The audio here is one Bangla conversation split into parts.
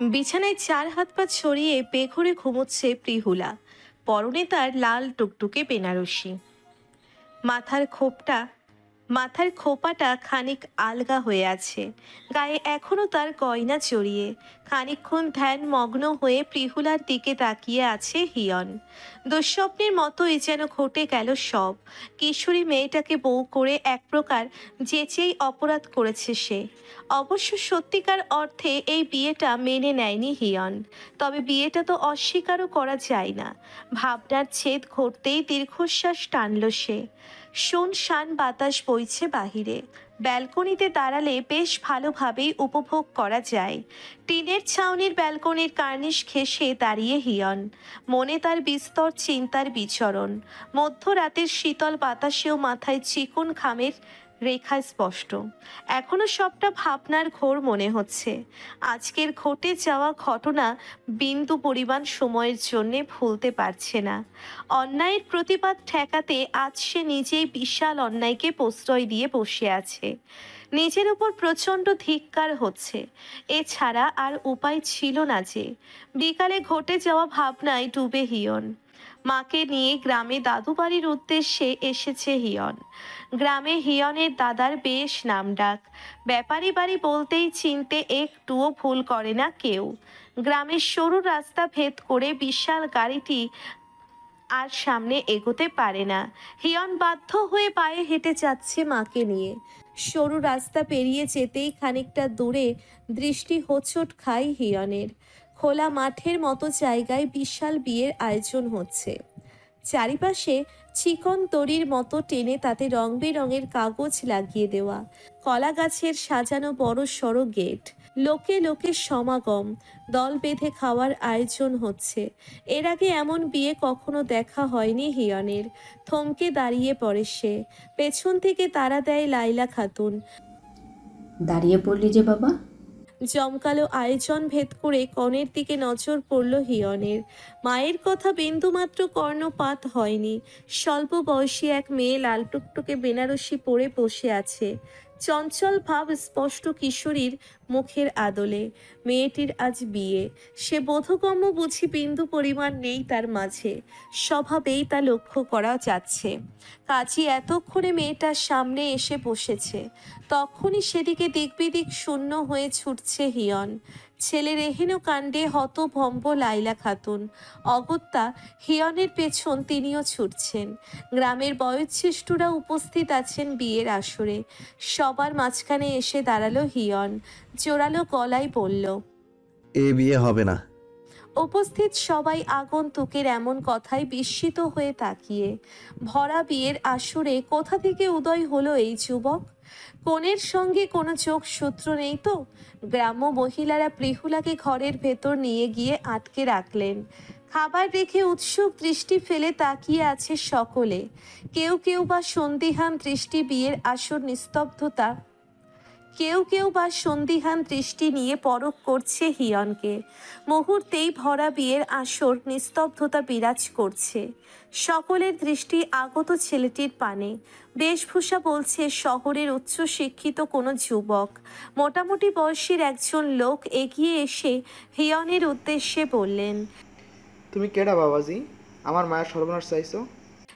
বিছানায় চার হাত পা ছড়িয়ে বেঘরে ঘুমোচ্ছে প্রিহুলা। পরনে তার লাল টুকটুকে বেনারসি। মাথার খোপটা মাথার খোপাটা খানিক আলগা হয়ে আছে। গায়ে এখনো তার গয়না জড়িয়ে। খানিকক্ষণ ধ্যান মগ্ন হয়ে প্রিহুলার দিকে তাকিয়ে আছে হিয়ন। দুঃস্বপ্নের মতোই যেন ঘটে গেল সব। কিশোরী মেয়েটাকে বউ করে এক প্রকার যেচেই অপরাধ করেছে সে। অবশ্য সত্যিকার অর্থে এই বিয়েটা মেনে নেয়নি হিয়ন। তবে বিয়েটা তো অস্বীকারও করা যায় না। ভাবনার ছেদ ঘটতেই দীর্ঘশ্বাস টানল সে। শুনশান বাতাস বইছে বাহিরে। ব্যালকনিতে দাঁড়ালে বেশ ভালোভাবেই উপভোগ করা যায়। টিনের ছাউনির ব্যালকনির কার্নিশ ঘেঁষে দাঁড়িয়ে হিয়ন। মনে তার বিস্তর চিন্তার বিচরণ। মধ্যরাতের শীতল বাতাসেও মাথায় চিকন ঘামের রেখা স্পষ্ট। এখনো সবটা ভাবনার ঘোর মনে হচ্ছে। আজকের ঘটে যাওয়া ঘটনা বিন্দু পরিমাণ সময়ের জন্যে ভুলতে পারছে না। অন্যায়ের প্রতিবাদ ঠেকাতে আজ সে নিজেই বিশাল অন্যায়কে প্রশ্রয় দিয়ে বসে আছে। নিজের উপর প্রচণ্ড ধিক্কার হচ্ছে। এছাড়া আর উপায় ছিল না যে। বিকালে ঘটে যাওয়া ভাবনায় ডুবে হিয়ন। মাকে নিয়ে গ্রামে দাদু বাড়ির উদ্দেশ্যে এসেছে হিয়ন। গ্রামে হিয়নের দাদার বেশ নামডাক। ব্যাপারী বাড়ি বলতেই চিনতে একটুও ভুল করে না কেউ। গ্রামের সরু রাস্তা ভেদ করে বিশাল গাড়িটি আর সামনে এগোতে পারে না। হিয়ন বাধ্য হয়ে পায়ে হেঁটে যাচ্ছে মাকে নিয়ে। সরু রাস্তা পেরিয়ে যেতেই খানিকটা দূরে দৃষ্টি হোঁচট খায় হিয়নের। খোলা মাঠের মতো জায়গায় বিশাল বিয়ের আয়োজন হচ্ছে। চারিপাশে চিকন দড়ির মতো টেনে তাতে রং বেরঙের কাগজ লাগিয়ে দেওয়া। কলা গাছের সাজানো বড় সড়ো গেট। লোকে লোকে সমাগম। দল বেঁধে খাওয়ার আয়োজন হচ্ছে। এর আগে এমন বিয়ে কখনো দেখা হয়নি হিয়নের। থমকে দাঁড়িয়ে পড়ে সে। পেছন থেকে তাড়া দেয় লাইলা খাতুন। দাঁড়িয়ে পড়লি যে বাবা? জমকালো আয়োজন ভেদ করে কনের দিকে নজর পড়ল হিয়নের। মায়ের কথা বিন্দুমাত্র কর্ণপাত হয়নি। স্বল্প বয়সী এক মেয়ে লাল টুকটুকে বেনারসি পরে বসে আছে। চঞ্চল ভাব স্পষ্ট কিশোরীর মুখের আদলে। মেয়েটির আজ বিয়ে। সে বোধগম্য বুঝি বিন্দু পরিমাণ নেই তার মাঝে। স্বভাবেই তা লক্ষ্য করা যাচ্ছে। কাজী এতক্ষণে মেয়েটার সামনে এসে বসেছে। তখনই সেদিকে দিকবিদিক শূন্য হয়ে ছুটছে হিয়ন। ছেলের এহেন কাণ্ডে হতভম্ব লাইলা খাতুন। অগত্যা হিয়নের পেছন তিনিও ছুটছেন। গ্রামের বয়োজ্যেষ্ঠরা উপস্থিত আছেন বিয়ের আসরে। সবার মাঝখানে এসে দাঁড়ালো হিয়ন। জোরালো গলায় বলল, এ বিয়ে হবে না। উপস্থিত সবাই আগন্তুকের এমন কথায় বিস্মিত হয়ে তাকিয়ে। ভরা বিয়ের আসরে কোথা থেকে উদয় হলো এই যুবক? কনের সঙ্গে কোনো যোগসূত্র নেই তো? গ্রাম্য মহিলারা প্রিহুলাকে ঘরের ভেতর নিয়ে গিয়ে আটকে রাখলেন। খাবার রেখে উৎসুক দৃষ্টি ফেলে তাকিয়ে আছে সকলে। কেউ কেউ বা সন্দিহান দৃষ্টি বিয়ের আসর নিস্তব্ধতা কেউ বা সন্দিহান দৃষ্টি নিয়ে পরখ করছে হিয়নকে। মুহূর্তেই ভরা বিয়ের আসর নিস্তব্ধতা বিরাজ করছে। সকলের দৃষ্টি আগত ছেলেটির পানে। বেশভূষা বলছে শহরের উচ্চ শিক্ষিত কোনো যুবক। মোটামুটি বয়সের একজন লোক এগিয়ে এসে হিয়নের উদ্দেশ্যে বললেন, তুমি কেডা বাবাজি? আমার মায়ের সর্বনাশ চাইছো?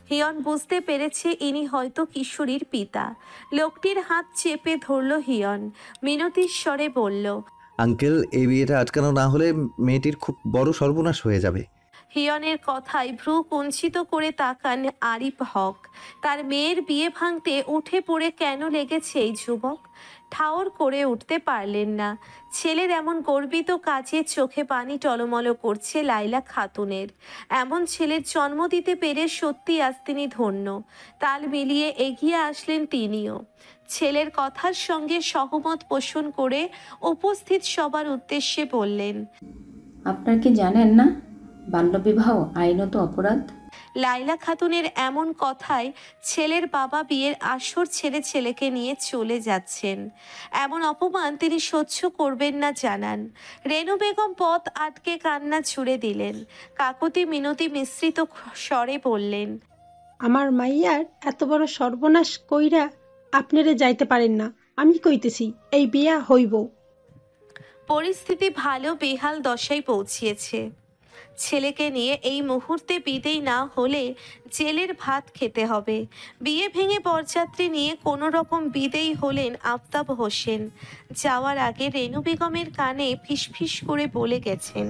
হিয়ন বুঝতে পেরেছে ইনি হয়তো কিশোরীর পিতা। লোকটির হাত চেপে ধরল হিয়ন। মিনতির স্বরে বলল, আঙ্কেল, এই বিয়েটা আটকানো না হলে মেয়েটির খুব বড় সর্বনাশ হয়ে যাবে। হিয়নের কথায় ভ্রু কুঞ্চিত করে তাকান আরিফ হক। তার মেয়ের বিয়ে ভাঙতে উঠে পড়ে কেন লেগেছে এই যুবক? ঠাওর করে উঠতে পারলেন না। ছেলের এমন গর্বিত কাজে চোখে পানি টলমল করছে লাইলা খাতুনের। এমন ছেলের জন্ম দিতে পেরে সত্যি আজ তিনি ধন্য। তাল মিলিয়ে এগিয়ে আসলেন তিনিও। ছেলের কথার সঙ্গে সহমত পোষণ করে উপস্থিত সবার উদ্দেশ্যে বললেন, আপনার কি জানেন না বাল্যবিবাহ আইনত অপরাধ? লাইলা খাতুনের এমন কথায় ছেলের বাবা বিয়ের আসর ছেড়ে ছেলেকে নিয়ে চলে যাচ্ছেন। এমন অপমান তিনি সহ্য করবেন না জানান। রেনু বেগম পথ আটকে কান্না ছুড়ে দিলেন। কাকুতি মিনতি মিশ্রিত স্বরে বললেন, আমার মাইয়ার এত বড় সর্বনাশ কইরা আপনারে যাইতে পারেন না। আমি কইতেছি এই বিয়া হইব। পরিস্থিতি ভালো বেহাল দশায় পৌঁছিয়েছে। ছেলেকে নিয়ে এই মুহূর্তে বিদেয় না হলে জেলের ভাত খেতে হবে। বিয়ে ভেঙে বরযাত্রী নিয়ে কোনো রকম বিদেয় হলেন আফতাব হোসেন। যাওয়ার আগে রেনু বেগমের কানে ফিসফিস করে বলে গেছেন,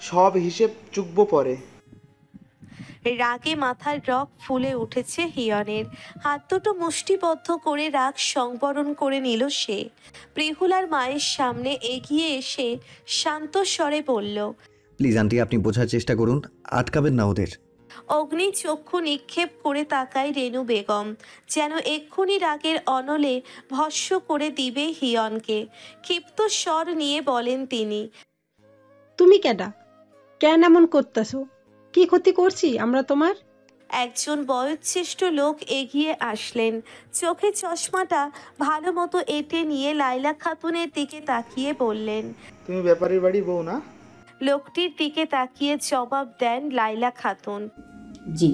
সব হিসেব চুকবো পরে। রাগে মাথার রগ ফুলে উঠেছে হিয়নের। হাত দুটো মুষ্টিবদ্ধ করে রাগ সংবরণ করে নিল সে। প্রিহুলার মায়ের সামনে এগিয়ে এসে শান্ত স্বরে বলল, প্লিজ আন্টি, আপনি বোঝার চেষ্টা করুন, আটকাবেন না ওদের। অগ্নি চক্ষু নিক্ষেপ করে তাকায় রেনু বেগম, যেন এক্ষুনি রাগের অনলে ভস্য করে দিবে হিয়নকে। ক্ষিপ্ত স্বর নিয়ে বলেন তিনি, তুমি কেন এমন করতেছো? কি ক্ষতি করছি আমরা তোমার? একজন বয়োজ্যেষ্ঠ লোক এগিয়ে আসলেন। চোখে চশমাটা ভালো মতো এঁটে নিয়ে লাইলা খাতুনের দিকে তাকিয়ে বললেন। তুমি ব্যাপারীর বাড়ি বউ না? লোকটির দিকে তাকিয়ে জবাব দেন লাইলা খাতুন। জি।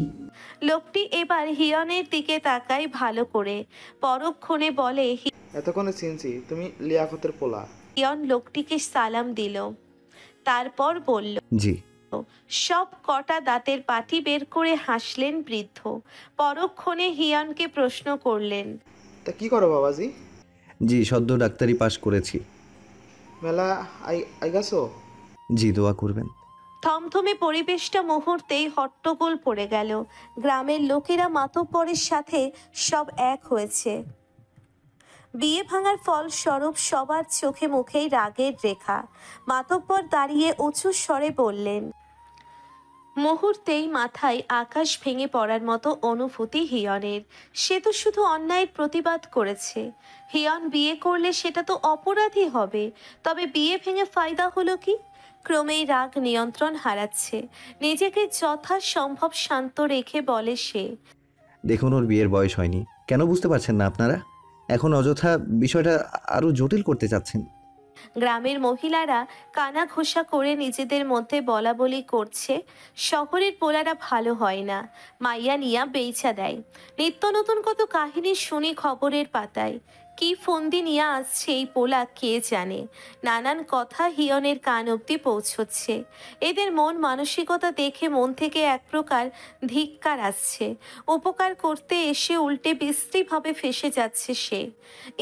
লোকটি এবার হিয়নের দিকে তাকায় ভালো করে, পরক্ষণে বলে, এতক্ষণে চিনছি, তুমি লিয়াকতের পোলা। হিয়ন লোকটিকে সালাম দিল, তারপর বলল, জি। সব কটা দাঁতের পাটি বের করে হাসলেন বৃদ্ধ। পরক্ষণে হিয়নকে প্রশ্ন করলেন, তা কি করো বাবাজি? জি, সদ্য ডাক্তারি পাশ করেছি। মেলা আইগাছো? জি, দোয়া করবেন। থমথমে পরিবেশটা মুহূর্তেই হট্টগোল পড়ে গেল। গ্রামের লোকেরা মাতব্বরের সাথে সব এক হয়েছে। বিয়ে ভাঙার ফলস্বরূপ সবার চোখে মুখেই রাগের রেখা। মাতব্বর দাঁড়িয়ে উঁচু স্বরে বললেন, মুহূর্তেই মাথায় আকাশ ভেঙে পড়ার মতো অনুভূতি হিয়নের। সে তো শুধু অন্যায়ের প্রতিবাদ করেছে। হিয়ন বিয়ে করলে সেটা তো অপরাধী হবে, তবে বিয়ে ভেঙে ফায়দা হলো কি? ক্রমেই রাগ নিয়ন্ত্রণ হারাচ্ছে। নিজেকে যথাসম্ভব শান্ত রেখে বলে সে, দেখুন, ওর বিয়ের বয়স হয়নি, কেন বুঝতে পারছেন না আপনারা? এখন অযথা বিষয়টা আরো জটিল করতে চাচ্ছেন। গ্রামের মহিলারা কানা ঘোষা করে নিজেদের মধ্যে বলা বলি করছে, শহরের পোলারা ভালো হয় না, মাইয়া নিয়া বেইচা দেয়। নিত্য নতুন কত কাহিনী শুনি খবরের পাতায়। কি ফন্দি নিয়ে আসছে এই পোলা কে জানে। নানান কথা হিয়নের কান অব্দি পৌঁছচ্ছে। এদের মন মানসিকতা দেখে মন থেকে এক প্রকার ধিক্কার আসছে। উপকার করতে এসে উল্টে বিশ্রীভাবে ফেসে যাচ্ছে সে।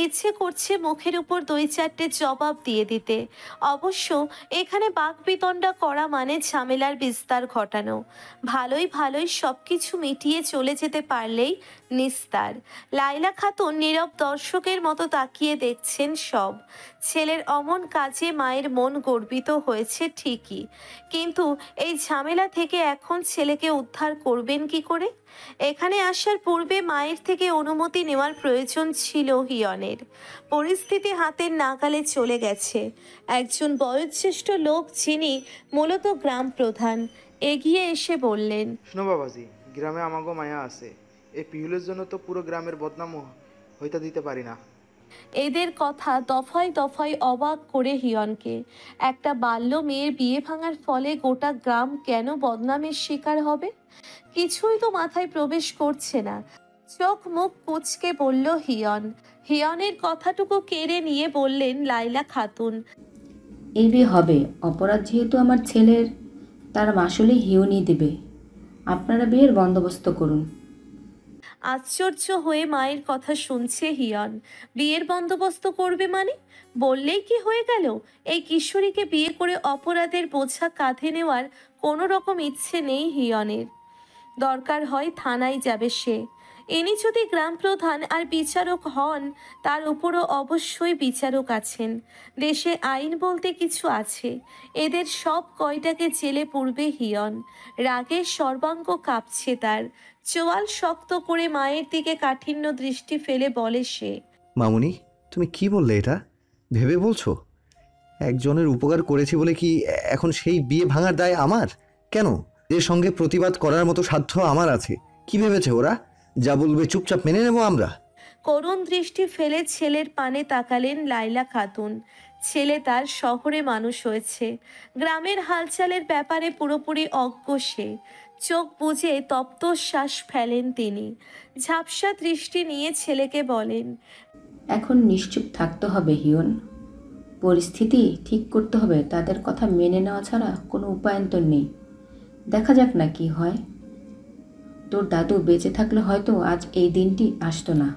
ইচ্ছে করছে মুখের উপর 2-4টে জবাব দিয়ে দিতে। অবশ্য এখানে বাকবিতণ্ডা করা মানে ঝামেলার বিস্তার ঘটানো। ভালোই সব কিছু মিটিয়ে চলে যেতে পারলেই নিস্তার। লাইলা খাতুন নীরব দর্শকের মতো তাকিয়ে দেখছেন সব। ছেলের অমন কাজে মায়ের মন গর্বিত হয়েছে ঠিকই, কিন্তু এই ঝামেলা থেকে এখন ছেলেকে উদ্ধার করবেন কি করে? এখানে আসার পূর্বে মায়ের থেকে অনুমতি নেওয়ার প্রয়োজন ছিল হিয়নের। পরিস্থিতি হাতের নাগালে চলে গেছে। একজন বয়োজ্যেষ্ঠ লোক, যিনি মূলত গ্রাম প্রধান, এগিয়ে এসে বললেন, শোনো বাবাজি, গ্রামে আমাগো মায়া আছে। এই পিহুলের জন্য তো পুরো গ্রামের বদনাম হইতে দিতে পারি না। এদের কথা দফায় দফায় অবাক করে হিয়নকে। একটা বাল্য মেয়ের বিয়ে ভাঙার ফলে গোটা গ্রাম কেন বদনামের শিকার হবে? কিছুই তো মাথায় প্রবেশ করছে না। চোখ মুখ কুঁচকে বলল হিয়ন। হিয়নের কথাটুকু কেড়ে নিয়ে বললেন লাইলা খাতুন, এই বিয়ে হবে, অপরাধ যেহেতু আমার ছেলের, তার মাসুলি হিউনি দেবে। আপনারা বিয়ের বন্দোবস্ত করুন। আশ্চর্য হয়ে মায়ের কথা শুনছে হিয়ন। বিয়ের বন্দোবস্ত করবে মানে? বললেই কি হয়ে গেল? এই কিশোরীকে বিয়ে করে অপরাধের বোঝা কাঁধে নেওয়ার কোনো রকম ইচ্ছে নেই হিয়নের। দরকার হয় থানায় যাবে সে। ইনি যদি গ্রাম প্রধান আর বিচারক হন, তার উপরও অবশ্যই বিচারক আছেন। দেশে আইন বলতে কিছু আছে। এদের সব কয়টাকে জেলে পুরবে হিয়ন। রাগে সর্বাঙ্গ কাঁপছে তার। চোয়াল শক্ত করে মায়ের দিকে কাঠিন্য দৃষ্টি ফেলে বলে সে, মামুনি, তুমি কি বললে? এটা ভেবে বলছো? একজনের উপকার করেছি বলে কি এখন সেই বিয়ে ভাঙার দায় আমার? কেন? এর সঙ্গে প্রতিবাদ করার মতো সাধ্য আমার আছে। কি ভেবেছে ওরা? যা বলবে চুপচাপ মেনে নেব আমরা? করুণ দৃষ্টি ফেলে ছেলের পানে তাকালেন লাইলা খাতুন। ছেলে তার শহরে মানুষ হয়েছে, গ্রামের হালচালের ব্যাপারে পুরোপুরি অজ্ঞ সে। চোখ বুজে তপ্ত শ্বাস ফেলেন তিনি। ঝাপসা দৃষ্টি নিয়ে ছেলেকে বলেন, এখন নিশ্চুপ থাকতে হবে হিয়ন। পরিস্থিতি ঠিক করতে হবে, তাদের কথা মেনে নেওয়া ছাড়া কোনো উপায়ান্তর নেই। দেখা যাক না কি হয়। তোর দাদু বেঁচে থাকলে হয়তো আজ এই দিনটি আসতো না।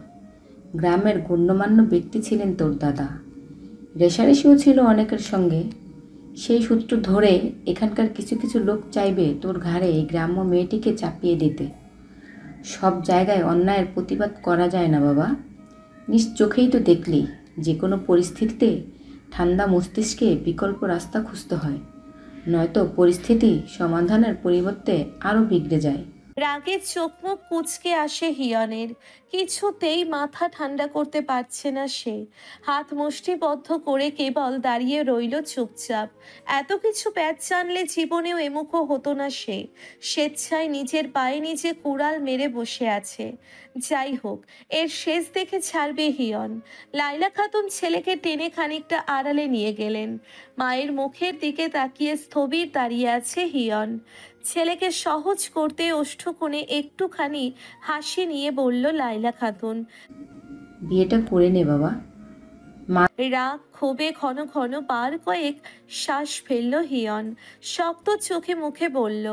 গ্রামের গণ্যমান্য ব্যক্তি ছিলেন তোর দাদা, রেষারেষিও ছিল অনেকের সঙ্গে। সেই সূত্র ধরে এখানকার কিছু কিছু লোক চাইবে তোর ঘাড়ে এই গ্রাম্য মেয়েটিকে চাপিয়ে দিতে। সব জায়গায় অন্যায়ের প্রতিবাদ করা যায় না বাবা। নিজ চোখেই তো দেখলি, যে কোনো পরিস্থিতিতে ঠান্ডা মস্তিষ্কে বিকল্প রাস্তা খুঁজতে হয়, নয়তো পরিস্থিতি সমাধানের পরিবর্তে আরও বিগড়ে যায়। রাগে চোখ মুখ কুঁচকে আসে হিয়নের। কিছুতেই মাথা ঠান্ডা করতে পারছে না সে। হাত মুষ্টিবদ্ধ করে কেবল দাঁড়িয়ে রইল চুপচাপ। এত কিছু প্যাচ জানলে জীবনেও এমুখো হতো না সে। স্বেচ্ছায় নিজের পায়ে নিজে কুড়াল মেরে বসে আছে। যাই হোক, এর শেষ দেখে ছাড়বে হিয়ন। লাইলা খাতুন ছেলেকে টেনে খানিকটা আড়ালে নিয়ে গেলেন। মায়ের মুখের দিকে তাকিয়ে স্থবির দাঁড়িয়ে আছে হিয়ন। ছেলেকে সহজ করতে ওষ্ঠকোণে একটুখানি হাসি নিয়ে বলল লাইলা খাতুন। বিয়েটা করে নে বাবা। রাগ ক্ষোভে ঘন ঘন বার কয়েক শ্বাস ফেলল হিয়ন। শক্ত চোখে মুখে বলল,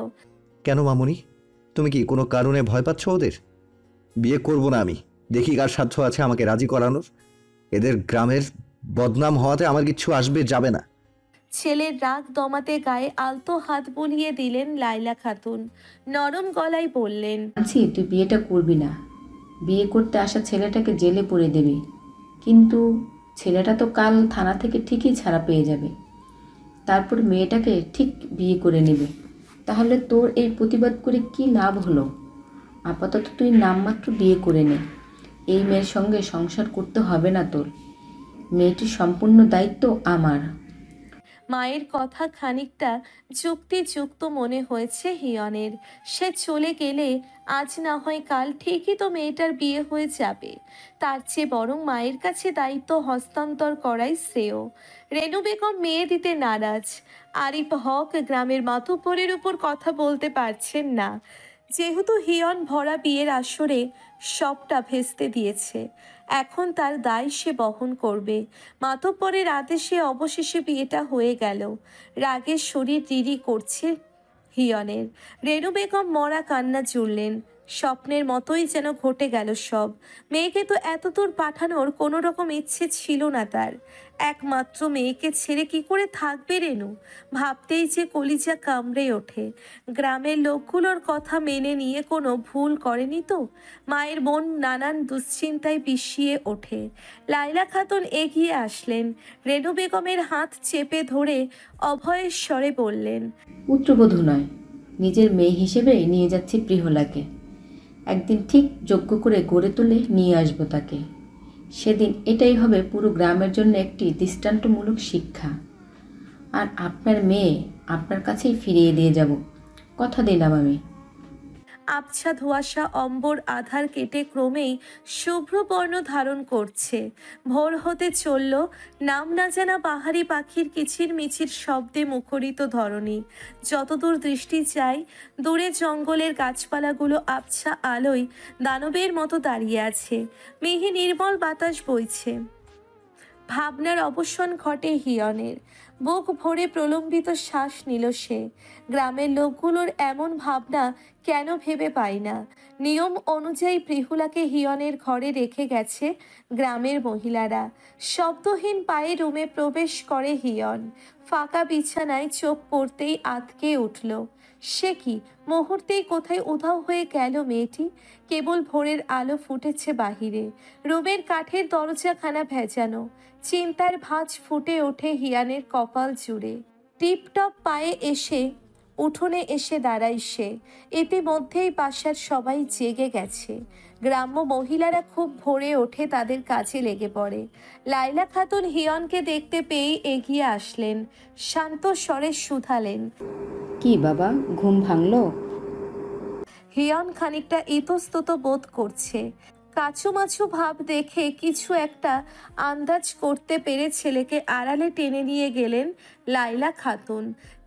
কেন মামুনি, তুমি কি কোনো কারণে ভয় পাচ্ছ ওদের? বিয়ে করব না আমি। দেখি কার সাধ্য আছে আমাকে রাজি করানোর। এদের গ্রামের বদনাম হওয়াতে আমার কিচ্ছু আসবে যাবে না। ছেলের রাগ দমাতে গায়ে আলতো হাত বুলিয়ে দিলেন লাইলা খাতুন। নরম গলায় বললেন, আছি তুই বিয়েটা করবি না। বিয়ে করতে আসা ছেলেটাকে জেলে পুরে দেবে, কিন্তু ছেলেটা তো কাল থানা থেকে ঠিকই ছাড়া পেয়ে যাবে। তারপর মেয়েটাকে ঠিক বিয়ে করে নেবে। তাহলে তোর এই প্রতিবাদ করে কি লাভ হলো? আপাতত তুই নামমাত্র বিয়ে করে নে। এই মেয়ের সঙ্গে সংসার করতে হবে না তোর। মেয়েটির সম্পূর্ণ দায়িত্ব আমার। মায়ের কথা খানিকটা যুক্তিযুক্ত মনে হয়েছে হিয়নের। সে চলে গেলে আজ না হয় কাল ঠিকই তো মেয়েটার বিয়ে হয়ে যাবে। তার চেয়ে বরং মায়ের কাছে দায়িত্ব হস্তান্তর করাই শ্রেয়। রেনু বেগম মেয়ে দিতে নারাজ। আরিফ হক গ্রামের মাতুব্বরের উপর কথা বলতে পারছেন না, যেহেতু হিয়ন ভরা বিয়ের আসরে সবটা ভেস্তে দিয়েছে। এখন তার দায় সে বহন করবে। মাতব্বরের আদেশে অবশেষে বিয়েটা হয়ে গেল। রাগের শরীর রিরি করছে হিয়নের। রেনু বেগম মরা কান্না জুড়লেন। স্বপ্নের মতোই যেন ঘটে গেল সব। মেয়েকে তো এতদূর পাঠানোর কোনো রকম ইচ্ছে ছিল না তার। একমাত্র মেয়েকে ছেড়ে কি করে থাকবে রেনু? ভাবতেই যে কলিজা কামড়ে ওঠে। গ্রামের লোকগুলোর কথা মেনে নিয়ে কোনো ভুল করেনি তো? মায়ের মন নানান দুশ্চিন্তায় পিষিয়ে ওঠে। লাইলা খাতুন এগিয়ে আসলেন। রেনু বেগমের হাত চেপে ধরে অভয়ের স্বরে বললেন, পুত্রবধূ নয়, নিজের মেয়ে হিসেবে নিয়ে যাচ্ছি প্রিহলাকে। একদিন ঠিক যোগ্য করে গড়ে তুলে নিয়ে আসবো তাকে। সেদিন এটাই হবে পুরো গ্রামের জন্য একটি দৃষ্টান্তমূলক শিক্ষা। আর আপনার মেয়ে আপনার কাছেই ফিরিয়ে দিয়ে যাব, কথা দিলাম আমি। আবছা ধোঁয়াশা অম্বর আধার কেটে ক্রমেই শুভ্র বর্ণ ধারণ করছে। ভোর হতে চলল। নাম না জানা পাহাড়ি পাখির কিচির মিচির শব্দে মুখরিত ধরণী। যতদূর দৃষ্টি যায়, দূরে জঙ্গলের গাছপালাগুলো আবছা আলোয় দানবের মতো দাঁড়িয়ে আছে। মিহি নির্মল বাতাস বইছে। ভাবনার অবসান ঘটে হিয়নের। বুক ভরে প্রলম্বিত শ্বাস নিল সে। গ্রামের লোকগুলোর এমন ভাবনা কেন ভেবে পায় না? নিয়ম অনুযায়ী প্রিহুলাকে হিয়নের ঘরে রেখে গেছে গ্রামের মহিলারা। শব্দহীন পায়ে রুমে প্রবেশ করে হিয়ন। ফাঁকা বিছানায় চোখ পড়তেই আঁতকে উঠল। সে কি মুহূর্তেই কোথায় উধাও হয়ে গেল মেয়েটি? কেবল ভোরের আলো ফুটেছে বাহিরে। রুমের কাঠের দরজাখানা ভেজানো। চিন্তার ভাঁজ ফুটে ওঠে হিয়ানের কপাল জুড়ে। টিপটপ পায়ে এসে উঠোনে এসে দাঁড়ায় সে। ইতিমধ্যেই বাসার সবাই জেগে গেছে। গ্রাম্য মহিলারা খুব ভোরে ওঠে তাদের কাজে লেগে পড়ে। লাইলা খাতুন হিয়নকে দেখতে পেয়েই এগিয়ে আসলেন। শান্ত স্বরে শুধালেন, কি বাবা, ঘুম ভাঙলো? হিয়ন খানিকটা ইতস্তত বোধ করছে। কাছুমাছু ভাব দেখে কিছু একটা আন্দাজ করতে পেরে ছেলেকে আড়ালে টেনে নিয়ে গেলেন লাইলা খাতুন।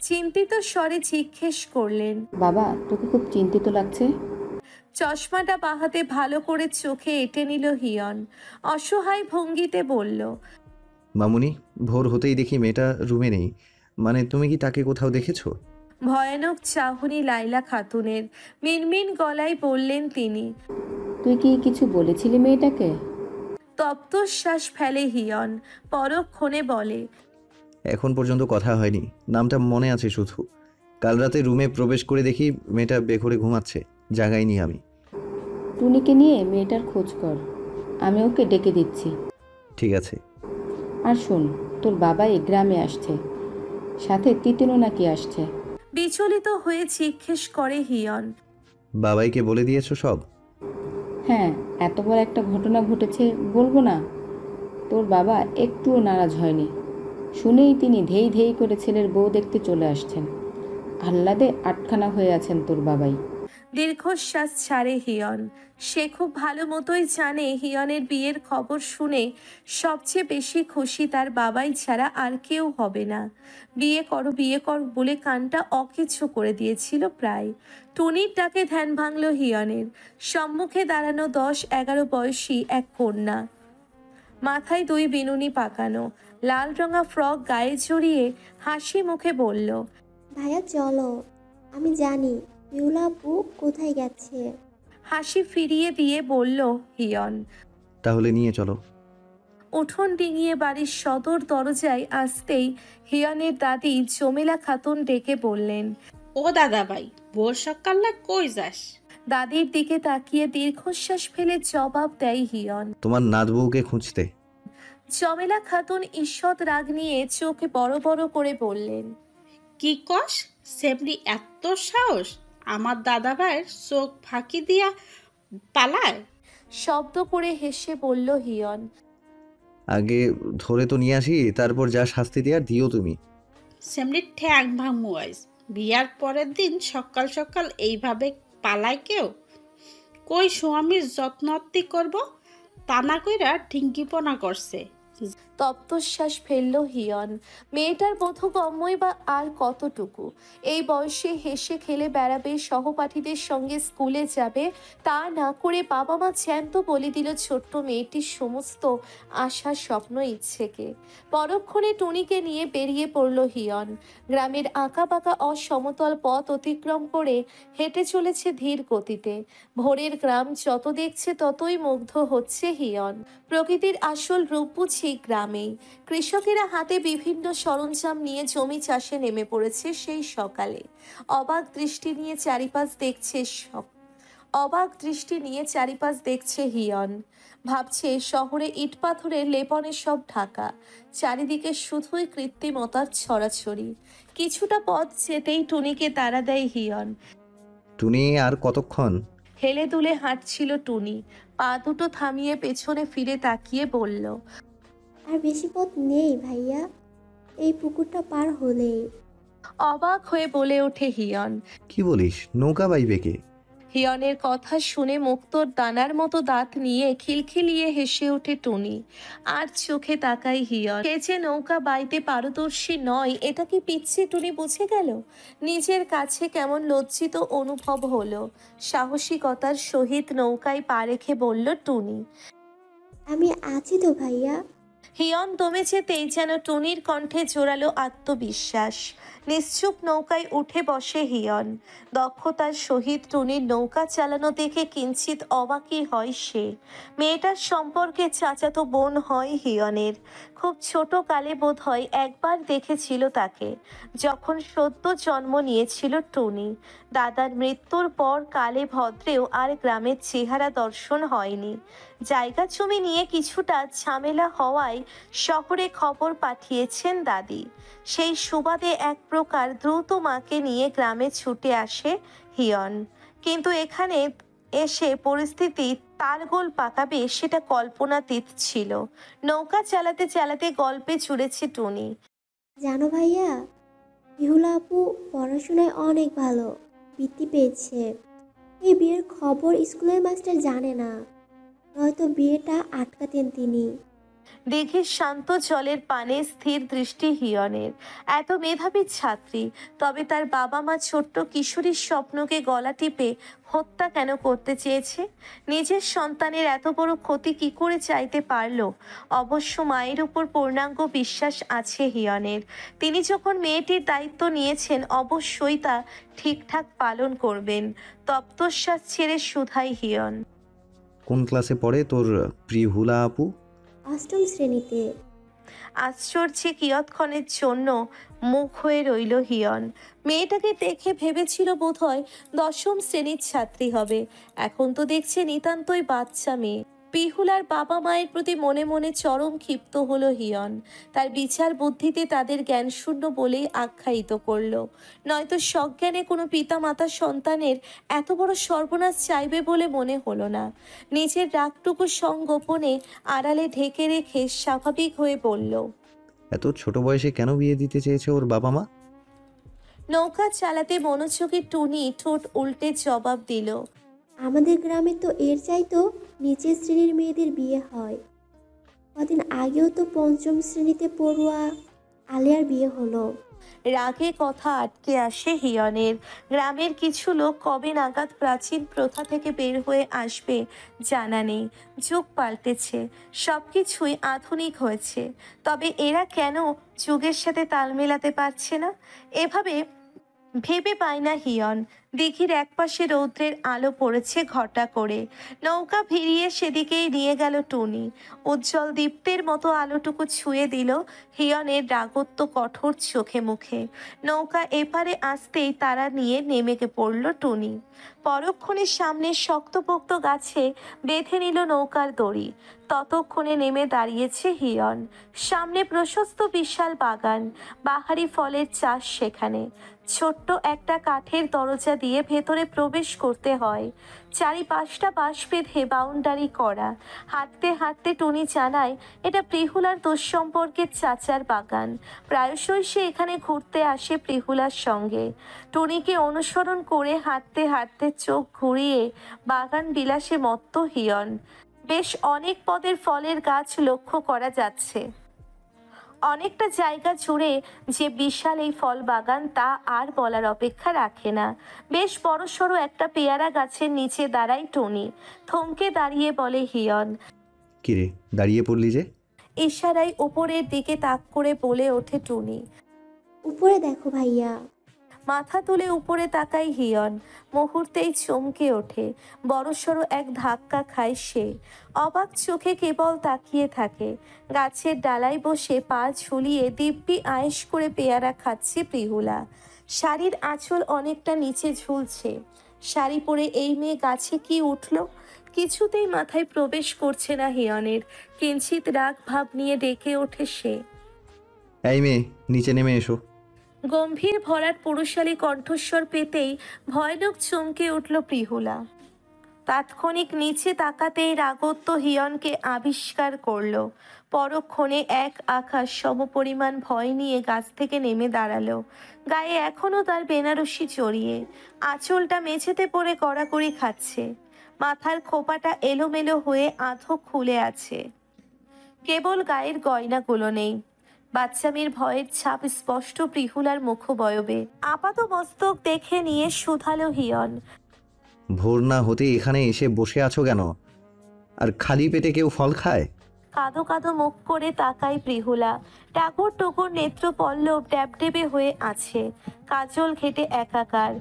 চিন্তিত স্বরে জিজ্ঞেস করলেন, বাবা, তোকে খুব চিন্তিত লাগছে। চশমাটা বাহাতে ভালো করে চোখে এঁটে নিল হিয়ন। অসহায় ভঙ্গিতে বলল, মামুনি, ভোর হতেই দেখি মেয়েটা রুমে নেই। মানে তুমি কি তাকে কোথাও দেখেছো? ভয়ানক চাহনি লাইলা খাতুনের। মিনমিন গলায় বললেন তিনি। তুই কি কিছু বলেছিলি মেয়েটাকে? তপ্ত শ্বাস ফেলে হিয়ন, পরক্ষণে বলে। এখন পর্যন্ত কথা হয়নি, নামটা মনে আছে শুধু। কাল রাতে রুমে প্রবেশ করে দেখি মেয়েটা বেঘরে ঘুমাচ্ছে, জাগাইনি আমি। টুনিকে নিয়ে মেয়েটার খোঁজ কর, আমি ওকে ডেকে দিচ্ছি। ঠিক আছে। আর শোন, তোর বাবা এই গ্রামে আসছে, সাথে তিতিনও নাকি আসছে। বিচলিত হয়ে জিজ্ঞেস করে হিয়ন। বাবাইকে বলে দিয়েছো সব? হ্যাঁ, এত বড় একটা ঘটনা ঘটেছে, বলবো না? তোর বাবা একটুও নারাজ হয়নি, শুনেই তিনি ধেই ধেই করে ছেলের বউ দেখতে চলে আসছেন। আহ্লাদে আটখানা হয়ে আছেন তোর বাবাই। দীর্ঘশ্বাস ছাড়ে হিয়ন। সে খুব ভালো মতোই জানে হিয়নের বিয়ের খবর শুনে সবচেয়ে বেশি খুশি তার বাবাই ছাড়া আর কেউ হবে না। বিয়ে কর বলে কানটা অকিচ্ছু করে দিয়েছিল প্রায়। টুনির ডাকে ধ্যান ভাঙল হিয়নের। সম্মুখে দাঁড়ানো 10-11 বয়সী এক কন্যা, মাথায় 2 বিনুনি পাকানো, লাল রঙা ফ্রক গায়ে জড়িয়ে হাসি মুখে বলল। ভাইয়া চলো, আমি জানি পিউলা আপু কোথায় গেছে। হাসি ফিরিয়ে দিয়ে বলল হিয়ন। তাহলে নিয়ে চলো। উঠোন ডিঙিয়ে বাড়ির সদর দরজায় আসতেই হিয়নের দাদি জমেলা খাতুন ডেকে বললেন। ও দাদা ভাই, ভোর সকালে কই যাস? দাদির দিকে তাকিয়ে দীর্ঘশ্বাস ফেলে জবাব দেয় হিয়ন। তোমার নাত বউকে খুঁজতে। জমেলা খাতুন ঈষৎ রাগ নিয়ে চোখ বড় বড় করে বললেন। কি কস? সেমনি এত সাহস? আমার দাদা ভাইয়ের চোখ ফাঁকি দিয়া পালায়? শব্দ করে হেসে বলল হিয়ন। আগে ধরে তো নিয়ে আসি, তারপর যা শাস্তি দেওয়ার দিও তুমি। সেমনি ঠ্যাং ভাঙমু আইস। বিয়ার পরের দিন সকাল সকাল এইভাবে পালায় কেউ? কই স্বামীর যত্নত্তি করব, তা না কইরা ঢিঙ্কিপনা করছে। তপ্তশ্বাস ফেলল হিয়ন। মেয়েটার বোধগম্যই বা আর কতটুকু? এই বয়সে হেসে খেলে বেড়াবে, সহপাঠীদের সঙ্গে স্কুলে যাবে, তা না করে বাবা মা জ্যান্ত বলে দিল ছোট্ট মেয়েটির সমস্ত আশা, স্বপ্ন, ইচ্ছেকে। পরক্ষণে টুনিকে নিয়ে বেরিয়ে পড়ল হিয়ন। গ্রামের আঁকা বাঁকা অসমতল পথ অতিক্রম করে হেঁটে চলেছে ধীর গতিতে। ভোরের গ্রাম যত দেখছে ততই মুগ্ধ হচ্ছে হিয়ন। প্রকৃতির আসল রূপ বুঝি গ্রামেই। কৃষকেরা হাতে বিভিন্ন সরঞ্জাম নিয়ে জমি চাষে নেমে পড়েছে সেই সকালে। অবাক দৃষ্টি নিয়ে চারিপাশ দেখছে হিয়ন। ভাবছে শহরে ইট পাথরের লেপনে সব ঢাকা, চারিদিকে শুধুই কৃত্রিমতার ছড়াছড়ি। কিছুটা পথ যেতেই টুনিকে তাড়া দেয় হিয়ন। টুনি, আর কতক্ষণ? হেলে দুলে হাঁটছিল টুনি, পা দুটো থামিয়ে পেছনে ফিরে তাকিয়ে বলল। আর বেশি পথ নেই ভাইয়া, এই পুকুরটা পার হলেই। অবাক হয়ে বলে ওঠে হিয়ন। কি বলিস? নৌকা বাইবে কে? হিয়নের কথা শুনে মুক্তোর দানার মতো দাঁত নিয়ে খিলখিলিয়ে হেসে ওঠে টুনি। আর চোখে তাকায় হিয়ন। সে যে নৌকা বাইতে পারদর্শী নয়, এটা কি পিচ্ছি টুনি বুঝে গেল? নিজের কাছে কেমন লজ্জিত অনুভব হলো। সাহসিকতার সহিত নৌকায় পা রেখে বলল টুনি। আমি আছি তো ভাইয়া। হিয়ন দমে যেতেই যেন টুনির কণ্ঠে জোরালো আত্মবিশ্বাস। নিশ্চুপ নৌকায় উঠে বসে হিয়ন। দক্ষতার সহিত টুনির নৌকা চালানো দেখে কিঞ্চিত অবাকই হয় সে। মেয়েটার সম্পর্কে চাচাতো বোন হয় হিয়নের। খুব ছোট কালে বোধ হয় একবার দেখেছিল তাকে, যখন সদ্য জন্ম নিয়েছিল টুনি। দাদার মৃত্যুর পর কালে ভদ্রেও আর গ্রামের চেহারা দর্শন হয়নি। জায়গা জমি নিয়ে কিছুটা ঝামেলা হওয়ায় শহরে খবর পাঠিয়েছেন দাদি। সেই সুবাদে এক প্রকার দ্রুত মাকে নিয়ে গ্রামে ছুটে আসে হিয়ন। কিন্তু এখানে এসে পরিস্থিতি তালগোল পাকাবে সেটা কল্পনাতীত ছিল। নৌকা চালাতে চালাতে গল্পে জুড়েছে টুনি। জানো ভাইয়া, পিহুলা আপু পড়াশোনায় অনেক ভালো, বৃত্তি পেয়েছে। এই বিয়ের খবর স্কুলের মাস্টার জানে না, নয়তো বিয়েটা আটকাতেন তিনি। দিঘির শান্ত জলের পানে স্থির দৃষ্টি হিয়নের। এত মেধাবী ছাত্রী, তবে তার বাবা মা ছোট্ট কিশোরীর স্বপ্নকে গলা টিপে হত্যা কেন করতে চেয়েছে? নিজের সন্তানের এত বড় ক্ষতি কি করে চাইতে পারলো? অবশ্য মায়ের উপর পূর্ণাঙ্গ বিশ্বাস আছে হিয়নের। তিনি যখন মেয়েটির দায়িত্ব নিয়েছেন অবশ্যই তা ঠিকঠাক পালন করবেন। তপ্তশ্বাস ছেড়ে শুধাই হিয়ন। কোন ক্লাসে পড়ে তোর প্রিহুলা আপু? 8ম শ্রেণীতে। আশ্চর্যে কিয়ৎক্ষণের জন্য মুখ হয়ে রইল হিয়ন। মেয়েটাকে দেখে ভেবেছিল বোধহয় 10ম শ্রেণীর ছাত্রী হবে, এখন তো দেখছে নিতান্তই বাচ্চা মেয়ে। পিহুলার বাবা মায়ের প্রতি মনে মনে চরম ক্ষিপ্ত হলো হিয়ন। তার বিচার বুদ্ধিতে তাদের জ্ঞানশূন্য বলেই আখ্যায়িত করলো, নয়তো সজ্ঞানে কোনো পিতা মাতা সন্তানের এত বড় সর্বনাশ চাইবে বলে মনে হলো না। নিজের রাগটুকু সংগোপনে আড়ালে ঢেকে রেখে স্বাভাবিক হয়ে বলল, এত ছোট বয়সে কেন বিয়ে দিতে চেয়েছে ওর বাবা মা? নৌকা চালাতে মনোযোগী টুনি ঠোঁট উল্টে জবাব দিল, আমাদের গ্রামে তো এর চাইতো নিচের শ্রেণীর মেয়েদের বিয়ে হয়। কদিন আগেও তো 5ম শ্রেণীতে পড়ুয়া আলিয়ার বিয়ে হলো। রাগে কথা আটকে আসে হিয়নের। গ্রামের কিছু লোক কবে নাগাদ প্রাচীন প্রথা থেকে বের হয়ে আসবে জানা নেই। যুগ পাল্টেছে, সব কিছুই আধুনিক হয়েছে, তবে এরা কেন যুগের সাথে তাল মেলাতে পারছে না? এভাবে ভেবে পায় না হিয়ন। দিঘির একপাশে রৌদ্রের আলো পড়েছে ঘটা করে। নৌকা ভিড়িয়ে সেদিকেই নিয়ে গেল টুনি। উজ্জ্বল দীপ্তের মতো আলোটুকু ছুঁয়ে দিল হিয়নের রাগত্ব কঠোর চোখে মুখে। নৌকা এপারে আসতেই তারা নিয়ে নেমে পড়ল টুনি। পরক্ষণে সামনে শক্তপোক্ত গাছে বেঁধে নিল নৌকার দড়ি। ততক্ষণে নেমে দাঁড়িয়েছে হিয়ন। সামনে প্রশস্ত বিশাল বাগান, বাহারি ফলের চাষ সেখানে। ছোট্ট একটা কাঠের দরজা দিয়ে ভেতরে প্রবেশ করতে হয়। চারিপাশটা বাঁশ বেঁধে বাউন্ডারি করা। হাঁটতে হাঁটতে টুনি জানায় এটা প্রিহুলার দুঃসম্পর্কের চাচার বাগান। প্রায়শই সে এখানে ঘুরতে আসে প্রিহুলার সঙ্গে। টুনিকে অনুসরণ করে হাঁটতে হাঁটতে চোখ ঘুরিয়ে বাগান বিলাসে মত্ত হিয়ন। বেশ অনেক পদের ফলের গাছ লক্ষ্য করা যাচ্ছে। অনেকটা জায়গা জুড়ে যে বিশাল এই ফল বাগান তা আর বলার অপেক্ষা রাখে না। বেশ বড়সড় একটা পেয়ারা গাছের নিচে দাঁড়ায় টুনি। থমকে দাঁড়িয়ে বলে হিয়ন, কিরে দাঁড়িয়ে পড়লি যে? ইশারায় উপরের দিকে তাক করে বলে ওঠে টুনি। উপরে দেখো ভাইয়া। মাথা তুলে উপরে তাকায় হিয়ন। মুহূর্তেই চমকে ওঠে। বড়সড় এক ধাক্কা খায় সে। অবাক চোখে কেবল তাকিয়ে থাকে। গাছের ডালায় বসে পা ঝুলিয়ে দিব্যি আয়েশ করে পেয়ারা খাচ্ছে প্রিহুলা। শাড়ির আঁচল অনেকটা নিচে ঝুলছে। শাড়ি পরে এই মেয়ে গাছে কি উঠল? কিছুতেই মাথায় প্রবেশ করছে না হিয়নের। কিঞ্চিত রাগ ভাব নিয়ে ডেকে ওঠে সে, এই মেয়ে, নিচে নেমে এসো। গম্ভীর ভরাট পুরুষালী কণ্ঠস্বর পেতেই ভয়ানক চমকে উঠল প্রিহুলা। তাৎক্ষণিক নিচে তাকাতেই রাগত্ব হিয়নকে আবিষ্কার করলো। পরক্ষণে এক আকাশ সমপরিমাণ ভয় নিয়ে গাছ থেকে নেমে দাঁড়ালো। গায়ে এখনো তার বেনারসি জড়িয়ে, আঁচলটা মেঝেতে পড়ে কড়াকড়ি খাচ্ছে। মাথার খোপাটা এলোমেলো হয়ে আধো খুলে আছে, কেবল গায়ের গয়নাগুলো নেই। বাচ্চা মেয়ের ভয়ের ছাপ স্পষ্ট প্রিহুলার মুখবয়বে। আপাত মস্তক দেখে নিয়ে শুধালো হিয়ন, ভোর না হতে এখানে এসে বসে আছো কেন? আর খালি পেটে কেউ ফল খায়? কাঁদো কাঁদো মুখ করে তাকায় প্রিহুলা। টাকর টুকুর নেত্র পল্লব ড্যাবডেবে হয়ে আছে, কাজল ঘেটে একাকার।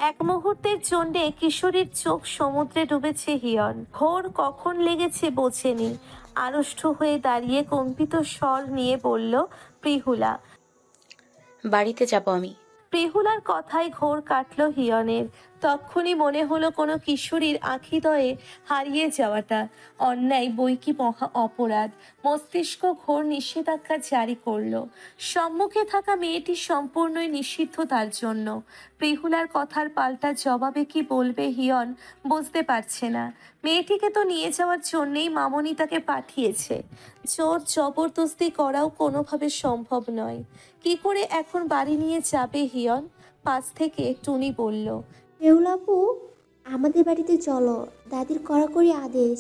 এক মুহূর্তের জন্যে কিশোরীর চোখ সমুদ্রে ডুবেছে হিয়ন। ঘোর কখন লেগেছে বোঝেনি। আড়ষ্ট হয়ে দাঁড়িয়ে কম্পিত স্বর নিয়ে বলল প্রিহুলা, বাড়িতে যাব আমি। প্রিহুলার কথায় ঘোর কাটল হিয়নের। তক্ষুনি মনে হলো কোনো কিশোরীর আখিদয়ে হারিয়ে যাওয়াটা অন্যায়, বই কি মহা অপরাধ। মস্তিষ্ক ঘোর নিষেধাজ্ঞা জারি করলো। সম্মুখে থাকা মেয়েটি সম্পূর্ণই নিষিদ্ধ তার জন্য। প্রিহুলার কথার পাল্টা জবাবে কি বলবে হিয়ন বুঝতে পারছে না। মেয়েটিকে তো নিয়ে যাওয়ার জন্যেই মামনি তাকে পাঠিয়েছে। জোর জবরদস্তি করাও কোনোভাবে সম্ভব নয়। কি করে এখন বাড়ি নিয়ে যাবে হিয়ন? পাশ থেকে টুনি বলল, বেহুলাপু, আমাদের বাড়িতে চলো, দাদির কড়াকড়ি আদেশ।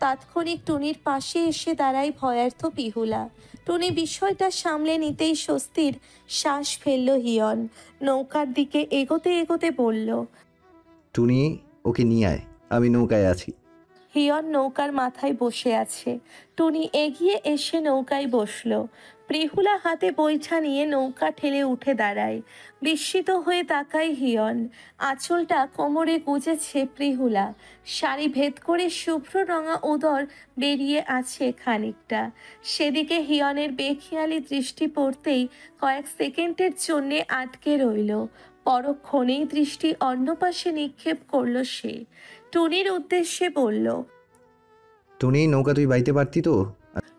তাৎক্ষণিক টুনির পাশে এসে দাঁড়ায় ভয়ার্থ পিহুলা। টুনি বিষয়টা সামলে নিতেই স্বস্তির শ্বাস ফেলল হিয়ন। নৌকার দিকে এগোতে এগোতে বলল, টুনি, ওকে নিয়ে আয়, আমি নৌকায় আছি। হিয়ন নৌকার মাথায় বসে আছে। টুনি এগিয়ে এসে নৌকায় বসল। প্রিহুলা হাতে বৈঠা নিয়ে নৌকা ঠেলে উঠে দাঁড়ায়। বিস্মিত হয়ে তাকায় হিয়ন। আঁচলটা কোমরে গুজেছে প্রিহুলা। শাড়ি ভেদ করে শুভ্র রঙা উদর বেরিয়ে আছে খানিকটা। সেদিকে হিয়নের বেখেয়ালি দৃষ্টি পড়তেই কয়েক সেকেন্ডের জন্যে আটকে রইল। পরক্ষণেই দৃষ্টি অন্য পাশে নিক্ষেপ করল সে। টুনির উদ্দেশ্যে বলল, টুনি, নৌকা তুই বাইতে পারতি তো?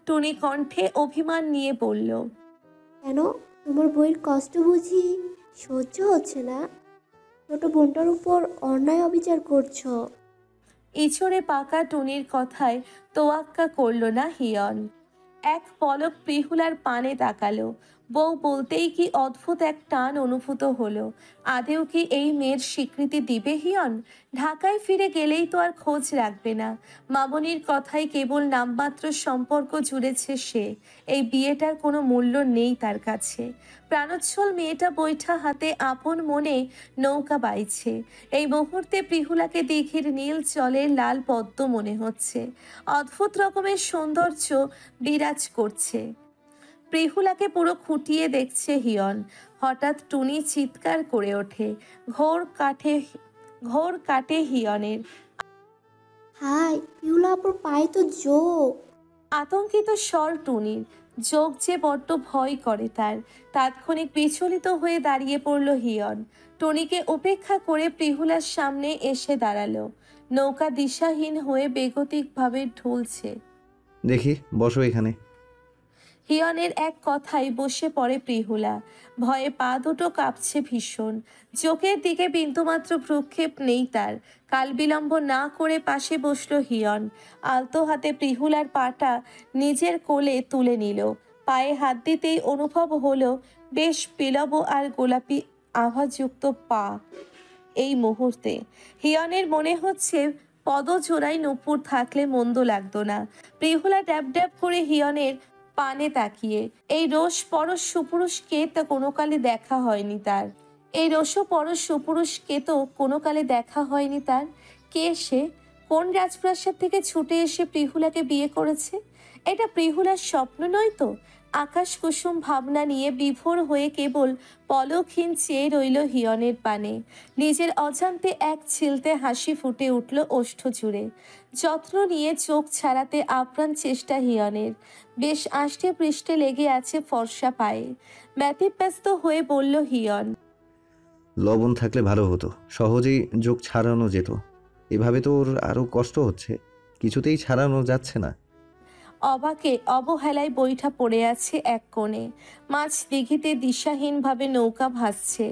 টুনি কণ্ঠে অভিমান নিয়ে বলল, কেন, তোমার বইয়ের কষ্ট বুঝি সহ্য হচ্ছে না? ছোট বোনটার উপর অন্যায় অবিচার করছো। ইচড়ে পাকা টুনির কথায় তোয়াক্কা করল না হিয়ন। এক পলক প্রিহুলার পানে তাকালো। বউ বলতেই কি অদ্ভুত এক টান অনুভূত হলো। আদেও কি এই মেয়ের স্বীকৃতি দিবে হিয়ন? ঢাকায় ফিরে গেলেই তো আর খোঁজ রাখবে না। মামনির কথাই কেবল নামমাত্র সম্পর্ক জুড়েছে সে। এই বিয়েটার কোনো মূল্য নেই তার কাছে। প্রাণোচ্ছল মেয়েটা বৈঠা হাতে আপন মনে নৌকা বাইছে। এই মুহূর্তে প্রিহুলাকে দিঘির নীল জলের লাল পদ্ম মনে হচ্ছে। অদ্ভুত রকমের সৌন্দর্য বিরাজ করছে। প্রিহুলাকে পুরো খুঁটিয়ে দেখছে হিয়ন। হঠাৎ টুনি চিৎকার করে ওঠে। ঘোর কাটে হিয়নের। হাই, পিউলা আপুর পায়ে তো যোগ। আতঙ্কিত স্বর টুনির। যোগ যে বড্ড ভয় করে তার। তাৎক্ষণিক বিচলিত হয়ে দাঁড়িয়ে পড়ল হিয়ন। টুনিকে উপেক্ষা করে প্রিহুলার সামনে এসে দাঁড়ালো। নৌকা দিশাহীন হয়ে বেগতিকভাবে ঢুলছে। দেখি, বসো এখানে। হিয়নের এক কথায় বসে পড়ে প্রিহুলা। ভয়ে পা দুটো কাঁপছে ভীষণ। চোখের দিকে বিন্দুমাত্র ভ্রুক্ষেপ নেই তার। কাল বিলম্ব না করে পাশে বসল হিয়ন। আলতো হাতে প্রিহুলার পাটা নিজের কোলে তুলে নিল। পায়ে হাত দিতেই অনুভব হলো বেশ পিলব আর গোলাপি আভাযুক্ত পা। এই মুহূর্তে হিয়নের মনে হচ্ছে পদজোড়ায় নূপুর থাকলে মন্দ লাগতো না। প্রিহুলা ড্যাব ড্যাব করে হিয়নের পানে তাকিয়ে। এই রোষ পরশ সুপুরুষকে তো কোনো কালে দেখা হয়নি তার। এই রোষ পরশ সুপুরুষকে তো কোনো কালে দেখা হয়নি তার। কে সে? কোন রাজপ্রাসাদ থেকে ছুটে এসে প্রিহুলাকে বিয়ে করেছে? এটা প্রিহুলার স্বপ্ন নয় তো? আকাশ কুসুম ভাবনা নিয়ে বিভোর হয়ে কেবল পলকহীন চেয়ে রইল হিয়নের পানে। নিজের অজান্তে এক ছিলতে হাসি ফুটে উঠল ওষ্ঠ জুড়ে। যত্ন নিয়ে চোখ ছাড়াতে আপ্রাণ চেষ্টা হিয়নের। বেশ আষ্টে পৃষ্ঠে লেগে আছে ফর্সা পায়ে। ব্যতিব্যস্ত হয়ে বলল হিয়ন, লবণ থাকলে ভালো হতো, সহজেই যোগ ছাড়ানো যেত। এভাবে তো ওর আরও কষ্ট হচ্ছে, কিছুতেই ছাড়ানো যাচ্ছে না। অবাকে অবহেলায় বৈঠা পড়ে আছে এক কোণে। মাছ দিঘিতে দিশাহীনভাবে নৌকা ভাসছে।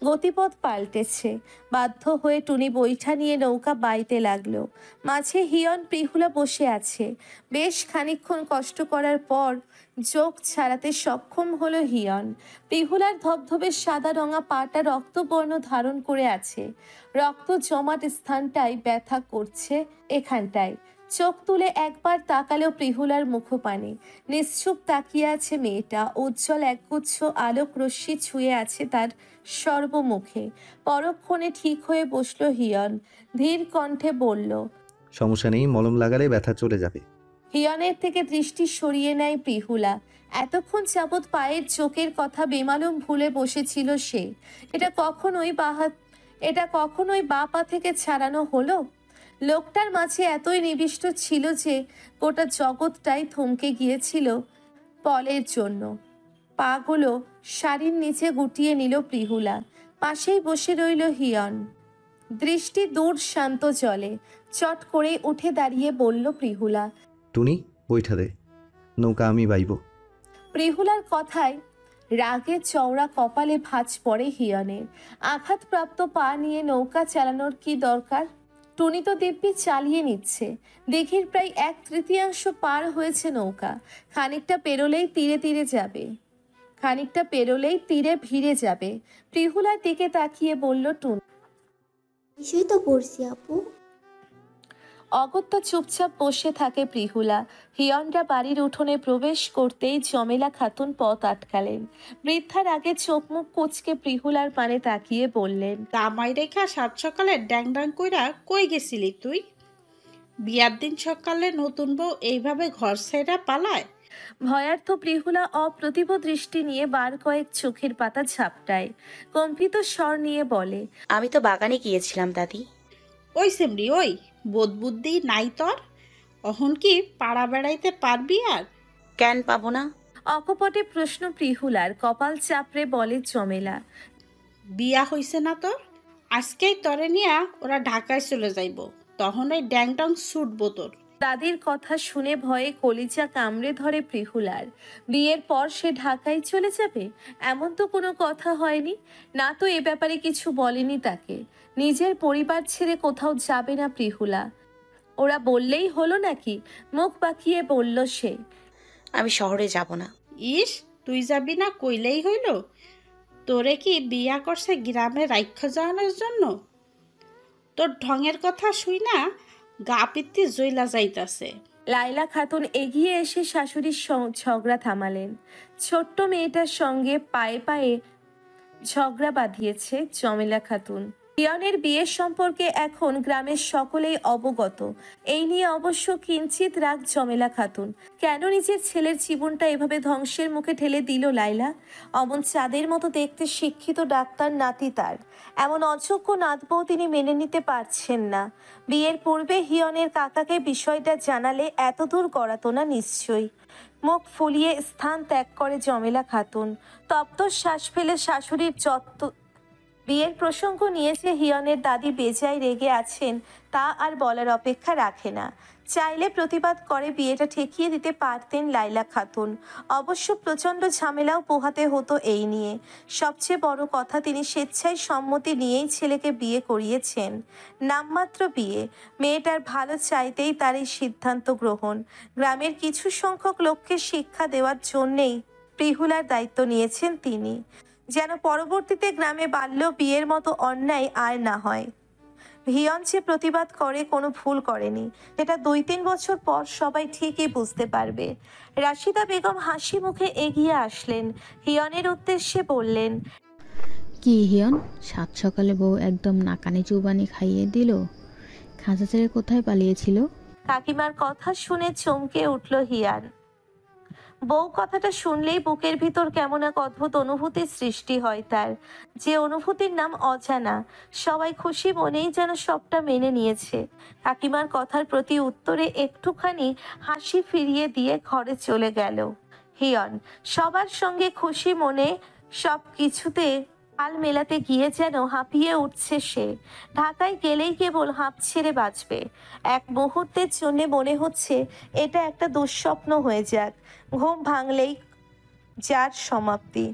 গতিপথ পাল্টেছে। বাধ্য হয়ে টুনি বৈঠা নিয়ে নৌকা বাইতে লাগলো। মাঝে হিয়ন প্রিহুলা বসে আছে। বেশ খানিকক্ষণ কষ্ট করার পর যোগ ছাড়াতে সক্ষম হলো হিয়ন। প্রিহুলার ধবধবে সাদা রঙা পাটা রক্তবর্ণ ধারণ করে আছে। রক্ত জমাট স্থানটায় ব্যথা করছে এখানটায়। চোখ তুলে একবার তাকালেও প্রিহুলার মুখপানে। নিশ্চুপ তাকিয়ে আছে মেয়েটা। উজ্জ্বল একগুচ্ছ আলোক রশ্মি ছুঁয়ে আছে তার সর্বমুখে। পরক্ষণে ঠিক হয়ে বসল হিয়ন। ধীর কণ্ঠে বলল, সমস্যা নেই, মলম লাগালে ব্যথা চলে যাবে। হিয়নের থেকে দৃষ্টি সরিয়ে নেয় প্রিহুলা। এতক্ষণ যাবৎ পায়ের চোখের কথা বেমালুম ভুলে বসেছিল সে। এটা কখনোই বা পা থেকে ছাড়ানো হলো? লোকটার মাঝে এতই নিবিষ্ট ছিল যে গোটা জগৎটাই থমকে গিয়েছিল পলের জন্য। পাগুলো শাড়ির নিচে গুটিয়ে নিল প্রিহুলা। পাশেই বসে রইল হিয়ন। দৃষ্টি দূর শান্ত জলে। চট করে উঠে দাঁড়িয়ে বলল প্রিহুলা, টুনি, বৈঠা দে, নৌকা আমি বাইব। প্রিহুলার কথায় রাগে চওড়া কপালে ভাঁজ পড়ে হিয়নের। আঘাতপ্রাপ্ত পা নিয়ে নৌকা চালানোর কি দরকার? টুনি তো দিব্যি চালিয়ে নিচ্ছে। দিঘির প্রায় 1/3 পার হয়েছে নৌকা। খানিকটা পেরোলেই তীরে ভিড়ে যাবে। প্রিহুলার দিকে তাকিয়ে বলল টুনি, বিষয় তো পড়ছি আপু। অগত্যা চুপচাপ বসে থাকে প্রিহুলা। হিয়নরা বাড়ির উঠোনে প্রবেশ করতেই জমেলা খাতুন পথ আটকালেন। বৃদ্ধার আগে চোখ মুখ কুচকে প্রিহুলার পানে তাকিয়ে বললেন, জামাই রেখা সাত সকালে ড্যাং ড্যাং কইরা কই গেছিলি তুই? বিয়ার দিন সকালে নতুন বউ এইভাবে ঘর ছেড়া পালায়? ভয়ার্থ প্রিহুলা অপ্রতিভ দৃষ্টি নিয়ে বার কয়েক চোখের পাতা ঝাপটায়। কম্পিত স্বর নিয়ে বলে, আমি তো বাগানে গিয়েছিলাম দাদি। ওই সেমরি ওই, বোধ বুদ্ধি নাই তোর? অহন কি পাড়া বেড়াইতে পারবি আর? কেন পাবো না? অকপটে প্রশ্ন প্রিহুলার। কপাল চাপড়ে বলে জমেলা, বিয়া হইছে না তোর? আজকেই তরে নিয়া ওরা ঢাকায় চলে যাইব, তখন ওই ড্যাং ড্যাং ছুটবো তোর। দাদির কথা শুনে ভয়ে কলিজা কামড়ে ধরে প্রিহুলার। বিয়ের পর সে ঢাকায় চলে যাবে? এমন তো কোনো কথা হয়নি। না তো এ ব্যাপারে কিছু বলেনি তাকে। নিজের পরিবার ছেড়ে কোথাও যাবে না প্রিহুলা। ওরা বললেই হলো নাকি? মুখ বাঁকিয়ে বলল সে, আমি শহরে যাব না। ইস, তুই যাবি না কইলেই হইল? তোরে কি বিয়া করছে গ্রামে রাইখা যাওয়ানোর জন্য? তোর ঢঙের কথা শুই না গা পিত্তি জইলা যাইতাছে। লাইলা খাতুন এগিয়ে এসে শাশুড়ির ঝগড়া থামালেন। ছোট্ট মেয়েটার সঙ্গে পায়ে পায়ে ঝগড়া বাঁধিয়েছে জমেলা খাতুন। হিয়নের বিয়ের সম্পর্কে এখন গ্রামের সকলেই অবগত। এই নিয়ে অবশ্য কিঞ্চিত রাগ জমেলা খাতুন। কেন নিজের ছেলের জীবনটা এভাবে ধ্বংসের মুখে ঠেলে দিল লাইলা? অমন চাঁদের মতো দেখতে শিক্ষিত ডাক্তার নাতি তার, এমন অযোগ্য নাতবউ তিনি মেনে নিতে পারছেন না। বিয়ের পূর্বে হিয়নের কাকাকে বিষয়টা জানালে এতদূর গড়াতো না নিশ্চয়ই। মুখ ফুলিয়ে স্থান ত্যাগ করে জমেলা খাতুন। তপ্ত শ্বাস ফেলে শাশুড়ির বিয়ের প্রসঙ্গ নিয়ে যে হিয়নের দাদি বেজায় রেগে আছেন তা আর বলার অপেক্ষা রাখে না। চাইলে প্রতিবাদ করে বিয়েটা ঠেকিয়ে দিতে পারতেন লাইলা খাতুন। অবশ্য প্রচণ্ড ঝামেলাও পোহাতে হতো এই নিয়ে। সবচেয়ে বড় কথা, তিনি স্বেচ্ছায় সম্মতি নিয়েই ছেলেকে বিয়ে করিয়েছেন। নামমাত্র বিয়ে, মেয়েটার ভালো চাইতেই তার এই সিদ্ধান্ত গ্রহণ। গ্রামের কিছু সংখ্যক লোককে শিক্ষা দেওয়ার জন্যেই প্রিহুলার দায়িত্ব নিয়েছেন তিনি, যেন পরবর্তীতে গ্রামে বাল্য বিয়ের মতো অন্যায় আর না হয়। হিয়ন যে প্রতিবাদ করে কোনো ভুল করেনি, যেটা 2-3 বছর পর সবাই ঠিকই বুঝতে পারবে। রাশিদা বেগম হাসি মুখে এগিয়ে আসলেন, হিয়নের উদ্দেশ্যে বললেন, কি হিয়ন, সাত সকালে বউ একদম নাকানি চুবানি খাইয়ে দিল? খাঁচা ছেড়ে কোথায় পালিয়েছিল? কাকিমার কথা শুনে চমকে উঠল হিয়ান। বউ কথাটা শুনলেই বুকের ভিতর কেমন এক অদ্ভুত অনুভূতির সৃষ্টি হয় তার, যে অনুভূতির নাম অজানা। সবাই খুশি মনেই যেন সবটা মেনে নিয়েছে। কাকিমার কথার প্রতি উত্তরে একটুখানি হাসি ফিরিয়ে দিয়ে ঘরে চলে গেল হিয়ন। সবার সঙ্গে খুশি মনে সব কিছুতে হাল মেলাতে গিয়ে যেন হাঁপিয়ে উঠছে সে। ঢাকায় গেলেই কেবল হাঁপ ছেড়ে বাঁচবে। এক মুহূর্তের জন্য মনে হচ্ছে এটা একটা দুঃস্বপ্ন হয়ে যাক, ঘুম ভাঙলেই যার সমাপ্তি।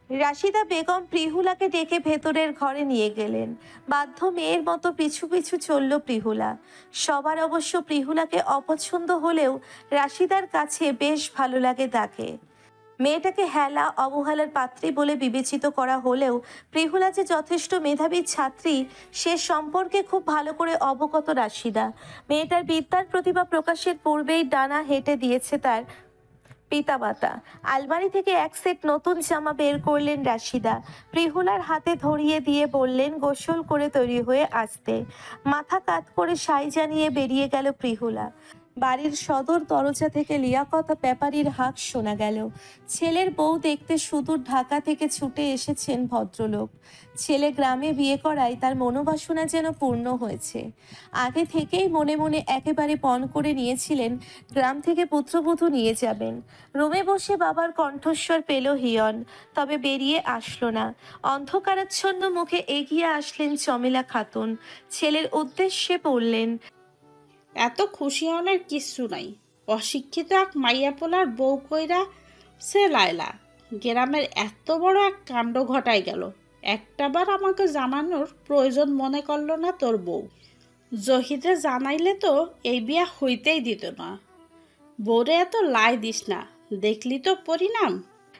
রাশিদা বেগম প্রিহুলাকে ডেকে ভেতরের ঘরে নিয়ে গেলেন। বাধ্য মেয়ের মতো পিছু পিছু চলল প্রিহুলা। সবার অবশ্য প্রিহুলাকে অপছন্দ হলেও রাশিদার কাছে বেশ ভালো লাগে তাকে। মেয়েটাকে হেলা অবহেলার পাত্রী বলে বিবেচিত করা হলেও প্রিহুলা যে যথেষ্ট মেধাবী ছাত্রী সে সম্পর্কে খুব ভালো করে অবগত রাশিদা। মেয়েটার বিদ্যার প্রতিভা প্রকাশের পূর্বেই ডানা হেঁটে দিয়েছে তার পিতামাতা। আলমারি থেকে এক সেট নতুন জামা বের করলেন রাশিদা। প্রিহুলার হাতে ধরিয়ে দিয়ে বললেন গোসল করে তৈরি হয়ে আসতে। মাথা কাত করে সাই জানিয়ে বেরিয়ে গেল প্রিহুলা। বাড়ির সদর দরজা থেকে লিয়াকত ব্যাপারীর হাঁক শোনা গেল। ছেলের বউ দেখতে সুদূর ঢাকা থেকে ছুটে এসেছেন ভদ্রলোক। ছেলে গ্রামে বিয়ে করায় তার মনোবাসনা যেন পূর্ণ হয়েছে। আগে থেকেই মনে মনে একেবারে পণ করে নিয়েছিলেন গ্রাম থেকে পুত্রবধূ নিয়ে যাবেন। রুমে বসে বাবার কণ্ঠস্বর পেল হিয়ন, তবে বেরিয়ে আসলো না। অন্ধকারাচ্ছন্ন মুখে এগিয়ে আসলেন জমেলা খাতুন। ছেলের উদ্দেশ্যে বললেন, এত খুশি হওয়ার কিচ্ছু নাই। অশিক্ষিত এক মাইয়া পোলার বউ কইরা সে লাইলা গ্রামের এত বড় এক কাণ্ড ঘটাই গেল। একটাবার আমাকে জানানোর প্রয়োজন মনে করল না তোর বউ? জহিদে জানাইলে তো এই বিয়া হইতেই দিত না। বউরে এত লাই দিস না, দেখলি তো পরিণাম।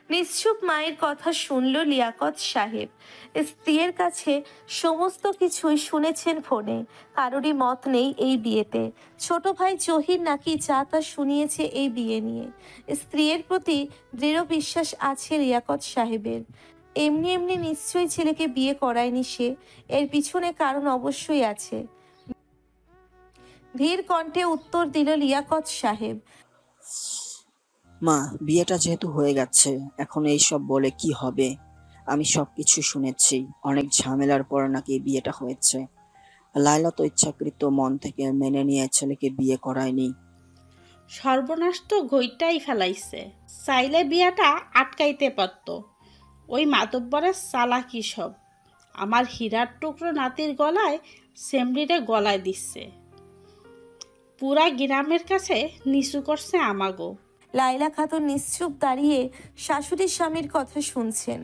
নিশ্চুপ মায়ের কথা শুনল লিয়াকত সাহেব। স্ত্রীর কাছে সমস্ত কিছুই শুনেছেন ফোনে। কারোরই মত নেই এই বিয়েতে। ছোট ভাই জহির নাকি যা তা শুনিয়েছে এই বিয়ে নিয়ে। স্ত্রীর প্রতি দৃঢ় বিশ্বাস আছে লিয়াকত সাহেবের। এমনি এমনি নিশ্চয়ই ছেলেকে বিয়ে করায়নি সে, এর পিছনে কারণ অবশ্যই আছে। ধীর কণ্ঠে উত্তর দিল লিয়াকত সাহেব। মা, বিয়েটা যেহেতু হয়ে গেছে, এখন এইসব বলে কি হবে? আমি সবকিছু শুনেছি। অনেক ঝামেলার পর নাকি বিয়েটা হয়েছে। লায়লা তো ইচ্ছাকৃত মন থেকে মেনে নিয়ে ছেলেকে বিয়ে করায়নি। সর্বনাশ তো ঘইটাই ফেলাইছে। চাইলে বিয়াটা আটকাইতে পারত। ওই মাতব্বরের চালাকি সব। আমার হীরার টুকরো নাতির গলায় সেমরিরে গলায় দিচ্ছে। পুরা গ্রামের কাছে নিচু করছে আমাগো। লায়লা খাতুন নিশ্চুপ দাঁড়িয়ে শাশুড়ির স্বামীর কথা শুনছেন।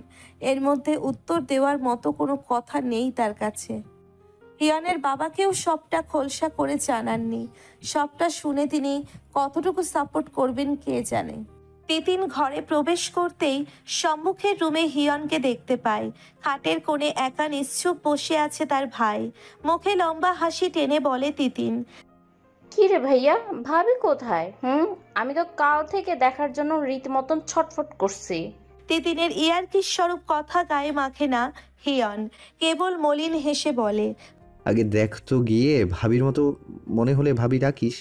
এর মধ্যে উত্তর দেওয়ার মতো কোনো কথা নেই তার কাছে। হিয়ানের বাবাকেও সবটা খোলসা করে জানাননি। সবটা শুনে তিনি কতটুকু সাপোর্ট করবেন কে জানে। তিতিন ঘরে প্রবেশ করতেই সম্মুখের রুমে হিয়নকে দেখতে পায়। খাটের কোণে একা নিশ্চুপ বসে আছে তার ভাই। মুখে লম্বা হাসি টেনে বলে তিতিন, কি রে ভাইয়া, ভাবি কোথায়? আমি তো কাল থেকে দেখার জন্য রীতিমতন ছটফট করছি। তিতিনের ইয়ার্কির স্বরূপ কথা গায়ে মাখে না হিয়ন, কেবল মলিন হেসে বলে, আগে দেখ তো গিয়ে, ভাবির মতো মনে হলে ভাবি ডাকিস।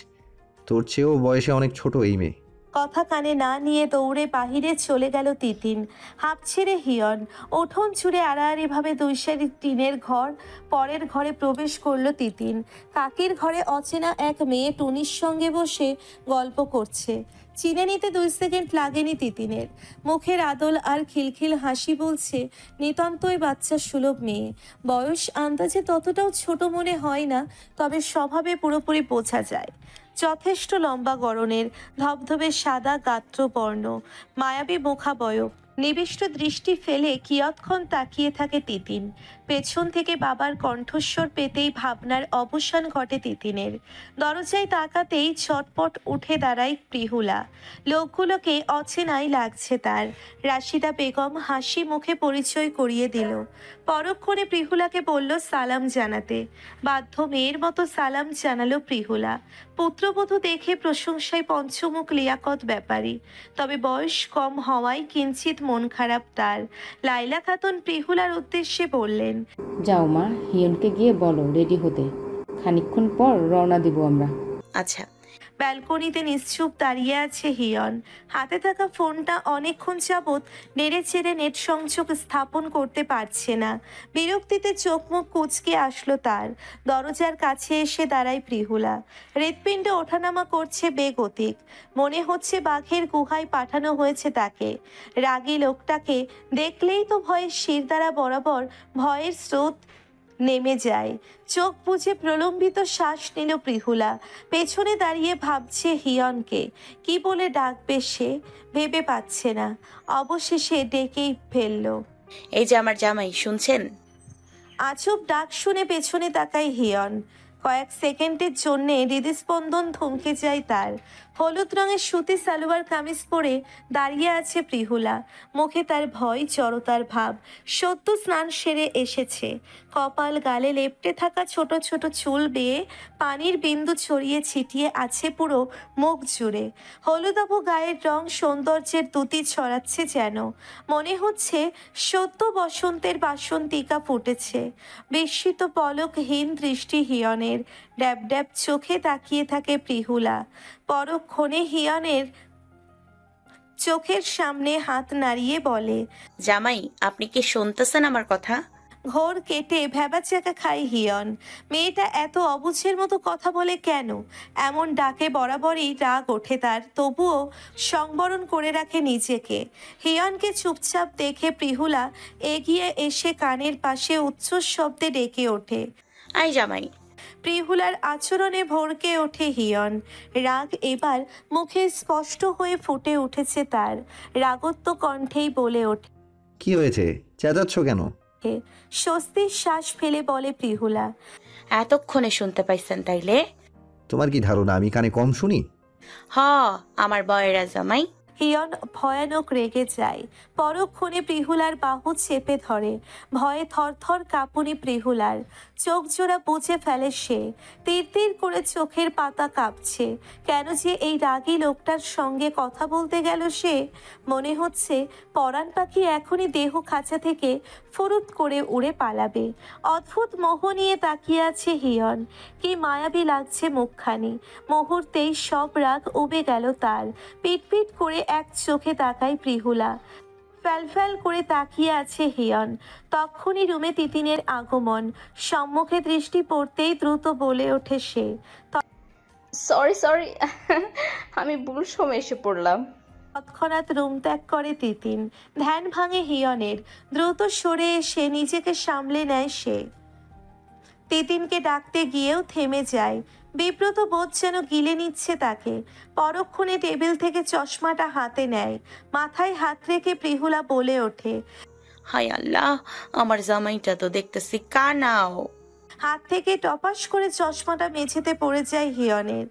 তোর চেয়েও বয়সে অনেক ছোট এই মেয়ে। কথা কানে না নিয়ে দৌড়ে বাহিরে চলে গেল তিতিন। হাঁপ ছেড়ে হিয়ন উঠোন জুড়ে আড়াআড়িভাবে দুই সারি টিনের ঘর। পরের ঘরে প্রবেশ করলো তিতিন। কাকির ঘরে অচেনা এক মেয়ে টুনির সঙ্গে বসে গল্প করছে। চিনে নিতে 2 সেকেন্ড লাগেনি তিতিনের। মুখের আদল আর খিলখিল হাসি বলছে নিতান্তই বাচ্চা সুলভ মেয়ে। বয়স আন্দাজে ততটাও ছোট মনে হয় না, তবে স্বভাবে পুরোপুরি বোঝা যায়। যথেষ্ট লম্বা গড়নের, ধবধবে সাদা গাত্রবর্ণ, মায়াবী মুখাবয়ব। নিবিষ্ট দৃষ্টি ফেলে কিয়ৎক্ষণ তাকিয়ে থাকে তিতিন। পেছন থেকে বাবার কণ্ঠস্বর পেতেই ভাবনার অবসান ঘটে তিতিনের। দরজায় তাকাতেই ছটপট উঠে দাঁড়ায় প্রিহুলা। লোকগুলোকে অচেনাই লাগছে তার। রাশিদা বেগম হাসি মুখে পরিচয় করিয়ে দিল। পরক্ষণে প্রিহুলাকে বলল সালাম জানাতে। বাধ্য মেয়ের মতো সালাম জানালো প্রিহুলা। পুত্রবধূ দেখে প্রশংসায় পঞ্চমুখ লিয়াকত ব্যাপারী। তবে বয়স কম হওয়ায় কিঞ্চিত মন খারাপ তার। লায়লা খাতুন প্রিহুলার উদ্দেশ্যে বললেন, যাও মা, হিয়নকে গিয়ে বলো রেডি হতে। খানিকক্ষণ পর রওনা দিব আমরা। আচ্ছা। ব্যালকনিতে নিশ্চুপ দাঁড়িয়ে আছে হিয়ন। হাতে থাকা ফোনটা অনেকক্ষণ যাবৎ নেড়ে চেড়ে নেট সংযোগ স্থাপন করতে পারছে না। বিরক্তিতে চোখ মুখ কুঁচকে আসলো তার। দরজার কাছে এসে দাঁড়ায় প্রিহুলা। হৃৎপিণ্ডে ওঠানামা করছে বেগতিক। মনে হচ্ছে বাঘের গুহায় পাঠানো হয়েছে তাকে। রাগী লোকটাকে দেখলেই তো ভয়ের শিরদাঁড়া বরাবর ভয়ের স্রোত নেমে যায়। চোখ বুজে প্রলম্বিত শ্বাস নিল প্রিহুলা। পেছনে দাঁড়িয়ে ভাবছে হিয়নকে কি বলে ডাকবে সে, ভেবে পাচ্ছে না। অবশেষে ডেকেই ফেলল, এই যে আমার জামাই, শুনছেন? আজব ডাক শুনে পেছনে তাকায় হিয়ন। কয়েক সেকেন্ডের জন্যে হৃদস্পন্দন থমকে যায় তার। হলুদ রঙের সুতি সালোয়ার কামিজ পরে দাঁড়িয়ে আছে প্রিহুলা। মুখে তার ভয়, জড়তার ভাব। সদ্য স্নান সেরে এসেছে। কপাল গালে লেপ্টে থাকা ছোট ছোট চুল বেয়ে পানির বিন্দু ছড়িয়ে ছিটিয়ে আছে পুরো মুখ জুড়ে। হলুদাভ গায়ের রং সৌন্দর্যের দ্যুতি ছড়াচ্ছে যেন। মনে হচ্ছে সদ্য বসন্তের বাসন্তিকা ফুটেছে। বিস্মিত পলকহীন দৃষ্টি হিয়নের। ড্যাব ড্যাব চোখে তাকিয়ে থাকে প্রিহুলা। পরক্ষণে হিয়নের চোখের সামনে হাত নাড়িয়ে বলে, জামাই, আপনি কি শুনতেছেন আমার কথা? ঘোর কেটে ভ্যাবাচ্যাকা খায় হিয়ন। মেয়েটা এত অবুঝের মতো কথা বলে কেন? এমন ডাকে বরাবরই রাগ ওঠে তার, তবুও সংবরণ করে রাখে নিজেকে। হিয়নকে চুপচাপ দেখে প্রিহুলা এগিয়ে এসে কানের পাশে উচ্চ শব্দে ডেকে ওঠে, আই জামাই। প্রিহুলার আচরণে ভড়কে ওঠে হিয়ন। রাগ এবার মুখে স্পষ্ট হয়ে ফুটে উঠেছে তার। রাগত্ব কণ্ঠেই বলে ওঠে, কি হয়েছে, চেঁচাচ্ছ কেন? স্বস্তির শ্বাস ফেলে বলে প্রিহুলা, এতক্ষণে শুনতে পাইছেন তাইলে? তোমার কি ধারণা আমি কানে কম শুনি? হ, আমার বয়েরা জামাই। হিয়ন ভয়ানক রেগে যায়। পরক্ষণে প্রিহুলার বাহু চেপে ধরে। ভয়ে থরথর কাঁপুনি প্রিহুলার। চোখ জোড়া বুঝে ফেলে সে। তীর তীর করে চোখের পাতা কাঁপছে। কেন যে এই রাগী লোকটার সঙ্গে কথা বলতে গেল সে? মনে হচ্ছে পরাণ পাখি এখনই দেহ খাঁচা থেকে ফুরুত করে উড়ে পালাবে। অদ্ভুত মোহ নিয়ে তাকিয়ে আছে হিয়ন। কি মায়াবী লাগছে মুখখানি। মুহূর্তেই সব রাগ উবে গেল তার। পিটপিট করে এক চোখে তাকায় প্রিহুলা। ফ্যালফ্যাল করে তাকিয়ে আছে হিয়ন। তক্ষুনি রুমে তিতিনের আগমন। সম্মুখে দৃষ্টি পড়তেই দ্রুত বলে ওঠে সে, সরি আমি ভুল সময় এসে পড়লাম। তৎক্ষণাৎ রুম ত্যাগ করে তিতিন। ধ্যান ভাঙে হিয়নের। দ্রুত সরে এসে নিজেকে সামলে নেয় সে। তিতিনকে ডাকতে গিয়েও থেমে যায়। বিব্রত বোধ যেন গিলে নিচ্ছে তাকে। পরক্ষণে টেবিল থেকে চশমাটা হাতে নেয়। মাথায় হাত রেখে প্রিহুলা বলে ওঠে, হায় আল্লাহ, আমার জামাইটা তো দেখতেছি কানাও। হাত থেকে টপাস করে চশমাটা মেঝেতে পড়ে যায় হিয়নের।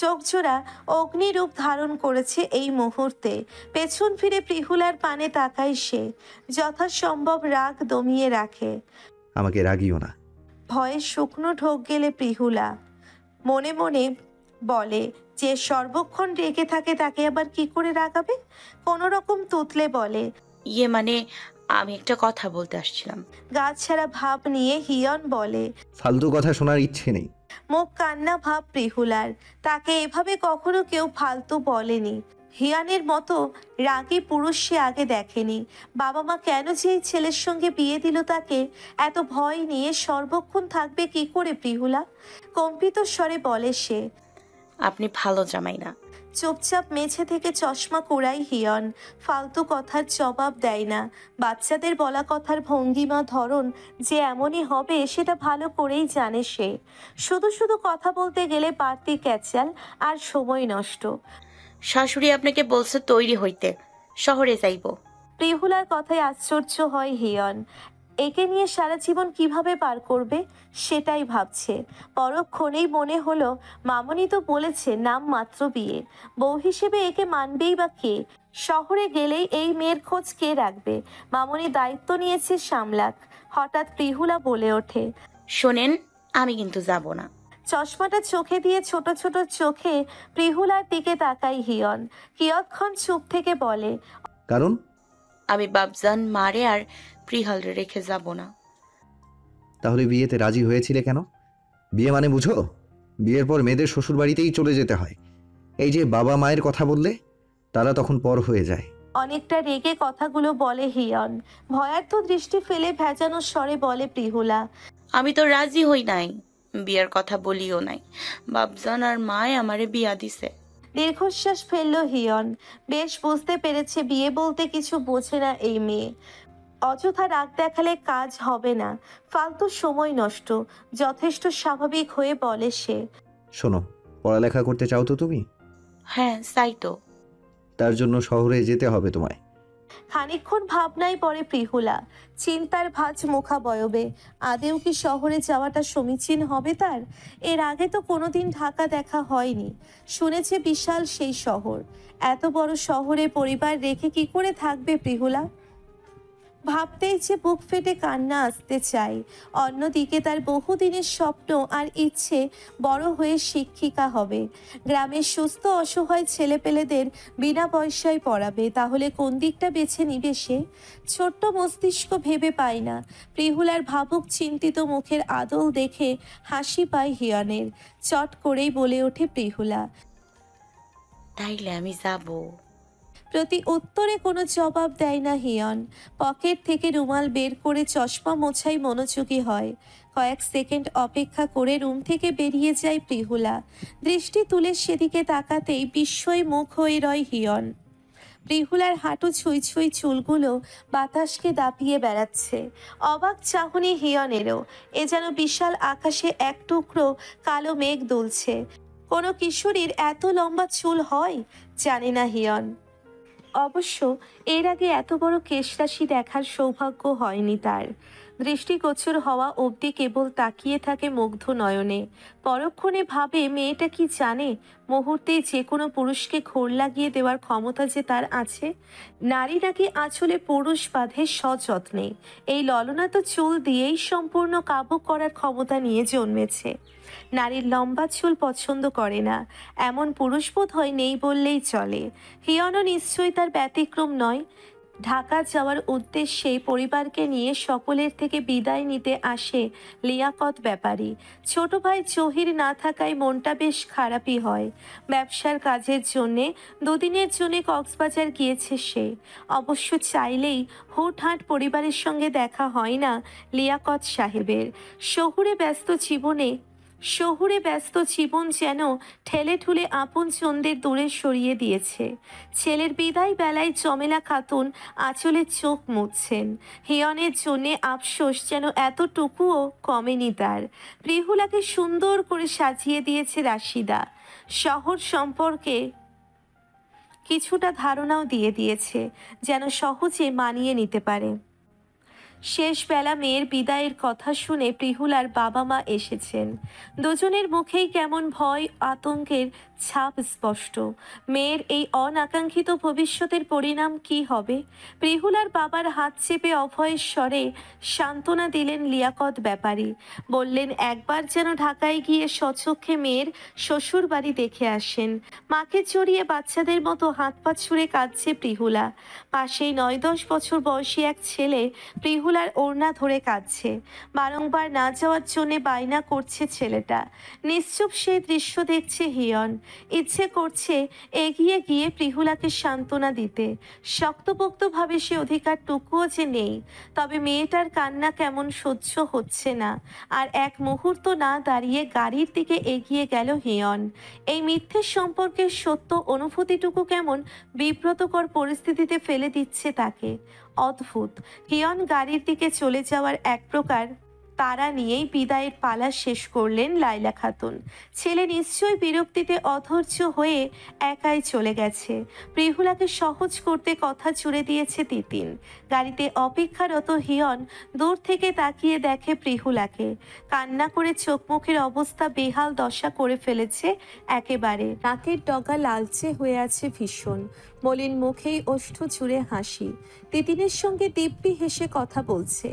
চোখ জোড়া অগ্নিরূপ ধারণ করেছে এই মুহূর্তে। পেছন ফিরে প্রিহুলার পানে তাকায় সে। যথাসম্ভব রাগ দমিয়ে রাখে। আমাকে রাগিও না। ভয়ে শুকনো ঢোক গেলে প্রিহুলা মনে মনে বলে যে সর্বক্ষণ রেগে থাকে তাকে আবার কি করে রাগাবে। কোনো রকম তুতলে বলে, মানে আমি একটা কথা বলতে আসছিলাম। গাছ ছাড়া ভাব নিয়ে হিয়ন বলে, ফালতু কথা শোনার ইচ্ছে নেই। মুখ কান্না ভাব প্রিহুলার। তাকে এভাবে কখনো কেউ ফালতু বলেনি। হিয়ানের মতো রাগী পুরুষ সে আগে দেখেনি। বাবা মা কেন যে এই ছেলের সঙ্গে বিয়ে দিল তাকে? এত ভয় নিয়ে সর্বক্ষণ থাকবে কি করে প্রিহুলা? কম্পিত স্বরে বলে সে, আপনি ভালো জামাই না। চুপচাপ মেঝে থেকে চশমা কুড়াই হিয়ন। ফালতু কথার জবাব দেয় না। বাচ্চাদের বলা কথার ভঙ্গিমা ধরন যে এমনই হবে সেটা ভালো করেই জানে সে। শুধু শুধু কথা বলতে গেলে বাড়তি ক্যাচাল আর সময় নষ্ট। শাশুড়ি আপনাকে বলছে তৈরি হইতে, শহরে যাইব। প্রিহুলার কথায় আশ্চর্য হয় হিয়ন। একে নিয়ে সারা জীবন কিভাবে পার করবে সেটাই ভাবছে। পরক্ষণেই মনে হলো মামনি তো বলেছে নাম মাত্র বিয়ে, বউ হিসেবে একে মানবেই বা কে? শহরে গেলেই এই মেয়ের খোঁজ কে রাখবে? মামনি দায়িত্ব নিয়েছে সামলাক। হঠাৎ প্রিহুলা বলে ওঠে, শোনেন, আমি কিন্তু যাব না। চশমাটা চোখে দিয়ে ছোট ছোট চোখে প্রিহুলার দিকে তাকাই হিয়ন। কিয়ৎক্ষণ চুপ থেকে বলে, কারণ? আমি বাবজান মারে আর প্রিহালরে রেখে যাব না। তাহলে বিয়েতে রাজি হয়েছিলে কেন? বিয়ে মানে বুঝো? বিয়ের পর মেয়েদের শ্বশুর বাড়িতেই চলে যেতে হয়। এই যে বাবা মায়ের কথা বললে, তারা তখন পর হয়ে যায়। অনেকটা রেগে কথাগুলো বলে হিয়ন। ভয়ার্থ দৃষ্টি ফেলে ভেজানো স্বরে বলে প্রিহুলা, আমি তো রাজি হই নাই, বিয়ের কথা বলিও নাই। বাবজান আর মায় আমারে বিয়া দিছে। দীর্ঘশ্বাস ফেলল হিয়ন। বেশ বুঝতে পেরেছে বিয়ে বলতে কিছু বোঝে না এই মেয়ে। অযথা রাগ দেখালে কাজ হবে না, ফালতু সময় নষ্ট। যথেষ্ট স্বাভাবিক হয়ে বলে সে, শোনো, পড়ালেখা করতে চাও তো তুমি? হ্যাঁ চাই তো। তার জন্য শহরে যেতে হবে তোমায়। খানিকক্ষণ ভাবনায় পড়ে প্রিহুলা। চিন্তার ভাঁজ মুখাবয়বে। আদেও কি শহরে যাওয়াটা সমীচীন হবে তার? এর আগে তো কোনোদিন ঢাকা দেখা হয়নি। শুনেছে বিশাল সেই শহর। এত বড় শহরে পরিবার রেখে কি করে থাকবে প্রিহুলা? ভাবতেই যে বুক ফেটে কান্না আসতে চায়। অন্যদিকে তার বহুদিনের স্বপ্ন আর ইচ্ছে বড় হয়ে শিক্ষিকা হবে। গ্রামের সুস্থ অসহায় ছেলেপেলেদের বিনা পয়সায় পড়াবে। তাহলে কোন দিকটা বেছে নিবে সে? ছোট্ট মস্তিষ্ক ভেবে পায় না। প্রিহুলার ভাবুক চিন্তিত মুখের আদল দেখে হাসি পায় হিয়নের। চট করেই বলে ওঠে প্রিহুলা, তাইলে আমি যাব। প্রতি উত্তরে কোনো জবাব দেয় না হিয়ন। পকেট থেকে রুমাল বের করে চশমা মোছাই মনোযোগী হয়। কয়েক সেকেন্ড অপেক্ষা করে রুম থেকে বেরিয়ে যায় প্রিহুলা। দৃষ্টি তুলে সেদিকে তাকাতেই বিস্ময় মুখ হয়ে রয় হিয়ন। প্রিহুলার হাঁটু ছুঁই ছুঁই চুলগুলো বাতাসকে দাপিয়ে বেড়াচ্ছে। অবাক চাহনি হিয়নেরও। এ যেন বিশাল আকাশে এক টুকরো কালো মেঘ দুলছে। কোনো কিশোরীর এত লম্বা চুল হয় জানে না হিয়ন। অবশ্য এর আগে এত বড় কেশরাশি দেখার সৌভাগ্য হয়নি তার। দৃষ্টিগোচর হওয়া অবধি কেবল তাকিয়ে থাকে মুগ্ধ নয়নে। পরক্ষণে ভাবে মেয়েটা কি জানে মুহূর্তেই যে কোনো পুরুষকে ঘোর লাগিয়ে দেওয়ার ক্ষমতা যে তার আছে। নারী নাকি আঁচলে পুরুষ বাঁধে সযত্নে, এই ললনা তো চুল দিয়েই সম্পূর্ণ কাবু করার ক্ষমতা নিয়ে জন্মেছে। নারীর লম্বা চুল পছন্দ করে না এমন পুরুষ বোধ হয় নেই বললেই চলে। হিয়নও নিশ্চয়ই তার ব্যতিক্রম নয়। ঢাকা যাওয়ার উদ্দেশ্যে পরিবারকে নিয়ে সকলের থেকে বিদায় নিতে আসে লিয়াকত ব্যাপারী। ছোট ভাই জহির না থাকায় মনটা বেশ খারাপই হয়। ব্যবসার কাজের জন্যে দুদিনের জন্য কক্সবাজার গিয়েছে সে। অবশ্য চাইলেই হুটহাট পরিবারের সঙ্গে দেখা হয় না লিয়াকত সাহেবের। শহুরে ব্যস্ত জীবন যেন ঠেলে ঠুলে আপনজনদের দূরে সরিয়ে দিয়েছে। ছেলের বিদায় বেলায় জমেলা খাতুন আঁচলে চোখ মুছছেন। হিয়নের জন্যে আফসোস যেন এতটুকুও কমেনি তার। প্রিহুলাকে সুন্দর করে সাজিয়ে দিয়েছে রাশিদা। শহর সম্পর্কে কিছুটা ধারণাও দিয়ে দিয়েছে যেন সহজে মানিয়ে নিতে পারে। শেষ বেলা মেয়ের বিদায়ের কথা শুনে প্রিহুলার বাবা মা এসেছেন। দুজনের মুখেই কেমন ভয় আতঙ্কের ছাপ স্পষ্ট। মেয়ের এই অনাকাঙ্ক্ষিত ভবিষ্যতের পরিণাম কি হবে? প্রিহুলার বাবার হাত চেপে অভয়ের স্বরে সান্ত্বনা দিলেন লিয়াকত ব্যাপারী। বললেন একবার যেন ঢাকায় গিয়ে স্বচক্ষে মেয়ের শ্বশুর বাড়ি দেখে আসেন। মাকে জড়িয়ে বাচ্চাদের মতো হাত পা ছুঁড়ে কাঁদছে প্রিহুলা। পাশেই 9-10 বছর বয়সী এক ছেলে প্রিহুলার ওড়না ধরে কাঁদছে। বারংবার না যাওয়ার জন্যে বায়না করছে ছেলেটা। নিশ্চুপ সেই দৃশ্য দেখছে হিয়ন। ইচ্ছে করছে এগিয়ে গিয়ে প্রিহুলাকে সান্ত্বনা দিতে। শক্তপোক্তভাবে সে অধিকারটুকুও যে নেই। তবে মেয়েটার কান্না কেমন সহ্য হচ্ছে না। আর এক মুহূর্ত না দাঁড়িয়ে গাড়ির দিকে এগিয়ে গেল হিয়ন। এই মিথ্যে সম্পর্কের সত্য অনুভূতিটুকু কেমন বিব্রতকর পরিস্থিতিতে ফেলে দিচ্ছে তাকে। অদ্ভুত। হিয়ন গাড়ির দিকে চলে যাওয়ার এক প্রকার তারা নিয়েই বিদায়ের পালা শেষ করলেন লাইলা খাতুন। ছেলে নিশ্চয়ই বিরক্তিতে অধৈর্য হয়ে একাই চলে গেছে। প্রিহুলাকে সহজ করতে কথা জুড়ে দিয়েছে তিতিন। গাড়িতে অপেক্ষারত হিয়ন দূর থেকে তাকিয়ে দেখে প্রিহুলাকে। কান্না করে চোখ মুখের অবস্থা বেহাল দশা করে ফেলেছে একেবারে। নাকের ডগা লালচে হয়ে আছে ভীষণ। মলিন মুখেই ওষ্ঠ জুড়ে হাসি। তিতিনের সঙ্গে দিব্যি হেসে কথা বলছে।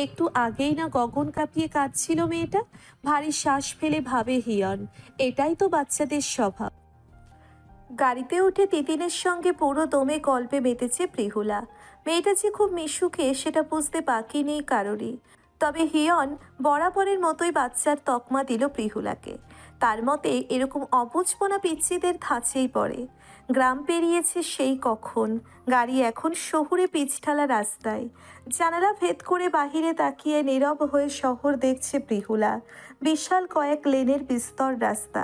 একটু আগেই না গগন কাঁপিয়ে কাঁদছিল মেয়েটা। ভারী শ্বাস ফেলে ভাবে হিয়ন, এটাই তো বাচ্চাদের স্বভাব। গাড়িতে উঠে তিতিনের সঙ্গে পুরো দমে গল্পে মেতেছে প্রিহুলা। মেয়েটা যে খুব মিশুকে সেটা বুঝতে বাকি নেই কারোরই। তবে হিয়ন বরাবরের মতোই বাচ্চার তকমা দিল প্রিহুলাকে। তার মতে এরকম অবুঝপনা পিচ্চিদের ধাঁচেই পড়ে। গ্রাম পেরিয়েছে সেই কখন, গাড়ি এখন শহুরে পিচঢালা রাস্তায়। জানালা ভেদ করে বাহিরে তাকিয়ে নীরব হয়ে শহর দেখছে প্রিহুলা। বিশাল কয়েক লেনের বিস্তর রাস্তা,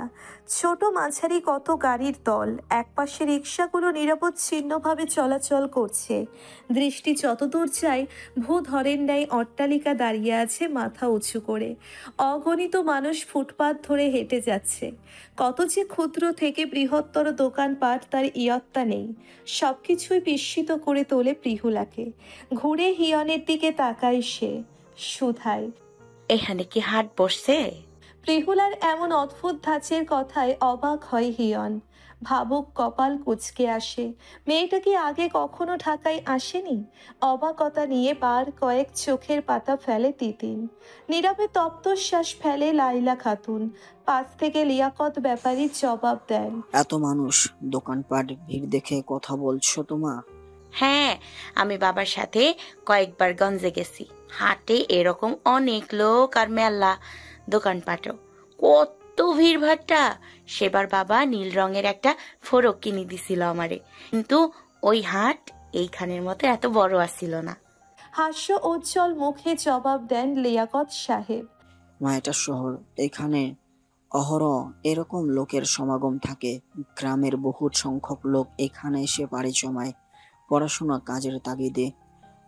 ছোট মাঝারি কত গাড়ির দল। একপাশে রিক্সাগুলো নিরবচ্ছিন্নভাবে চলাচল করছে। দৃষ্টি যতদূর যায় ভূধরের ন্যায় অট্টালিকা দাঁড়িয়ে আছে মাথা উঁচু করে। অগণিত মানুষ ফুটপাত ধরে হেঁটে যাচ্ছে। কত যে ক্ষুদ্র থেকে বৃহত্তর দোকানপাট তার ইয়ত্তা নেই। সবকিছুই বিস্মিত করে তোলে প্রিহুলাকে। ঘুরে হিয়নের দিকে তাকায় সে, সুধায়, এখানে কি হাট বসছে? প্রিহুলার এমন অদ্ভুত ধাঁচের কথায় অবাক হয় হিয়ন। ভাবুক কপাল কুঁচকে আসে। মেয়েটা কি আগে কখনো ঢাকায় আসেনি? অবাকতা নিয়ে বার কয়েক চোখের পাতা ফেলে তিতিন। নীরবে তপ্তশ্বাস ফেলে লাইলা খাতুন। পাশ থেকে লিয়াকত ব্যাপারী জবাব দেন, এত মানুষ, দোকানপাট, ভিড় দেখে কথা বলছো তোমা? হ্যাঁ, আমি বাবার সাথে কয়েকবার গঞ্জে গেছি। হাটে এরকম অনেক লোক আর মেলা দোকানপাটও। কত ভিড় ভাট্টা। সেবার বাবা নীল রঙের একটা ফোরক কিনে দিছিল আমারে, কিন্তু ওই হাট এইখানের মতো এত বড় আসছিল না। হাস্য উজ্জ্বল মুখে জবাব দেন লিয়াকত সাহেব, মা, এটা শহর, এখানে অহরহ এরকম লোকের সমাগম থাকে। গ্রামের বহু সংখ্যক লোক এখানে এসে পাড়ি জমায় পড়াশোনা কাজের তাগিদে।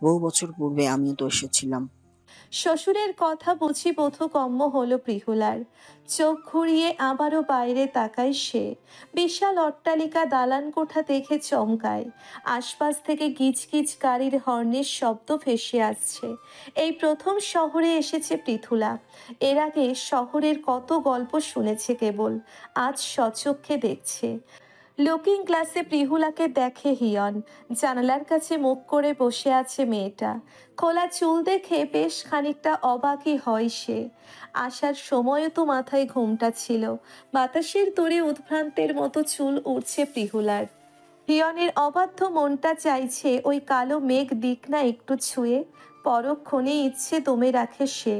বহু বছর পূর্বে আমিও তো এসেছিলাম। শ্বশুরের কথা বুঝি বোধগম্য হলো প্রিহুলার। চোখ ঘুরিয়ে আবারও বাইরে তাকায় সে। বিশাল অট্টালিকা দালান কোঠা দেখে চমকায়। আশপাশ থেকে গিজগিজ গাড়ির হর্নের শব্দ ভেসে আসছে। এই প্রথম শহরে এসেছে পৃথুলা। এর আগে শহরের কত গল্প শুনেছে কেবল, আজ স্বচক্ষে দেখছে। লুকিং গ্লাসে প্রিহুলাকে দেখে হিয়ন। জানালার কাছে মুখ করে বসে আছে মেয়েটা। খোলা চুল দেখে বেশ খানিকটা অবাকই হয় সে। আসার সময়ও তো মাথায় ঘুমটা ছিল। বাতাসের তোড়ে উদ্ভ্রান্তের মতো চুল উড়ছে প্রিহুলার। হিয়নের অবাধ্য মনটা চাইছে ওই কালো মেঘ দিক না একটু ছুঁয়ে। পরক্ষণে ইচ্ছে দমে রাখে সে।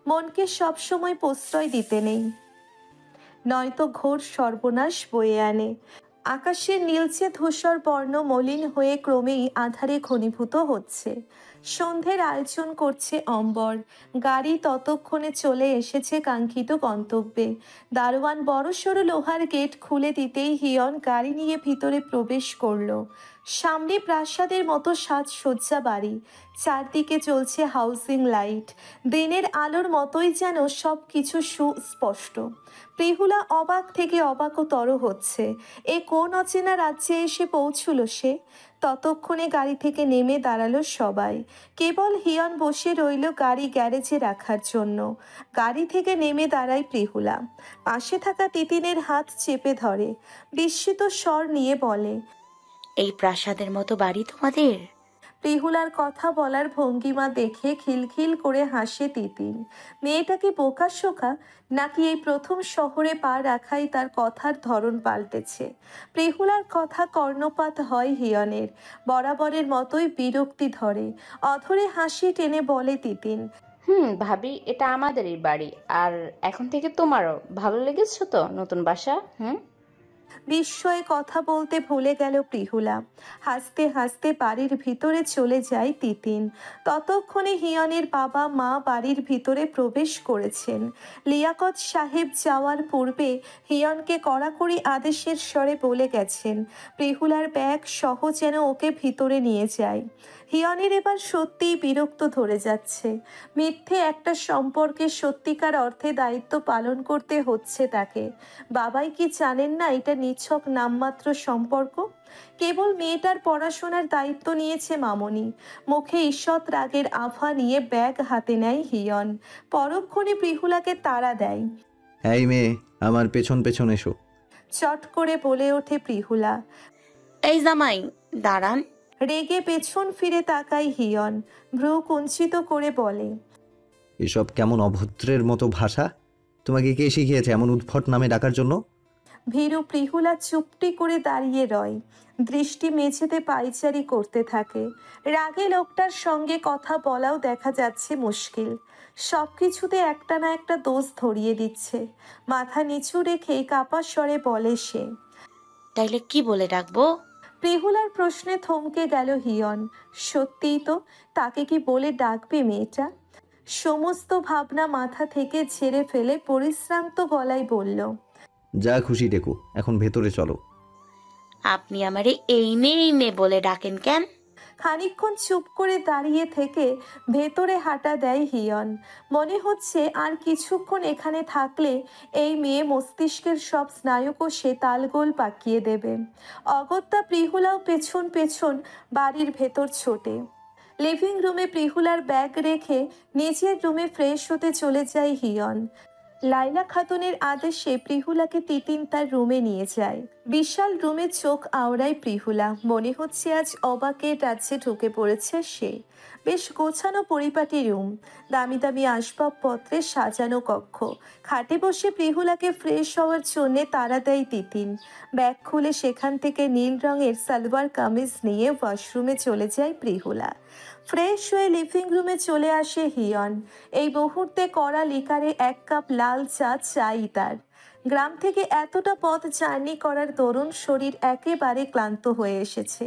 মনকে সবসময় প্রশ্রয় দিতে নেই, নয়তো ঘোর সর্বনাশ বয়ে আনে। আকাশের নীলচে ধূসর বর্ণ মলিন হয়ে ক্রমেই আঁধারে ঘনীভূত হচ্ছে। সন্ধ্যের আয়োজন করছে অম্বর। গাড়ি ততক্ষণে চলে এসেছে কাঙ্ক্ষিত গন্তব্যে। দারোয়ান বড়সড় লোহার গেট খুলে দিতেই হিয়ন গাড়ি নিয়ে ভিতরে প্রবেশ করলো। সামনে প্রাসাদের মতো সাজসজ্জা বাড়ি। চারদিকে চলছে হাউসিং লাইট। দিনের আলোর মতোই যেন সব কিছু সুস্পষ্ট। প্রিহুলা অবাক থেকে অবাকতর হচ্ছে। এ কোন অচেনা রাজ্যে এসে পৌঁছল সে? ততক্ষণে গাড়ি থেকে নেমে দাঁড়ালো সবাই। কেবল হিয়ন বসে রইল গাড়ি গ্যারেজে রাখার জন্য। গাড়ি থেকে নেমে দাঁড়ায় প্রিহুলা। পাশে থাকা তিতিনের হাত চেপে ধরে। বিস্মিত স্বর নিয়ে বলে, এই প্রাসাদের মতো বাড়ি তোমাদের? প্রিহুলার কথা বলার ভঙ্গিমা দেখে খিলখিল করে হাসে তিতিন। মেয়েটাকে বোকা শোকা, নাকি এই প্রথম শহরে পা রাখাই তার কথার ধরন পাল্টেছে? প্রিহুলার কথা কর্ণপাত হয় হিয়নের। বরাবরের মতোই বিরক্তি ধরে। অধরে হাসি টেনে বলে তিতিন, ভাবি, এটা আমাদেরই বাড়ি, আর এখন থেকে তোমারও। ভালো লেগেছে তো নতুন বাসা? বিস্ময়ে কথা বলতে ভুলে গেল প্রিহুলা। হাসতে হাসতে বাড়ির ভিতরে চলে যায় তিতিন। ততক্ষণে হিয়নের বাবা মা বাড়ির ভিতরে প্রবেশ করেছেন। লিয়াকত সাহেব যাওয়ার পূর্বে হিয়নকে কড়াকড়ি আদেশের স্বরে বলে গেছেন প্রিহুলার ব্যাগ সহ যেন ওকে ভিতরে নিয়ে যায়। হিয়নের এবার সত্যিই বিরক্ত ধরে যাচ্ছে। মিথ্যে একটা সম্পর্কে সত্যিকার অর্থে দায়িত্ব পালন করতে হচ্ছে তাকে। বাবাই কি জানেন না এটা নিছক নামমাত্র সম্পর্ক? কেবল মেয়েটার পড়াশোনার দায়িত্ব নিয়েছে মামনি। মুখে ঈষৎ রাগের আভা নিয়ে ব্যাগ হাতে নেয় হিয়ন। পরক্ষণে প্রিহুলাকে তাড়া দেয়, এই মেয়ে, আমার পেছন পেছন এসো। চট করে বলে ওঠে প্রিহুলা। এই জামাই, দাঁড়ান। রেগে পেছন ফিরে তাকায় হিয়ন। ভ্রু কুঞ্চিত করে বলে, এসব কেমন অভদ্রের মতো ভাষা? তোমাকে কে শিখিয়েছে এমন উদ্ভট নামে ডাকার জন্য? ভীরু প্রিহুলা চুপটি করে দাঁড়িয়ে রয়। দৃষ্টি মেঝেতে পায়চারি করতে থাকে। রাগে লোকটার সঙ্গে কথা বলাও দেখা যাচ্ছে মুশকিল। সব কিছুতে একটা না একটা দোষ ধরিয়ে দিচ্ছে। মাথা নিচু রেখে কাপা স্বরে বলে সে, তাইলে কি বলে ডাকবো? প্রিহুলার প্রশ্নে থমকে গেল হিয়ন। সত্যিই তো, তাকে কি বলে ডাকবে মেয়েটা? সমস্ত ভাবনা মাথা থেকে ঝেড়ে ফেলে পরিশ্রান্ত গলায় বলল, যা খুশি ডেকো, এখন ভেতরে চলো। আপনি আমারে এই নে বলে ডাকেন কেন? খানিকক্ষণ চুপ করে দাঁড়িয়ে থেকে ভেতরে হাঁটা দেয় হিয়ন। মনে হচ্ছে আর কিছুক্ষণ এখানে থাকলে এই মেয়ে মস্তিষ্কের সব স্নায়ুকোষে তালগোল পাকিয়ে দেবে। অগত্যা প্রিহুলাও পেছন পেছন বাড়ির ভেতর ছোটে। লিভিং রুমে প্রিহুলার ব্যাগ রেখে নিজের রুমে ফ্রেশ হতে চলে যায় হিয়ন। লাইলা খাতুনের আদেশে প্রিহুলাকে তিতিন তার রুমে নিয়ে যায়। বিশাল রুমে চোখ আওড়ায় প্রিহুলা। মনে হচ্ছে আজ অবাকের রাজ্যে ঢুকে পড়েছে সে। বেশ গোছানো পরিপাটি রুম, দামি দামি আসবাবপত্রে সাজানো কক্ষ। খাটে বসে প্রিহুলাকে ফ্রেশ হওয়ার জন্য তাড়া দেয় তিতিন। ব্যাগ খুলে সেখান থেকে নীল রঙের সালোয়ার কামিজ নিয়ে ওয়াশরুমে চলে যায় প্রিহুলা। ফ্রেশ হয়ে লিভিং রুমে চলে আসে হিয়ন। এই মুহূর্তে কড়া লিকারে 1 কাপ লাল চা চাই তার। গ্রাম থেকে এতটা পথ জার্নি করার দরুন শরীর একেবারে ক্লান্ত হয়ে এসেছে।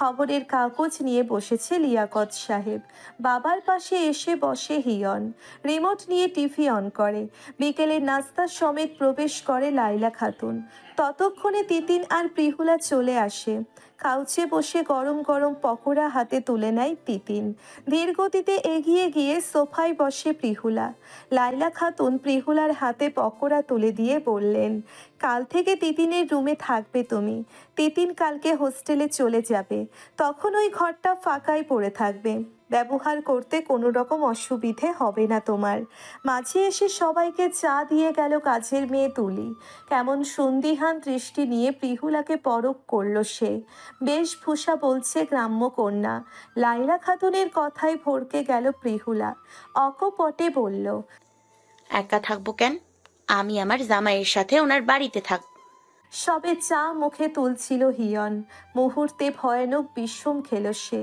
খবরের কাগজ নিয়ে বসেছে লিয়াকত সাহেব। বাবার পাশে এসে বসে হিয়ন। রিমোট নিয়ে টিভি অন করে। বিকেলের নাস্তা সমেত প্রবেশ করে লাইলা খাতুন। ততক্ষণে তিতিন আর প্রিহুলা চলে আসে। কাউচে বসে গরম গরম পকোড়া হাতে তুলে নেয় তিতিন। ধীর গতিতে এগিয়ে গিয়ে সোফায় বসে প্রিহুলা। লাইলা খাতুন প্রিহুলার হাতে পকোড়া তুলে দিয়ে বললেন, কাল থেকে তিতিনের রুমে থাকবে তুমি। তিতিন কালকে হোস্টেলে চলে যাবে, তখন ওই ঘরটা ফাঁকাই পড়ে থাকবে, ব্যবহার করতে কোনো রকম অসুবিধে হবে না তোমার। মাঝে এসে সবাইকে চা দিয়ে গেল কাজের মেয়ে তুলি। কেমন সন্দিহান দৃষ্টি নিয়ে প্রিহুলাকে পরখ করল সে। বেশভূষা বলছে গ্রাম্য কন্যা। লাইলা খাতুনের কথায় ভড়কে গেল প্রিহুলা। অকপটে বলল, একা থাকবো কেন? আমি আমার জামাইয়ের সাথে ওনার বাড়িতে থাকবো। সবে চা মুখে তুলছিল হিয়ন, মুহূর্তে ভয়ানক বিষম খেল সে।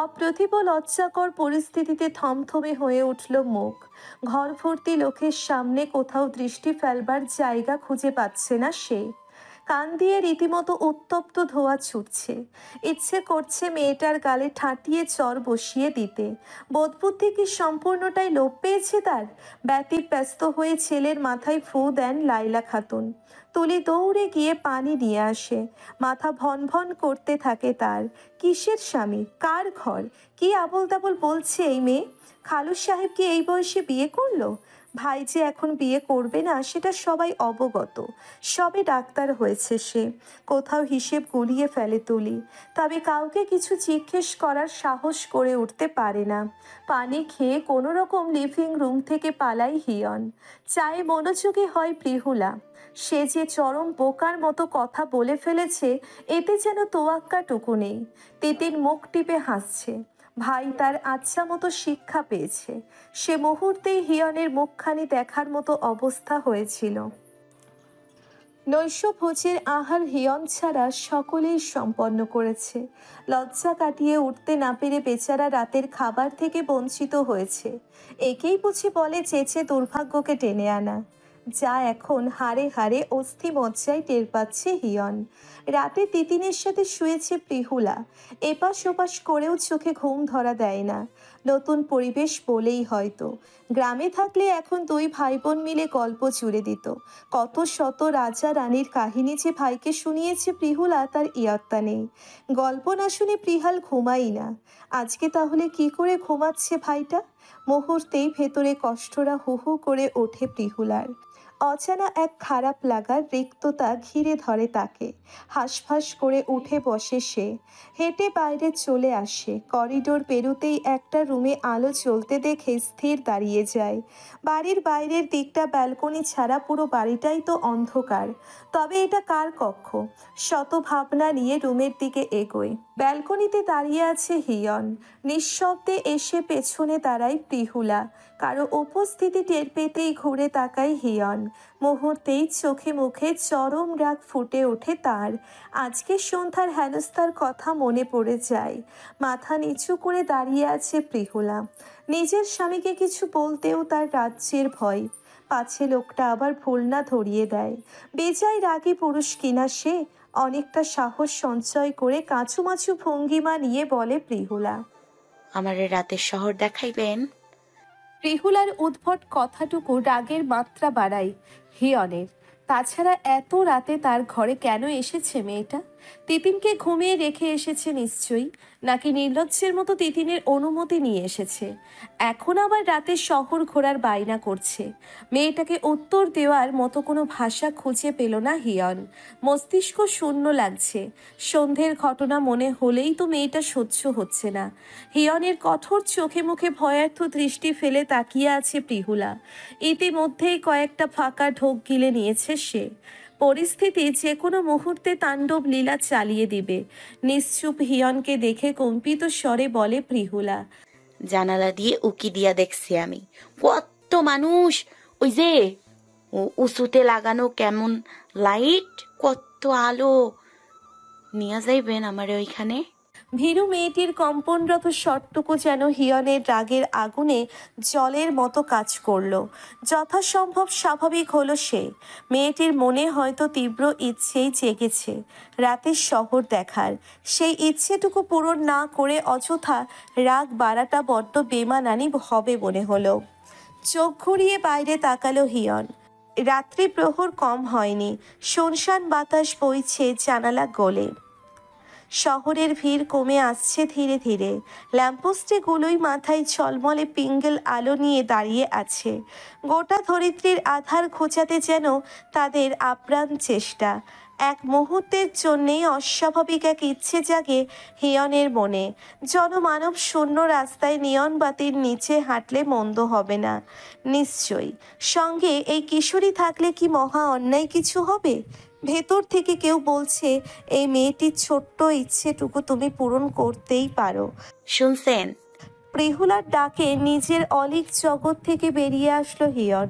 অপ্রতিভ লজ্জাকর পরিস্থিতিতে থমথমে হয়ে উঠল মুখ। ঘর ভর্তি লোকের সামনে কোথাও দৃষ্টি ফেলবার জায়গা খুঁজে পাচ্ছে না সে। কান দিয়ে রীতিমতো উত্তপ্ত ধোঁয়া ছুটছে। ইচ্ছে করছে মেয়েটার গালে ঠাঁটিয়ে চর বসিয়ে দিতে। বোধবুদ্ধি কি সম্পূর্ণটাই লোপ পেয়েছে তার? ব্যতিব্যস্ত হয়ে ছেলের মাথায় ফু দেন লাইলা খাতুন। তুলি দৌড়ে গিয়ে পানি নিয়ে আসে। মাথা ভন ভন করতে থাকে তার। কিসের স্বামী, কার ঘর, কি আবোল তাবোল বলছে এই মেয়ে? খালু সাহেব কি এই বয়সে বিয়ে করলো? ভাই যে এখন বিয়ে করবে না সেটা সবাই অবগত। সবে ডাক্তার হয়েছে সে। কোথাও হিসেব গুলিয়ে ফেলে তুলি, তবে কাউকে কিছু জিজ্ঞেস করার সাহস করে উঠতে পারে না। পানি খেয়ে কোনো রকম লিভিং রুম থেকে পালায় হিয়ন। চায়ে মনোযোগী হয় প্রিহুলা। সে যে চরম বোকার মতো কথা বলে ফেলেছে এতে যেন তোয়াক্কাটুকু নেই। তিতির মুখ টিপে হাসছে। ভাই তার আচ্ছা মতো শিক্ষা পেয়েছে। সে মুহূর্তেই হিয়নের মুখখানি দেখার মতো অবস্থা হয়েছিল। নৈশভোজের আহার হিয়ন ছাড়া সকলেই সম্পন্ন করেছে। লজ্জা কাটিয়ে উঠতে না পেরে বেচারা রাতের খাবার থেকে বঞ্চিত হয়েছে। একেই বুঝি বলে চেঁচে দুর্ভাগ্যকে টেনে আনা, যা এখন হাড়ে হাড়ে অস্থি মজ্জায় টের পাচ্ছে হিয়ন। রাতে তিতিনের সাথে শুয়েছে প্রিহুলা। এপাশ ওপাশ করেও চোখে ঘুম ধরা দেয় না। নতুন পরিবেশ বলেই হয়তো। গ্রামে থাকলে এখন দুই ভাই বোন মিলে গল্প জুড়ে দিত। কত শত রাজা রানীর কাহিনী যে ভাইকে শুনিয়েছে প্রিহুলা তার ইয়ত্তা নেই। গল্প না শুনে প্রিহাল ঘুমাই না। আজকে তাহলে কি করে ঘুমাচ্ছে ভাইটা? মুহূর্তেই ভেতরে কষ্টরা হু হু করে ওঠে প্রিহুলার। অজানা এক খারাপ লাগার রিক্ততা ঘিরে ধরে তাকে। হাঁসফাঁস করে উঠে বসে সে। হেঁটে বাইরে চলে আসে। করিডোর পেরুতেই একটা রুমে আলো জ্বলতে দেখে স্থির দাঁড়িয়ে যায়। বাড়ির বাইরের দিকটা ব্যালকনি ছাড়া পুরো বাড়িটাই তো অন্ধকার। তবে এটা কার কক্ষ? শত ভাবনা নিয়ে রুমের দিকে এগোয়। ব্যালকনিতে দাঁড়িয়ে আছে হিয়ন। নিঃশব্দে এসে পেছনে দাঁড়ায় প্রিহুলা। কারো উপস্থিতি টের পেতেই ঘুরে তাকায় হিয়ন। মুহূর্তেই চোখে মুখে চরম রাগ ফুটে ওঠে তার। আজকে সন্ধ্যার হেনস্থার কথা মনে পড়ে যায়। মাথা নিচু করে দাঁড়িয়ে আছে প্রিহুলা। নিজের স্বামীকে কিছু বলতেও তার রাজ্যের ভয়। পাছে লোকটা আবার ভুল না ধরিয়ে দেয়। বেজায় রাগী পুরুষ কিনা সে। অনেকটা সাহস সঞ্চয় করে কাঁচুমাচু ভঙ্গিমা নিয়ে বলে প্রিহুলা, আমারে রাতের শহর দেখাইবেন? প্রিহুলার উদ্ভট কথাটুকু রাগের মাত্রা বাড়ায় হিয়নের। তাছাড়া এত রাতে তার ঘরে কেন এসেছে মেয়েটা? তিতিনকে ঘুমিয়ে রেখে এসেছে নিশ্চয়ই, নাকি নির্লজ্জের মতো তিতিনের অনুমতি নিয়ে এসেছে। এখন আবার রাতে শহর ঘোরার বায়না করছে। মেয়েটাকে উত্তর দেওয়ার মতো কোনো ভাষা খুঁজে পেল না হিয়ন। মস্তিষ্ক শূন্য লাগছে। সন্ধ্যের ঘটনা মনে হলেই তো মেয়েটা সহ্য হচ্ছে না। হিয়নের কঠোর চোখে মুখে ভয়ার্থ দৃষ্টি ফেলে তাকিয়ে আছে প্রিহুলা। ইতিমধ্যেই কয়েকটা ফাঁকা ঢোক গিলে নিয়েছে সে। পরিস্থিতি যে কোনো মুহূর্তে তাণ্ডব লীলা চালিয়ে দিবে। নিশ্চুপ হিয়নকে দেখে কম্পিত স্বরে বলে প্রিহুলা, জানালা দিয়ে উকি দিয়া দেখছি আমি, কত মানুষ। ওই যে উঁচুতে লাগানো কেমন লাইট, কত আলো। নিয়ে যাইবেন আমারে ওইখানে? ভীরু মেয়েটির কম্পনরত শটটুকু যেন হিয়নের রাগের আগুনে জলের মতো কাজ করল। যথাসম্ভব স্বাভাবিক হলো সে। মেয়েটির মনে হয়তো তীব্র ইচ্ছেই জেগেছে রাতের শহর দেখার। সেই ইচ্ছেটুকু পূরণ না করে অযথা রাগ বাড়াটা বড্ড বেমানানি হবে মনে হলো। চোখ ঘুরিয়ে বাইরে তাকালো হিয়ন। রাত্রি প্রহর কম হয়নি। শুনশান বাতাস বইছে জানালা গলে। শহরের ভিড় কমে আসছে ধীরে ধীরে। ল্যাম্পপোস্টেগুলোই মাথায় ঝলমলে পিঙ্গল আলো নিয়ে দাঁড়িয়ে আছে। গোটা ধরিত্রীর আধার খোঁচাতে যেন তাদের আপ্রাণ চেষ্টা। এক মুহূর্তের জন্যেই অস্বাভাবিক এক ইচ্ছে জাগে হিয়নের মনে। জনমানব শূন্য রাস্তায় নিয়ন বাতির নিচে হাঁটলে মন্দ হবে না নিশ্চয়ই। সঙ্গে এই কিশোরী থাকলে কি মহা অন্যায় কিছু হবে? ভেতর থেকে কেউ বলছে এই মেয়েটির ছোট্ট ইচ্ছেটুকু তুমি পূরণ করতেই পারো। শুনছেন? প্রিহুলার ডাকে নিজের অলিক জগৎ থেকে বেরিয়ে আসলো হিয়ন।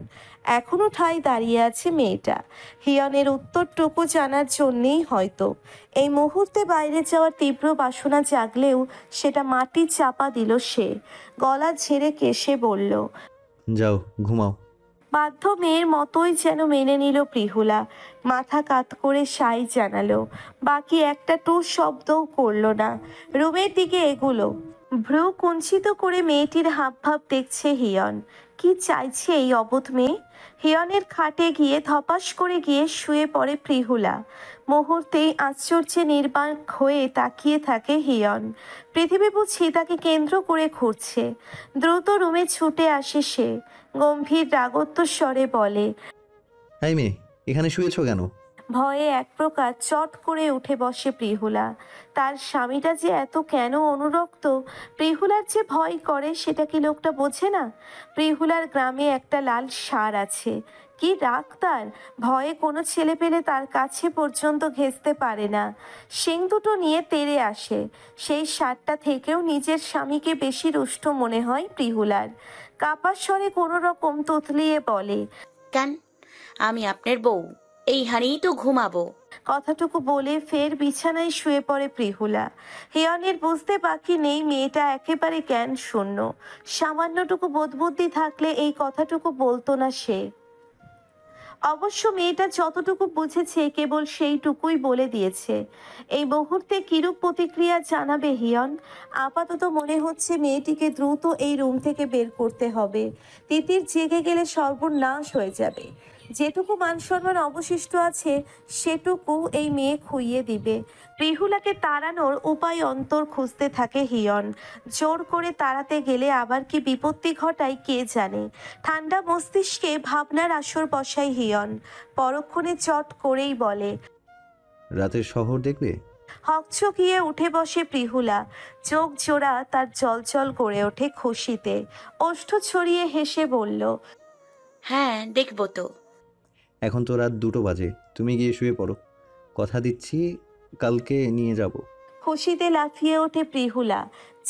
এখনো ঠাই দাঁড়িয়ে আছে মেয়েটা। হিয়নের উত্তরটুকু জানার জন্যেই হয়তো এই মুহূর্তে বাইরে যাওয়ার তীব্র বাসনা জাগলেও সেটা মাটি চাপা দিল সে। গলা ঝেড়ে কেশে বলল, যাও ঘুমাও। বাধ্য মেয়ের মতোই যেন মেনে নিল প্রিহুলা। মাথা কাত করে সাই জানালো, বাকি একটা টু শব্দও করলো না। রুমের দিকে এগুলো। ভ্রু কুঞ্চিত করে মেয়েটির হাবভাব দেখছে হিয়ন। কি চাইছে এই অবোধ মেয়ে? হিয়নের খাটে গিয়ে ধপাস করে গিয়ে শুয়ে পড়ে প্রিহুলা। মুহূর্তেই আশ্চর্যে নির্বাক হয়ে তাকিয়ে থাকে হিয়ন। পৃথিবী বুঝি তাকে কেন্দ্র করে ঘুরছে। দ্রুত রুমে ছুটে আসে সে। গম্ভীর রাগত্ব স্বরে বলে, এই মেয়ে, এখানে শুয়েছো কেন? ভয়ে এক প্রকার চট করে উঠে বসে প্রিহুলা। তার স্বামীটা যে এত কেন অনুরক্ত প্রিহুলার যে ভয় করে সেটা কি লোকটা বোঝে না? প্রিহুলার গ্রামে একটা লাল ষাঁড় আছে। কি রাগ তার! ভয়ে কোনো ছেলে পেলে তার কাছে পর্যন্ত ঘেঁষতে পারে না। শিং দুটো নিয়ে তেড়ে আসে। সেই ষাঁড়টা থেকেও নিজের স্বামীকে বেশি রুষ্ট মনে হয় প্রিহুলার। কাপার স্বরে কোনো রকম তুতলিয়ে বলে, কেন? আমি আপনার বউ, এইখানেই তো ঘুমাবো। কথাটুকু বলে ফের বিছানায় শুয়ে পড়ে প্রিহুলা। হিয়নের বুঝতে বাকি নেই মেয়েটা একেবারে জ্ঞান শূন্য। সামান্যটুকু বোধবুদ্ধি থাকলে এই কথাটুকু বলতো না সে। অবশ্য মেয়েটা যতটুকু বুঝেছে কেবল সেইটুকুই বলে দিয়েছে। এই মুহূর্তে কিরূপ প্রতিক্রিয়া জানাবে হিয়ন? আপাতত মনে হচ্ছে মেয়েটিকে দ্রুত এই রুম থেকে বের করতে হবে। তিতির জেগে গেলে সর্বনাশ হয়ে যাবে। যেটুকু মান সম্মান অবশিষ্ট আছে সেটুকু এই মেয়ে খুইয়ে দিবে। প্রিহুলাকে তাড়ানোর উপায় অন্তর খুঁজতে থাকে হিয়ন। জোর করে তাড়াতে গেলে আবার কি বিপত্তি ঘটায় কে জানে। ঠান্ডা মস্তিষ্কে ভাবনার আসর বসায় হিয়ন। পরক্ষণে চট করেই বলে, রাতের শহর দেখবে? হকচকিয়ে উঠে বসে প্রিহুলা। চোখ জোড়া তার জলজল করে ওঠে খুশিতে। ওষ্ঠ ছড়িয়ে হেসে বলল, হ্যাঁ, দেখবো তো। এখন তো রাত 2টো বাজে, তুমি গিয়ে শুয়ে পড়ো। কথা দিচ্ছি কালকে নিয়ে যাব। খুশিতে লাফিয়ে ওঠে প্রিহুলা।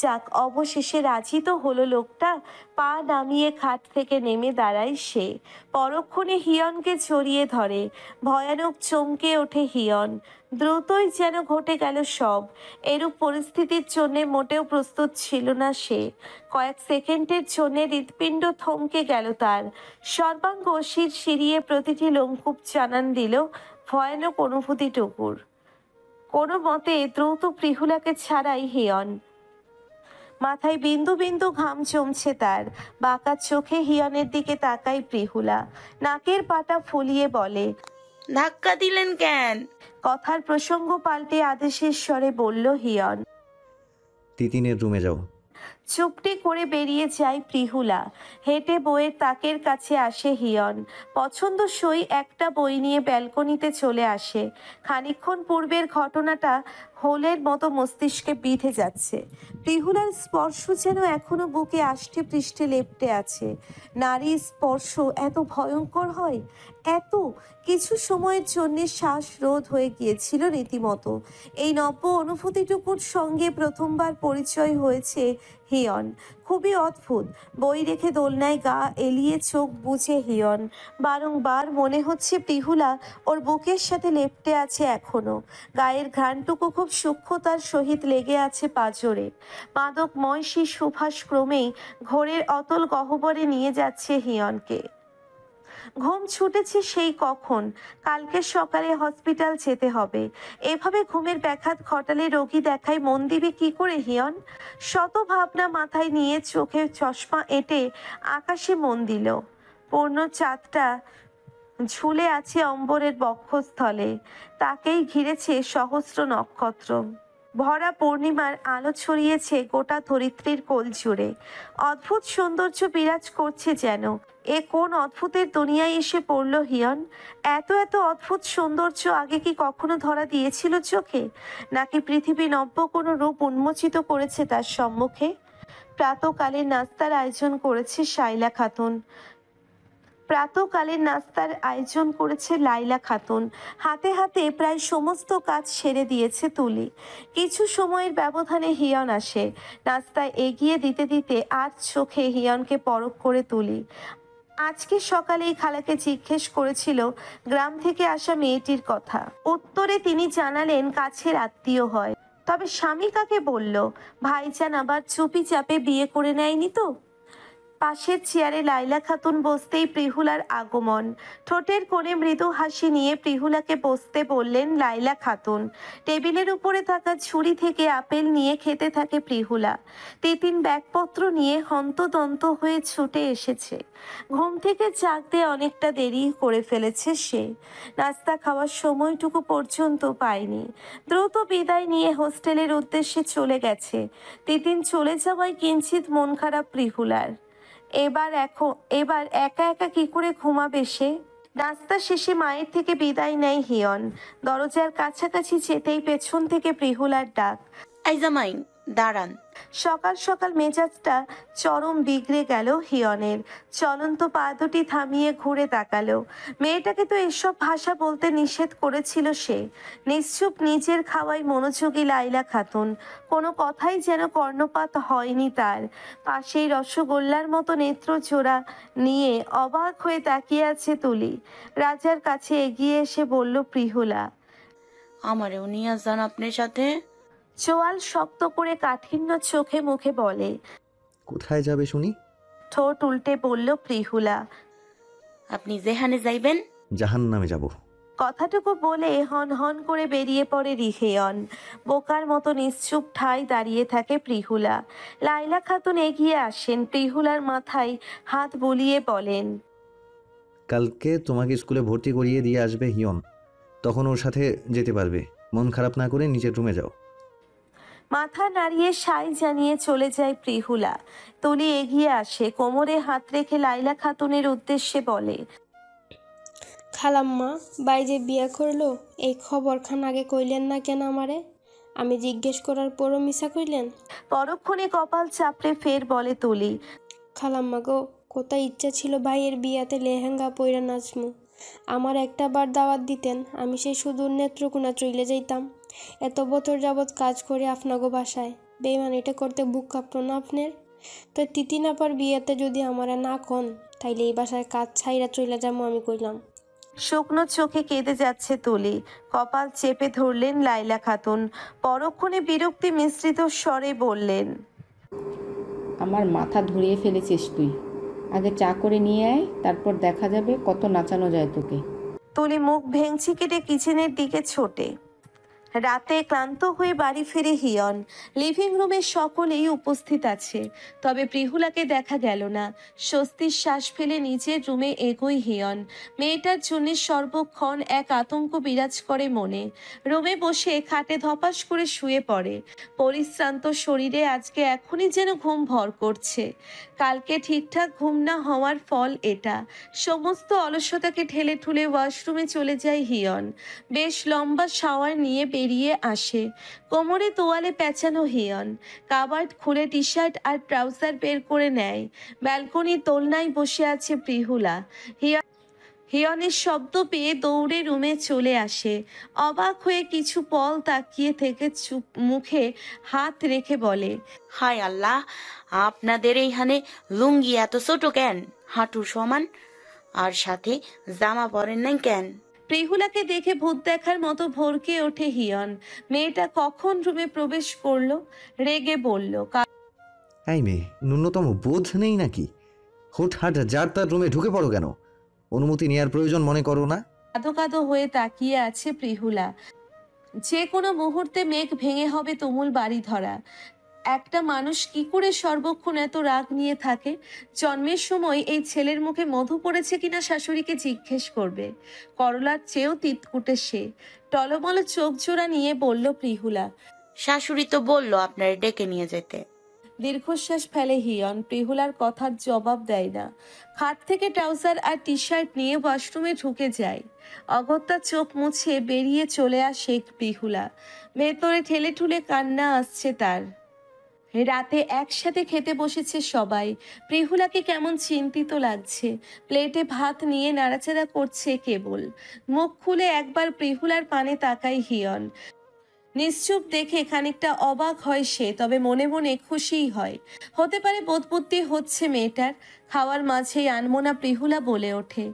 যাক, অবশেষে রাজি তো হলো লোকটা। পা নামিয়ে খাট থেকে নেমে দাঁড়ায় সে। পরক্ষণে হিয়নকে জড়িয়ে ধরে। ভয়ানক চমকে ওঠে হিয়ন। দ্রুতই যেন ঘটে গেল সব। এরূপ পরিস্থিতির জন্য মোটেও প্রস্তুত ছিল না সে। কয়েক সেকেন্ডের জন্য হৃৎপিণ্ড থমকে গেল তার। সর্বাঙ্গ শিরশিরিয়ে প্রতিটি লোমকূপ জানান দিল ভয়ানক অনুভূতিটুকুর। কোনো মতে দ্রুত প্রিহুলাকে ছাড়াই হিয়ন। মাথায় বিন্দু বিন্দু ঘাম জমছে তার। বাঁকা চোখে হিয়নের দিকে তাকায় প্রিহুলা। নাকের পাটা ফুলিয়ে বলে, ধাক্কা দিলেন কেন? কথার প্রসঙ্গ পাল্টে আদেশের স্বরে বলল হিয়ন। তিতিনের রুমে যাও। চুপটি করে বেরিয়ে যায় প্রিহুলা। হেঁটে বইয়ের তাকের কাছে আসে হিয়ন। পছন্দসই একটা বই নিয়ে ব্যালকনিতে চলে আসে। খানিকক্ষণ পূর্বের ঘটনাটা হোলের মতো মস্তিষ্কে বিঁধে যাচ্ছে। প্রিহুলার স্পর্শ যেন এখনো বুকে আষ্টে পৃষ্ঠে লেপ্টে আছে। নারী স্পর্শ এত ভয়ঙ্কর হয়? এত কিছু সময়ের জন্য শ্বাস রোধ হয়ে গিয়েছিল রীতিমতো। এই নব্য অনুভূতিটুকুর সঙ্গে প্রথমবার পরিচয় হয়েছে হিয়ন। খুবই অদ্ভুত। বই রেখে দোলনায় গা এলিয়ে চোখ বুঝে হিয়ন। বারংবার মনে হচ্ছে প্রিহুলা ওর বুকের সাথে লেপ্টে আছে এখনো। গায়ের ঘ্রাণটুকু খুব সূক্ষ্মতার সহিত লেগে আছে পাঁজরে। মাদকময় সেই সুভাষ ক্রমেই ঘোরের অতল গহ্বরে নিয়ে যাচ্ছে হিয়নকে। ঘুম ছুটেছে সেই কখন। কালকে সকালে হসপিটাল যেতে হবে। এভাবে ঘুমের ব্যাঘাত ঘটালে রোগী দেখায় মন দিবে কি করে হিয়ন? শত ভাবনা মাথায় নিয়ে চোখে চশমা এঁটে আকাশে মন দিল। পূর্ণ চাঁদটা ঝুলে আছে অম্বরের বক্ষস্থলে। তাকেই ঘিরেছে সহস্র নক্ষত্র। ভরা পূর্ণিমার আলো ছড়িয়েছে গোটা ধরিত্রীর কোল জুড়ে। অদ্ভুত সৌন্দর্য বিরাজ করছে যেন। এ কোন অদ্ভুতের দুনিয়ায় এসে পড়ল হিয়ন? এত এত অদ্ভুত সৌন্দর্য আগে কি কখনো ধরা দিয়েছিল চোখে, নাকি পৃথিবী নব্য কোনো রূপ উন্মোচিত করেছে তার সম্মুখে? প্রাতকালে নাস্তার আয়োজন করেছে শাইলা খাতুন। প্রাতকালের নাস্তার আয়োজন করেছে লাইলা খাতুন। হাতে হাতে প্রায় সমস্ত কাজ সেরে দিয়েছে তুলি। কিছু সময়ের ব্যবধানে হিয়ন আসে। নাস্তা এগিয়ে দিতে দিতে আর চোখে হিয়নকে পরখ করে তুলি। আজকে সকালেই খালাকে জিজ্ঞেস করেছিল গ্রাম থেকে আসা মেয়েটির কথা। উত্তরে তিনি জানালেন কাছের আত্মীয় হয়। তবে স্বামী কাকে বলল? ভাইজান আবার চুপি চাপে বিয়ে করে নেয়নি তো? পাশের চেয়ারে লাইলা খাতুন বসতেই প্রিহুলার আগমন। ঠোঁটের কোণে মৃদু হাসি নিয়ে প্রিহুলাকে বসতে বললেন লাইলা খাতুন। টেবিলের উপরে থাকা ছুরি থেকে আপেল নিয়ে খেতে থাকে প্রিহুলা। তিতিন ব্যাগপত্র নিয়ে হন্তদন্ত হয়ে ছুটে এসেছে। ঘুম থেকে জাগতে অনেকটা দেরি করে ফেলেছে সে। নাস্তা খাওয়ার সময়টুকু পর্যন্ত পায়নি। দ্রুত বিদায় নিয়ে হোস্টেলের উদ্দেশ্যে চলে গেছে। তিতিন চলে যাওয়ায় কিঞ্চিত মন খারাপ প্রিহুলার। এবার একা একা কি করে ঘুমাবে সে? নাস্তা শেষে মায়ের থেকে বিদায় নেয় হিয়ন। দরজার কাছাকাছি যেতেই পেছন থেকে প্রিহুলার ডাক, আইজামাইন দাঁড়ান। সকাল সকাল মেজাজটা চরম বিগড়ে গেল হিয়নের। চলন্ত পা দুটি থামিয়ে ঘুরে তাকালো। মেয়েটাকে তো এসব ভাষা বলতে নিষেধ করেছিল সে। নিশ্চুপ নিজের খাওয়ায় মনোযোগী লাইলা খাতুন। কোনো কথাই যেন কর্ণপাত হয়নি তার। পাশেই রসগোল্লার মতো নেত্র জোড়া নিয়ে অবাক হয়ে তাকিয়ে আছে তুলি। রাজার কাছে এগিয়ে এসে বলল প্রিহুলা, আমারেও নিয়ে যান আপনার সাথে। চোয়াল শক্ত করে কাঠিন্য চোখে মুখে বলে, কোথায় যাবে শুনি? ঠোঁট উল্টে বলল প্রিহুলা, আপনি যেখানে যাইবেন। জাহান্নামে যাব। কথাটুকু বলে হন হন করে বেরিয়ে পড়ে রিহেয়ন। বোকার মতো নিশ্চুপ ঠায় দাঁড়িয়ে থাকে প্রিহুলা। লাইলা খাতুন এগিয়ে আসেন, প্রিহুলার মাথায় হাত বুলিয়ে বলেন, কালকে তোমাকে স্কুলে ভর্তি করিয়ে দিয়ে আসবে হিয়ন, তখন ওর সাথে যেতে পারবে। মন খারাপ না করে নিজের রুমে যাও। মাথা নাড়িয়ে সাই জানিয়ে চলে যায় প্রিহুলা। তুলি এগিয়ে আসে, কোমরে হাত রেখে লাইলা খাতুনের উদ্দেশ্যে বলে, খালাম্মা, বাই যে বিয়া করলো, এই খবরখান আগে কইলেন না কেন আমারে? আমি জিজ্ঞেস করার পরও মিশা কইলেন। পরক্ষণে কপাল চাপড়ে ফের বলে তুলি, খালাম্মা গো, কোথায় ইচ্ছা ছিল ভাইয়ের বিয়াতে লেহেঙ্গা পইরা নাচমু। আমার একটা বার দাওয়াত দিতেন, আমি সেই সুদূর নেত্রকোনা চলে যাইতাম। এত বছর যাবৎ কাজ করে আপনাগো বাসায় বেইমান এটা করতে বুক কাঁপতো না আপনার? তো তিতিন আপার বিয়েতে যদি আমারে না কন, তাইলে এই বাসায় কাজ ছাইরা চলে যাবো আমি কইলাম। শুকনো চোখে কেঁদে যাচ্ছে তুলি। কপাল চেপে ধরলেন লাইলা খাতুন। পরক্ষণে বিরক্তি মিশ্রিত স্বরে বললেন, আমার মাথা ধরিয়ে ফেলেছিস তুই। আগে চা করে নিয়ে আয়, তারপর দেখা যাবে কত নাচানো যায় তোকে। তুলি মুখ ভেঙচি কেটে কিচেনের দিকে ছোটে। রাতে ক্লান্ত হয়ে বাড়ি ফিরে হিয়ন। লিভিং রুমে সকলেই উপস্থিত আছে, তবে প্রিহুলাকে দেখা গেল না। স্বস্তির শ্বাস ফেলে নিজের রুমে এগোয় হিয়ন। মেয়েটার জন্য সর্বক্ষণ এক আতঙ্ক বিরাজ করে মনে। রুমে বসে খাটে ধপাস করে শুয়ে পড়ে। পরিশ্রান্ত শরীরে আজকে এখনই যেন ঘুম ভর করছে। কালকে ঠিকঠাক ঘুম না হওয়ার ফল এটা। সমস্ত অলসতাকে ঠেলে ঠুলে ওয়াশরুমে চলে যায় হিয়ন। বেশ লম্বা শাওয়ার নিয়ে বেরিয়ে আসে। কোমরে তোয়ালে পেঁচানো হিয়ন। কাবার্ড খুলে টি শার্ট আর ট্রাউজার বের করে নেয়। ব্যালকনির দোলনায় বসে আছে প্রিহুলা। হিয়নের শব্দ পেয়ে দৌড়ে রুমে চলে আসে। অবাক হয়ে কিছু পল তাকিয়ে থেকে চুপ মুখে হাত রেখে বলে, হায় আল্লাহ, আপনাদের এইখানে লুঙ্গি এত ছোট কেন, হাঁটুর সমান, আর সাথে জামা পরেন নাই কেন? প্রিহুলাকে দেখে ভূত দেখার মতো ভরকে ওঠে হিয়ন। মেয়েটা কখন রুমে প্রবেশ করলো? রেগে বলল, এই মেয়ে, ন্যূনতম বোধ নেই নাকি? হুটহাট যার তার রুমে ঢুকে পড়ো কেন? অনুমতি নেওয়ার প্রয়োজন মনে করো না? কাঁদো কাঁদো হয়ে তাকিয়ে আছে প্রিহুলা। যে কোনো মুহূর্তে মেঘ ভেঙে হবে তুমুল বাড়ি ধরা। একটা মানুষ কি করে সর্বক্ষণ এত রাগ নিয়ে থাকে? জন্মের সময় এই ছেলের মুখে মধু পড়েছে কিনা শাশুড়িকে জিজ্ঞেস করবে। করলার চেয়েও তিতকুটে সে। টলমল চোখ জোড়া নিয়ে বলল প্রিহুলা, শাশুড়ি তো বললো আপনার ডেকে নিয়ে যেতে। দীর্ঘশ্বাস ফেলে হিয়ন। প্রিহুলার কথার জবাব দেয় না। খাট থেকে ট্রাউজার আর টি শার্ট নিয়ে ওয়াশরুমে ঢুকে যায়। অগত্যা চোখ মুছে বেরিয়ে চলে আসে প্রিহুলা। ভেতরে ঠেলে ঠুলে কান্না আসছে তার। রাতে একসাথে খেতে বসেছে সবাই। প্রিহুলাকে কেমন চিন্তিত লাগছে। প্লেটে ভাত নিয়ে নাড়াচাড়া করছে কেবল। মুখ খুলে একবার প্রিহুলার পানে তাকায় হিয়ন। নিশ্চুপ দেখে খানিকটা অবাক হয় সে, তবে মনে মনে খুশিই হয়। হতে পারে বোধবুদ্ধি হচ্ছে মেয়েটার। খাওয়ার মাঝেই আনমোনা প্রিহুলা বলে ওঠে,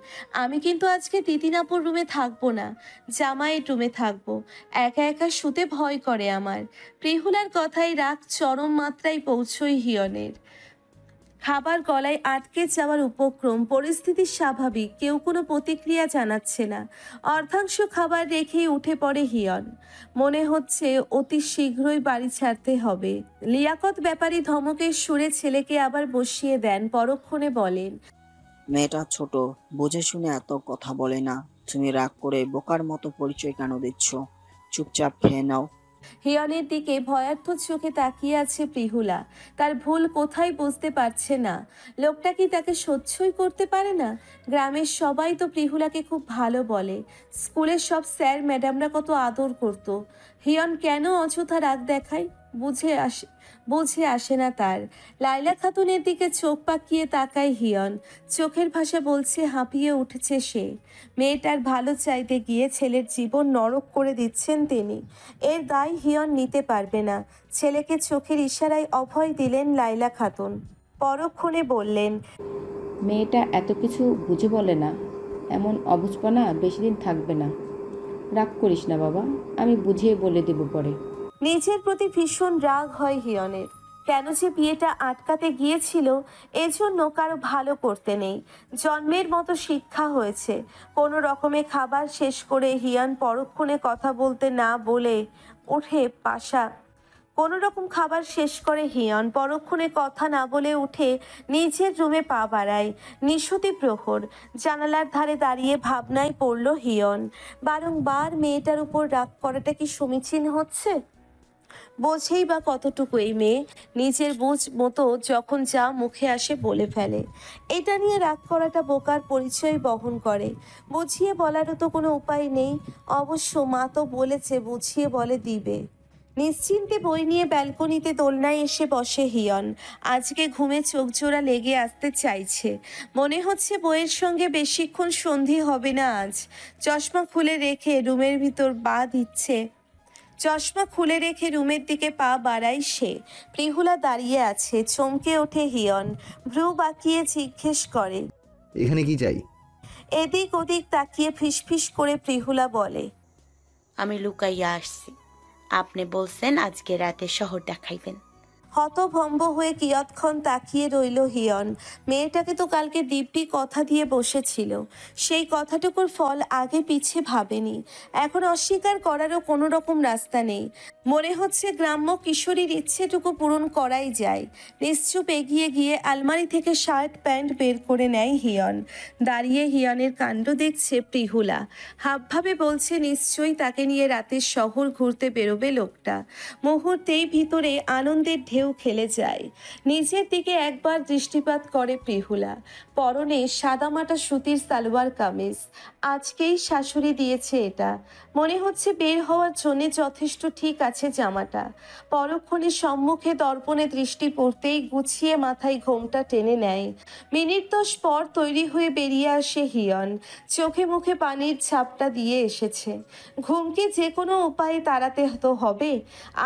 আমি কিন্তু আজকে তিতিনাপুর রুমে থাকবো না, জামাইয়ের রুমে থাকবো। একা একা শুতে ভয় করে আমার। প্রিহুলার কথাই রাগ চরম মাত্রায় পৌঁছয় হিয়নের। খাবার গলায় আটকে যাওয়ার উপক্রম। পরিস্থিতি স্বাভাবিক, কেউ কোনো প্রতিক্রিয়া জানাচ্ছে না। অর্ধাংশ খাবার রেখেই উঠে পড়ে হিয়ন। মনে হচ্ছে অতি শীঘ্রই বাড়ি ছাড়তে হবে। লিয়াকত ব্যাপারী ধমকের সুরে ছেলেকে আবার বসিয়ে দেন। পরক্ষণে বলেন, মেয়েটা ছোট, বুঝে শুনে এত কথা বলে না। তুমি রাগ করে বোকার মতো পরিচয় কেন দিচ্ছ? চুপচাপ খেয়ে নাও। হিয়নের দিকে ভয়ার্থ চোখে তাকিয়ে আছে প্রিহুলা। তার ভুল কোথায় বুঝতে পারছে না। লোকটা কি তাকে সহ্যই করতে পারে না? গ্রামের সবাই তো প্রিহুলাকে খুব ভালো বলে। স্কুলের সব স্যার ম্যাডামরা কত আদর করত। হিয়ন কেন অযথা রাগ দেখায়? বুঝে আসে না তার। লাইলা খাতুনের দিকে চোখ পাকিয়ে তাকায় হিয়ন। চোখের ভাষা বলছে হাঁপিয়ে উঠেছে সে। মেয়েটার ভালো চাইতে গিয়ে ছেলের জীবন নরক করে দিচ্ছেন তিনি। এর দায় হিয়ন নিতে পারবে না। ছেলেকে চোখের ইশারায় অভয় দিলেন লাইলা খাতুন। পরক্ষণে বললেন, মেয়েটা এত কিছু বুঝে বলে না। এমন অবুঝপনা বেশি দিন থাকবে না। রাগ করিস না বাবা, আমি বুঝিয়ে বলে দেব পরে। নিজের প্রতি ভীষণ রাগ হয় হিয়নের। কেন যে বিয়েটা আটকাতে গিয়েছিল, এজন্য কারো ভালো করতে নেই। জন্মের মতো শিক্ষা হয়েছে। কোনো রকমে খাবার শেষ করে হিয়ন পরক্ষণে কথা বলতে না বলে উঠে কোনো রকম খাবার শেষ করে হিয়ন পরক্ষণে কথা না বলে উঠে নিজের রুমে পা বাড়ায়। নিশুতি প্রহর। জানালার ধারে দাঁড়িয়ে ভাবনায় পড়ল হিয়ন। বারংবার মেয়েটার উপর রাগ করাটা কি সমীচীন হচ্ছে? বোঝেই বা কতটুকু এই মেয়ে। নিজের বুঝ মতো যখন যা মুখে আসে বলে ফেলে। এটা নিয়ে রাগ করাটা বোকার পরিচয় বহন করে। বুঝিয়ে বলারও তো কোনো উপায় নেই। অবশ্য মা তো বলেছে বুঝিয়ে বলে দিবে। নিশ্চিন্তে বই নিয়ে ব্যালকনিতে দোলনায় এসে বসে হিয়ন। আজকে ঘুমে চোখ জোড়া লেগে আসতে চাইছে। মনে হচ্ছে বইয়ের সঙ্গে বেশিক্ষণ সন্ধি হবে না আজ। চশমা খুলে রেখে রুমের দিকে পা বাড়ায় সে। প্রিহুলা দাঁড়িয়ে আছে। চমকে ওঠে হিয়ন। ভ্রু বাঁকিয়ে জিজ্ঞেস করে, এখানে কি চাই? এদিক ওদিক তাকিয়ে ফিসফিস করে প্রিহুলা বলে, আমি লুকাইয়া আসছি। আপনি বলছেন আজকে রাতে শহর দেখাইবেন। হতভম্ব হয়ে কিয়ৎক্ষণ তাকিয়ে রইল হিয়ন। মেয়েটাকে তো কালকে দিব্যি কথা দিয়ে বসেছিল। সেই কথাটুকুর ফল আগে পিছে ভাবেনি। এখন অস্বীকার করারও কোনো রকম রাস্তা নেই। মনে হচ্ছে গ্রাম্য কিশোরীর ইচ্ছেটুকু পূরণ করাই যায়। নিশ্চুপ এগিয়ে গিয়ে আলমারি থেকে শার্ট প্যান্ট বের করে নেয় হিয়ন। দাঁড়িয়ে হিয়নের কাণ্ড দেখছে প্রিহুলা। হাবভাবে বলছে নিশ্চয়ই তাকে নিয়ে রাতের শহর ঘুরতে বেরোবে লোকটা। মুহূর্তেই ভিতরে আনন্দের ঢেউ খেলে যায়। নিজের দিকে একবার দৃষ্টিপাত করে প্রিহুলা। পরনে সাদামাটা সুতির সালোয়ার কামিজ। আজকেই শাশুড়ি দিয়েছে এটা। মনে হচ্ছে বের হওয়ার জন্য যথেষ্ট ঠিক আছে জামাটা। পরক্ষণে সম্মুখে দর্পণে দৃষ্টি পড়তেই গুছিয়ে মাথায় ঘোমটা টেনে নেয়। মিনিট 10 পর তৈরি হয়ে বেরিয়ে আসে হিয়ন। চোখে মুখে পানির ঝাপটা দিয়ে এসেছে। ঘুমকে যে কোনো উপায়ে তাড়াতে তো হবে।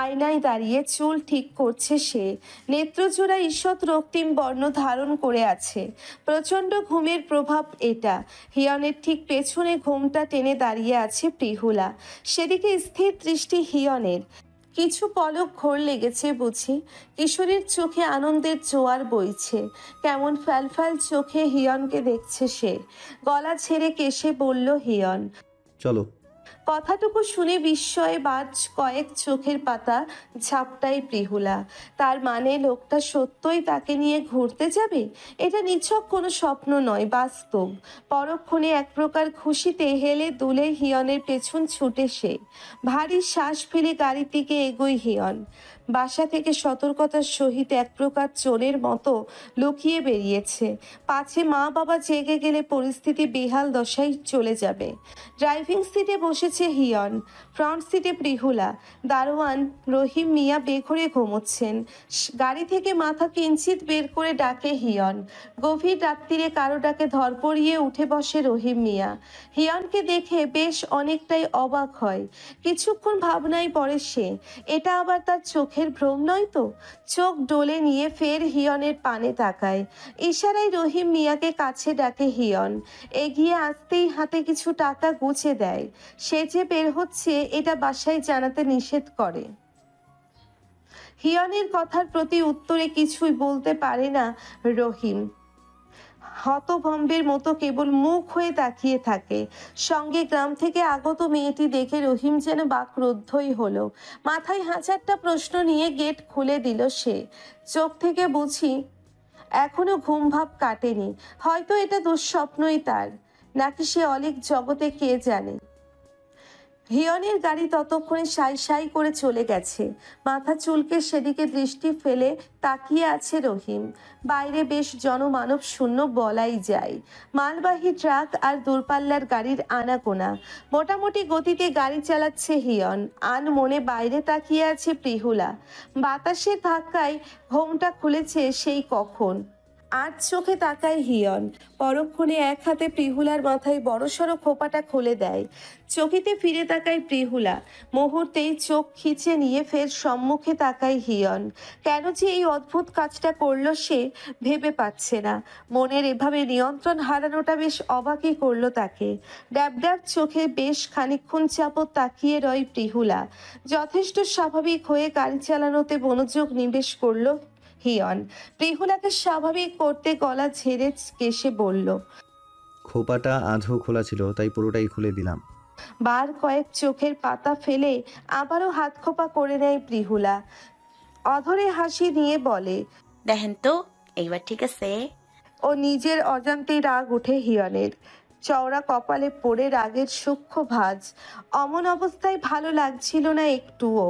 আয়নায় দাঁড়িয়ে চুল ঠিক করছে সে। নেত্রজোড়া ঈষৎ রক্তিম বর্ণ ধারণ করে আছে। প্রচণ্ড ঘুমের প্রভাব এটা। হিয়নের ঠিক পেছনে ঘোমটা টেনে দাঁড়িয়ে আছে প্রিহুলা। সেদিকে স্থির দৃষ্টি হিয়নের। কিছু পলক ঘোর লেগেছে বুঝি। কিশোরীর চোখে আনন্দের জোয়ার বইছে। কেমন ফ্যালফ্যাল চোখে হিয়নকে দেখছে সে। গলা ছেড়ে কেশে বলল হিয়ন, চলো। কথাটুকু শুনে বিস্ময়ে বাজ কয়েক চোখের পাতা ঝাপটায় প্রিহুলা। তার মানে লোকটা সত্যই তাকে নিয়ে ঘুরতে যাবে? এটা নিছক কোনো স্বপ্ন নয়, বাস্তব। পরক্ষণে এক প্রকার খুশিতে হেলে দুলে হিয়নের পেছন ছুটে সে। ভারী শ্বাস ফেলে গাড়ির দিকে এগোয় হিয়ন। বাসা থেকে সতর্কতার সহিত এক প্রকার চোরের মতো লুকিয়ে বেরিয়েছে, পাছে মা বাবা জেগে গেলে পরিস্থিতি বেহাল দশায় চলে যাবে। ড্রাইভিং সিটে বসেছে হিয়ন, ফ্রন্ট সিটে প্রিহুলা। দারোয়ান রহিম মিয়া বেঘরে ঘুমোচ্ছেন। গাড়ি থেকে মাথা কিঞ্চিত বের করে ডাকে হিয়ন। গভীর রাত্রিরে কারো ডাকে ধরপড়িয়ে উঠে বসে রহিম মিয়া। হিয়নকে দেখে বেশ অনেকটাই অবাক হয়। কিছুক্ষণ ভাবনায় পড়ে সে, এটা আবার তার চোখের ভ্রম নয় তো? চোখ ডোলে নিয়ে ফের হিয়নের পানে তাকায়। ইশারায় রহিম মিয়াকে কাছে ডাকে হিয়ন। এগিয়ে আসতেই হাতে কিছু টাকা গুছে দেয়। সে যে বের হচ্ছে এটা বাসায় জানাতে নিষেধ করে। হিয়নের কথার প্রতি উত্তরে কিছুই বলতে পারে না রহিম। হতভম্বের মতো কেবল মুখ হয়ে তাকিয়ে থাকে। সঙ্গে গ্রাম থেকে আগত মেয়েটি দেখে রহিম যেন বাকরুদ্ধই হলো। মাথায় হাজারটা প্রশ্ন নিয়ে গেট খুলে দিল সে। চোখ থেকে বুঝি এখনো ঘুম ভাব কাটেনি। হয়তো এটা দুঃস্বপ্নই তার, নাকি সে অলিক জগতে কে জানে। হিয়নের গাড়ি ততক্ষণে সাই সাই করে চলে গেছে। মাথা চুলকে সেদিকে দৃষ্টি ফেলে তাকিয়ে আছে রহিম। বাইরে বেশ জনমানব শূন্য বলাই যায়। মালবাহী ট্রাক আর দূরপাল্লার গাড়ির আনাগোনা। মোটামুটি গতিতে গাড়ি চালাচ্ছে হিয়ন। আন মনে বাইরে তাকিয়ে আছে প্রিহুলা। বাতাসের ধাক্কায় ঘোমটা খুলেছে সেই কখন। আর চোখে তাকায় হিয়ন। পরক্ষণে এক হাতে প্রিহুলার মাথায় বড়সড় খোপাটা খুলে দেয়। চকিতে ফিরে তাকায় প্রিহুলা। মুহূর্তেই চোখ খিচে নিয়ে ফের সম্মুখে তাকায় হিয়ন। কেন যে এই অদ্ভুত কাজটা করলো সে ভেবে পাচ্ছে না। মনের এভাবে নিয়ন্ত্রণ হারানোটা বেশ অবাকই করলো তাকে। ড্যাব ড্যাব চোখে বেশ খানিকক্ষণ যাবৎ তাকিয়ে রয় প্রিহুলা। যথেষ্ট স্বাভাবিক হয়ে গাড়ি চালানোতে মনোযোগ নিবেশ করলো হিয়ন। প্রিহুলাকে স্বাভাবিক করতে গলা ঝেড়ে কেসে বলল, খোপাটা আধো খোলা ছিল, তাই পুরোটাই খুলে দিলাম। বার কয়েক চোখের পাতা ফেলে আবারও হাত খোপা করে নেয় প্রিহুলা। অধরে হাসি নিয়ে বলে, দেখেন তো এইবার ঠিক আছে। ও নিজের অজান্তেই রাগ উঠে হিয়নের। চওড়া কপালে পড়ে রাগের সূক্ষ্ম ভাঁজ। অমন অবস্থায় ভালো লাগছিল না একটুও।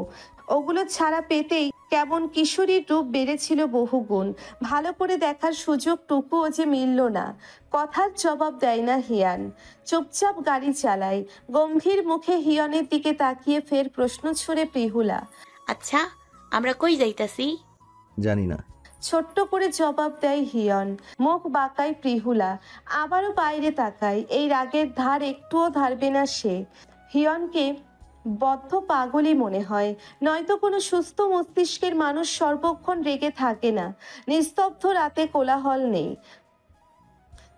ওগুলো ছাড়া পেতেই কেমন কিশোরীর রূপ বেড়েছিল বহুগুণ। ভালো করে দেখার সুযোগটুকুও যে মিলল না। কথার জবাব দেয় না হিয়ান, চুপচাপ গাড়ি চালায়। গম্ভীর মুখে হিয়নের দিকে তাকিয়ে ফের প্রশ্ন ছুড়ে প্রিহুলা, আচ্ছা আমরা কই যাইতাছি? জানি না। ছোট্ট করে জবাব দেয় হিয়ন। মুখ বাঁকায় প্রিহুলা। আবারও বাইরে তাকায়। এই রাগের ধার একটুও ধারবে না সে। হিয়নকে বদ্ধ পাগলই মনে হয়, নয়তো কোনো সুস্থ মস্তিষ্কের মানুষ সর্বক্ষণ রেগে থাকে না। নিস্তব্ধ রাতে কোলাহল নেই।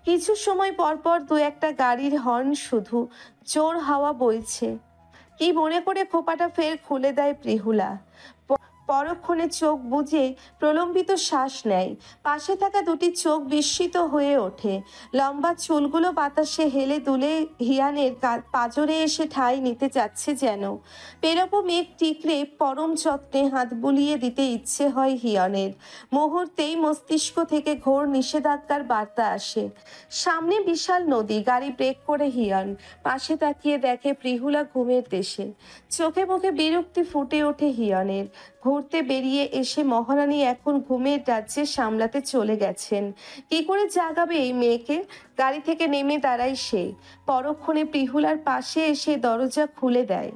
কিছু সময় পরপর দু একটা গাড়ির হর্ন, শুধু জোর হাওয়া বইছে। কি মনে করে খোপাটা ফের খুলে দেয় প্রিহুলা। পরক্ষণে চোখ বুজে প্রলম্বিত শ্বাস নেয়। পাশে থাকা দুটি চোখ বিস্মিত হয়ে ওঠে। লম্বা চুলগুলো বাতাসে হেলে দুলে হিয়ানের পাজরে এসে ঠাঁই নিতে যাচ্ছে যেন। পেরোপো মেঘ টিকরে পরম যত্নে হাত বুলিয়ে দিতে ইচ্ছে হয় হিয়নের। মুহূর্তেই মস্তিষ্ক থেকে ঘোর নিষেধাজ্ঞার বার্তা আসে। সামনে বিশাল নদী। গাড়ি ব্রেক করে হিয়ন পাশে তাকিয়ে দেখে প্রিহুলা ঘুমের দেশে। চোখে মুখে বিরক্তি ফুটে ওঠে হিয়নের। ঘুরতে বেরিয়ে এসে মহারানী এখন ঘুমের রাজ্যে সামলাতে চলে গেছেন। কি করে জাগাবে এই মেয়েকে? গাড়ি থেকে নেমে দাঁড়ায় সে। পরক্ষণে প্রিহুলার পাশে এসে দরজা খুলে দেয়।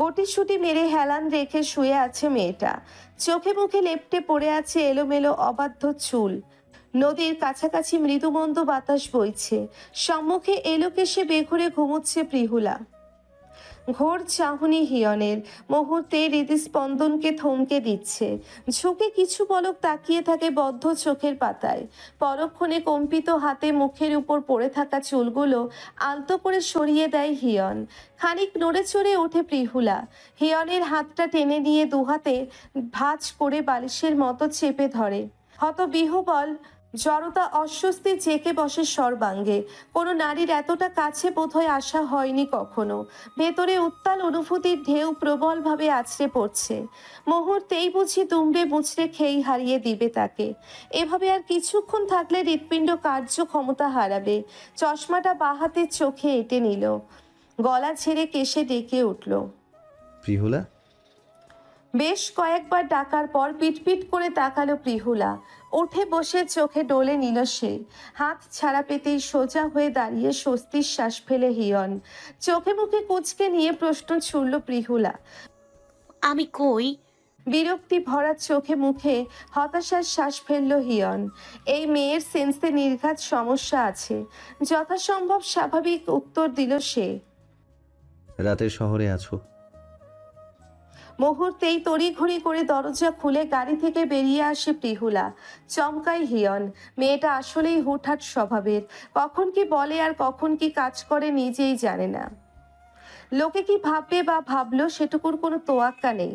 গটিসুটি মেরে হেলান রেখে শুয়ে আছে মেয়েটা। চোখে মুখে লেপ্টে পড়ে আছে এলোমেলো অবাধ্য চুল। নদীর কাছাকাছি মৃদুমন্দ বাতাস বইছে। সম্মুখে এলোকেশে বেঘুরে ঘুমোচ্ছে প্রিহুলা। ঘোর চাহনি হিয়নের। মুহূর্তে হৃদস্পন্দনকে থমকে দিচ্ছে। ঝুঁকে কিছু পলক তাকিয়ে থাকে বদ্ধ চোখের পাতায়। পরক্ষণে কম্পিত হাতে মুখের উপর পড়ে থাকা চুলগুলো আলতো করে সরিয়ে দেয় হিয়ন। খানিক নড়ে চড়ে ওঠে প্রিহুলা। হিয়নের হাতটা টেনে নিয়ে দুহাতে ভাঁজ করে বালিশের মতো চেপে ধরে। হতবিহ্বল জড়তা অস্বস্তি জেঁকে বসে সর্বাঙ্গে। কোনো নারীর এতটা কাছে বোধহয় আসা হয়নি কখনো। ভেতরে উত্তাল অনুভূতির ঢেউ প্রবলভাবে আছড়ে পড়ছে। মুহূর্তেই বুঝি দুমড়ে মুচড়ে খেই হারিয়ে দিবে তাকে। এভাবে আর কিছুক্ষণ থাকলে হৃৎপিণ্ড কার্যক্ষমতা হারাবে। চশমাটা বাহাতে চোখে এঁটে নিল, গলা ছেড়ে কেশে ডেকে উঠল। প্রিহুলা। বেশ কয়েকবার ডাকার পর পিটপিট করে তাকালো প্রিহুলা। উঠে বসে চোখে ডলে নিল সে। হাত ছাড়া পেতেই সোজা হয়ে দাঁড়িয়ে স্বস্তির শ্বাস ফেলে হিয়ন। চোখে মুখে কুঁচকে নিয়ে প্রশ্ন ছুড়ল প্রিহুলা। আমি কই? বিরক্তি ভরা চোখে মুখে হতাশার শ্বাস ফেলল হিয়ন। এই মেয়ের সেন্সে নির্ঘাত সমস্যা আছে। যথাসম্ভব স্বাভাবিক উত্তর দিল সে। রাতের শহরে আছো। মুহূর্তেই তড়িঘড়ি করে দরজা খুলে গাড়ি থেকে বেরিয়ে আসে প্রিহুলা। চমকায় হিয়ন। মেয়েটা আসলেই হুটহাট স্বভাবের। কখন কি বলে আর কখন কি কাজ করে নিজেই জানে না। লোকে কি ভাববে বা ভাবলো সেটুকুর কোনো তোয়াক্কা নেই।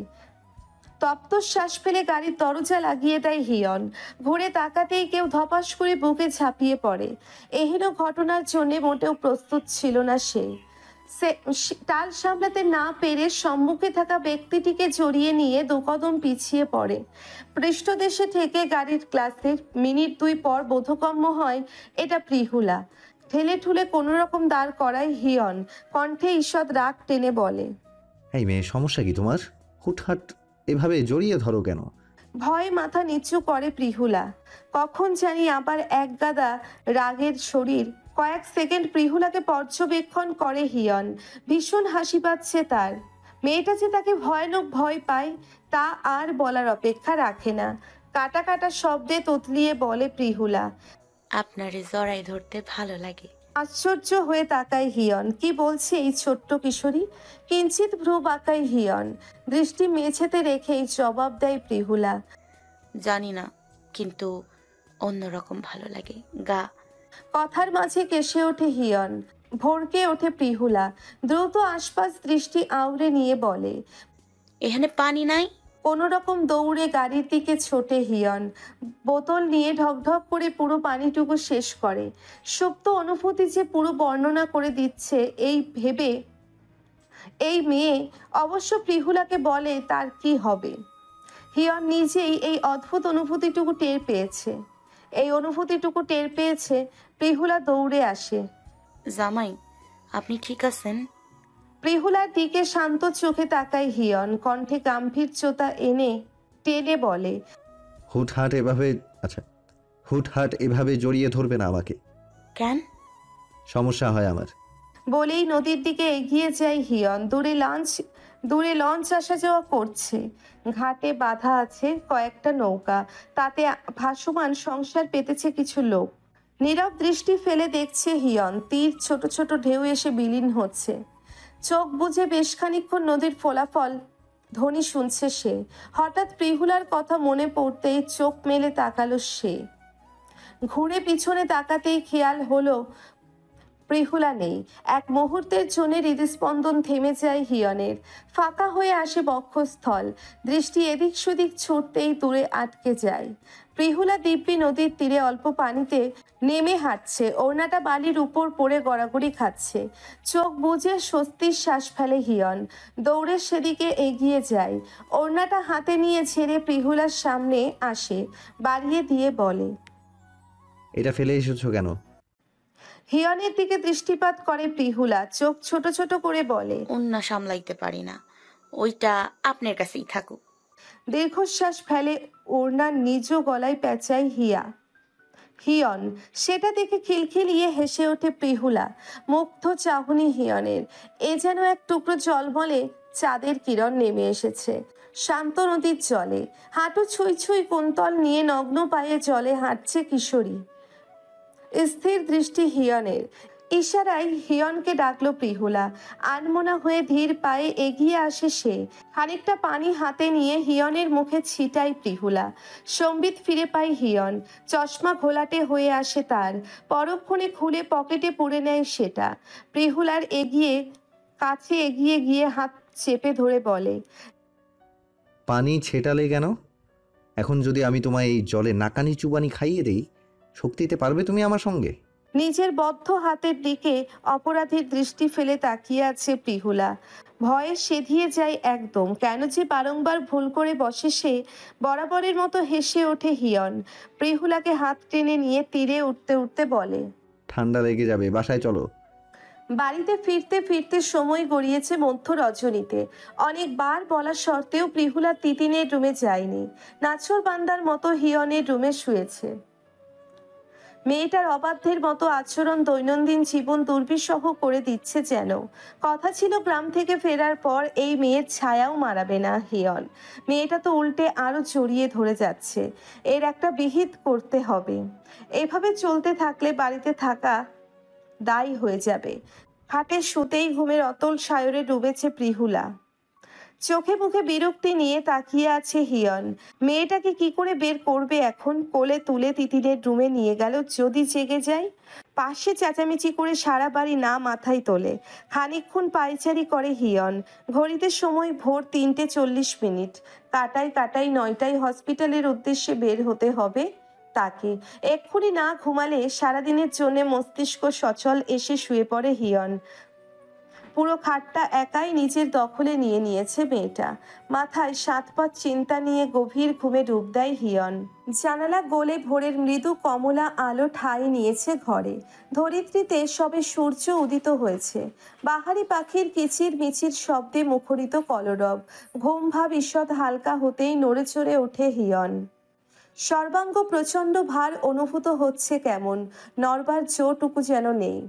তপ্ত শ্বাস ফেলে গাড়ির দরজা লাগিয়ে দেয় হিয়ন। ঘুরে তাকাতেই কেউ ধপাস করে বুকে ঝাঁপিয়ে পড়ে। এহেন ঘটনার জন্য মোটেও প্রস্তুত ছিল না সে। টাল সামলাতে না পেরে সম্মুখে থাকা ব্যক্তিটিকে জড়িয়ে নিয়ে দুকদম পিছিয়ে পড়ে। পৃষ্ঠদেশে থেকে গাড়ির ক্লাসের মিনিট 2 পর বোধগম্য হয় এটা প্রিহুলা। ঠেলে ঠুলে কোনো রকম দাঁড় করায় হিয়ন। কণ্ঠে ঈষৎ রাগ টেনে বলে, এই মেয়ে, সমস্যা কি তোমার? হুটহাট এভাবে জড়িয়ে ধরো কেন? ভয়ে মাথা নিচু করে প্রিহুলা। কখন জানি আবার একগাদা রাগের শরীর। কয়েক সেকেন্ড প্রিহুলাকে পর্যবেক্ষণ করে হিয়ন। ভীষণ হাসি পাচ্ছে তার। মেয়েটা যে তাকে ভয়ানক ভয় পায় তা আর বলার অপেক্ষা রাখে না। কাটা কাটা শব্দে তোতলিয়ে বলে প্রিহুলা, আপনারে জড়াই ধরতে ভালো লাগে। আশ্চর্য হয়ে তাকায় হিয়ন। কি বলছে এই ছোট্ট কিশোরী? কিঞ্চিত ভ্রু বাঁকায় হিয়ন। দৃষ্টি মেঝেতে রেখেই জবাব দেয় প্রিহুলা, জানি না, কিন্তু অন্যরকম ভালো লাগে গা। কথার মাঝে কেসে ওঠে হিয়ন। ভরকে ওঠে প্রিহুলা। দ্রুত আশপাশ দৃষ্টি আউড়ে নিয়ে বলে, এখানে পানি নাই? কোনো রকম দৌড়ে গাড়ির দিকে ছোটে হিয়ন। বোতল নিয়ে ঢকঢক করে পুরো পানিটুকু শেষ করে। সুপ্ত অনুভূতি যে পুরো বর্ণনা করে দিচ্ছে এই ভেবে এই মেয়ে অবশ্য প্রিহুলাকে বলে তার কি হবে। হিয়ন নিজেই এই অদ্ভুত অনুভূতিটুকু টের পেয়েছে। এই অনুভূতিটুকু টের পেয়েছে প্রিহুলা দৌড়ে আসে। জামাই, আপনি ঠিক আছেন? প্রিহুলার দিকে শান্ত চোখে তাকায় হিয়ন। কণ্ঠে গাম্ভীর্যতা এনে টেনে বলে, হুটহাট এভাবে জড়িয়ে ধরবে না আমাকে। কেন? সমস্যা হয় আমার। বলেই নদীর দিকে এগিয়ে যায় হিয়ন। দূরে লঞ্চ আসা যাওয়া করছে। ঘাটে বাঁধা আছে কয়েকটা নৌকা। তাতে ভাসমান সংসার পেতেছে কিছু লোক। নীরব দৃষ্টি ফেলে দেখছে হিয়ন। তীর ছোট ছোট ঢেউ এসে বিলীন হচ্ছে। চোখ বুজে বেশ খানিকক্ষণ নদীর ফলাফল ধ্বনি শুনছে সে। হঠাৎ প্রিহুলার কথা মনে পড়তেই চোখ মেলে তাকালো সে। ঘুরে পিছনে তাকাতেই খেয়াল হলো প্রিহুলা নেই। এক মুহূর্তের জন্য হৃদস্পন্দন থেমে যায় হিয়নের। ফাঁকা হয়ে আসে বক্ষস্থল। দৃষ্টি এদিক সেদিক ছুটতেই দূরে আটকে যায়। প্রিহুলা দিব্যি নদীর তীরে অল্প পানিতে নেমে হাঁটছে। ওড়নাটা বালির উপর পড়ে গড়াগড়ি খাচ্ছে। চোখ বুজে স্বস্তির শ্বাস ফেলে হিয়ন। দৌড়ে সেদিকে এগিয়ে যায়। ওড়নাটা হাতে নিয়ে ছেড়ে প্রিহুলার সামনে আসে, বাড়িয়ে দিয়ে বলে, এটা ফেলে এসেছো কেন? হিয়নের দিকে দৃষ্টিপাত করে প্রিহুলা। চোখ ছোট ছোট করে বলে, অন্য সামলাইতে পারি না, ওইটা আপনার কাছেই থাকুক। দীর্ঘশ্বাস ফেলে ওড়নার নিজ গলায় পেঁচায় হিয়ন। সেটা দেখে খিলখিলিয়ে হেসে ওঠে প্রিহুলা। মুগ্ধ চাহনি হিয়নের। এ যেন এক টুকরো জলমলে চাঁদের কিরণ নেমে এসেছে শান্ত নদীর জলে। হাঁটু ছুঁই ছুঁই কুন্তল নিয়ে নগ্ন পায়ে জলে হাঁটছে কিশোরী। স্থির দৃষ্টি হিয়নের। ইশারায় হিয়নকে ডাকলো প্রিহুলা। আনমনা হয়ে ধীর পায়ে এগিয়ে আসে সে। খানিকটা পানি হাতে নিয়ে হিয়নের মুখে ছিটায় প্রিহুলা। সম্বিত ফিরে পায় হিয়ন। চশমা ঘোলাটে হয়ে আসে তার। পরক্ষণে খুলে পকেটে পুরে নেয় সেটা। প্রিহুলার কাছে এগিয়ে গিয়ে হাত চেপে ধরে বলে, পানি ছেটালে কেন? এখন যদি আমি তোমায় এই জলে নাকানি চুবানি খাইয়ে দেই শক্তিতে পারবে তুমি আমার সঙ্গে? নিজের বদ্ধ হাতের দিকে অপরাধীর দৃষ্টি ফেলে তাকিয়ে আছে প্রিহুলা। ভয়ে সেধিয়ে যায় একদম। কেন যে বারংবার ভুল করে বসে সে। বরাবরের মতো হেসে ওঠে হিয়ন। প্রিহুলাকে হাত টেনে নিয়ে তীরে উঠতে উঠতে বলে, ঠান্ডা লেগে যাবে, বাসায় চলো। বাড়িতে ফিরতে ফিরতে সময় গড়িয়েছে মধ্য রজনীতে। অনেকবার বলা সত্ত্বেও প্রিহুলা তিতিনের রুমে যায়নি। নাছোড়বান্দার মতো হিয়নের রুমে শুয়েছে। মেয়েটার অবাধ্যের মতো আচরণ দৈনন্দিন জীবন দুর্বিষহ করে দিচ্ছে যেন। কথা ছিল গ্রাম থেকে ফেরার পর এই মেয়ের ছায়াও মারাবে না হিয়ন। মেয়েটা তো উল্টে আরো জড়িয়ে ধরে যাচ্ছে। এর একটা বিহিত করতে হবে। এভাবে চলতে থাকলে বাড়িতে থাকা দায়ী হয়ে যাবে। খাটে শুতেই ঘুমের অতল সায়রে ডুবেছে প্রিহুলা। চোখে মুখে বিরক্তি নিয়ে তাকিয়ে আছে হিয়ন। মেয়েটাকে কি করে বের করবে এখন? কোলে তুলে তিতিনের রুমে নিয়ে গেল, যদি জেগে যায়। পাশে চেঁচামেচি করে সারা বাড়ি না মাথায় তোলে। খানিকক্ষণ পায়চারি করে হিয়ন। ঘড়িতে সময় ভোর 3:40। কাটায় কাটায় 9টায় হসপিটালের উদ্দেশ্যে বের হতে হবে তাকে। এক্ষুনি না ঘুমালে সারাদিনের জন্য মস্তিষ্ক সচল এসে শুয়ে পড়ে হিয়ন। পুরো খাটটা একাই নিজের দখলে নিয়ে নিয়েছে মেয়েটা। মাথায় 7 পাঁচ চিন্তা নিয়ে গভীর ঘুমে ডুব দেয় হিয়ন। জানালা গলে ভোরের মৃদু কমলা আলো ঠাঁই নিয়েছে ঘরে। ধরিত্রীতে সবে সূর্য উদিত হয়েছে। বাহারি পাখির কিচির মিচির শব্দে মুখরিত কলরব। ঘুম ভাব ঈষৎ হালকা হতেই নড়ে চড়ে ওঠে হিয়ন। সর্বাঙ্গ প্রচণ্ড ভার অনুভূত হচ্ছে কেমন। নড়বার জোরটুকু যেন নেই।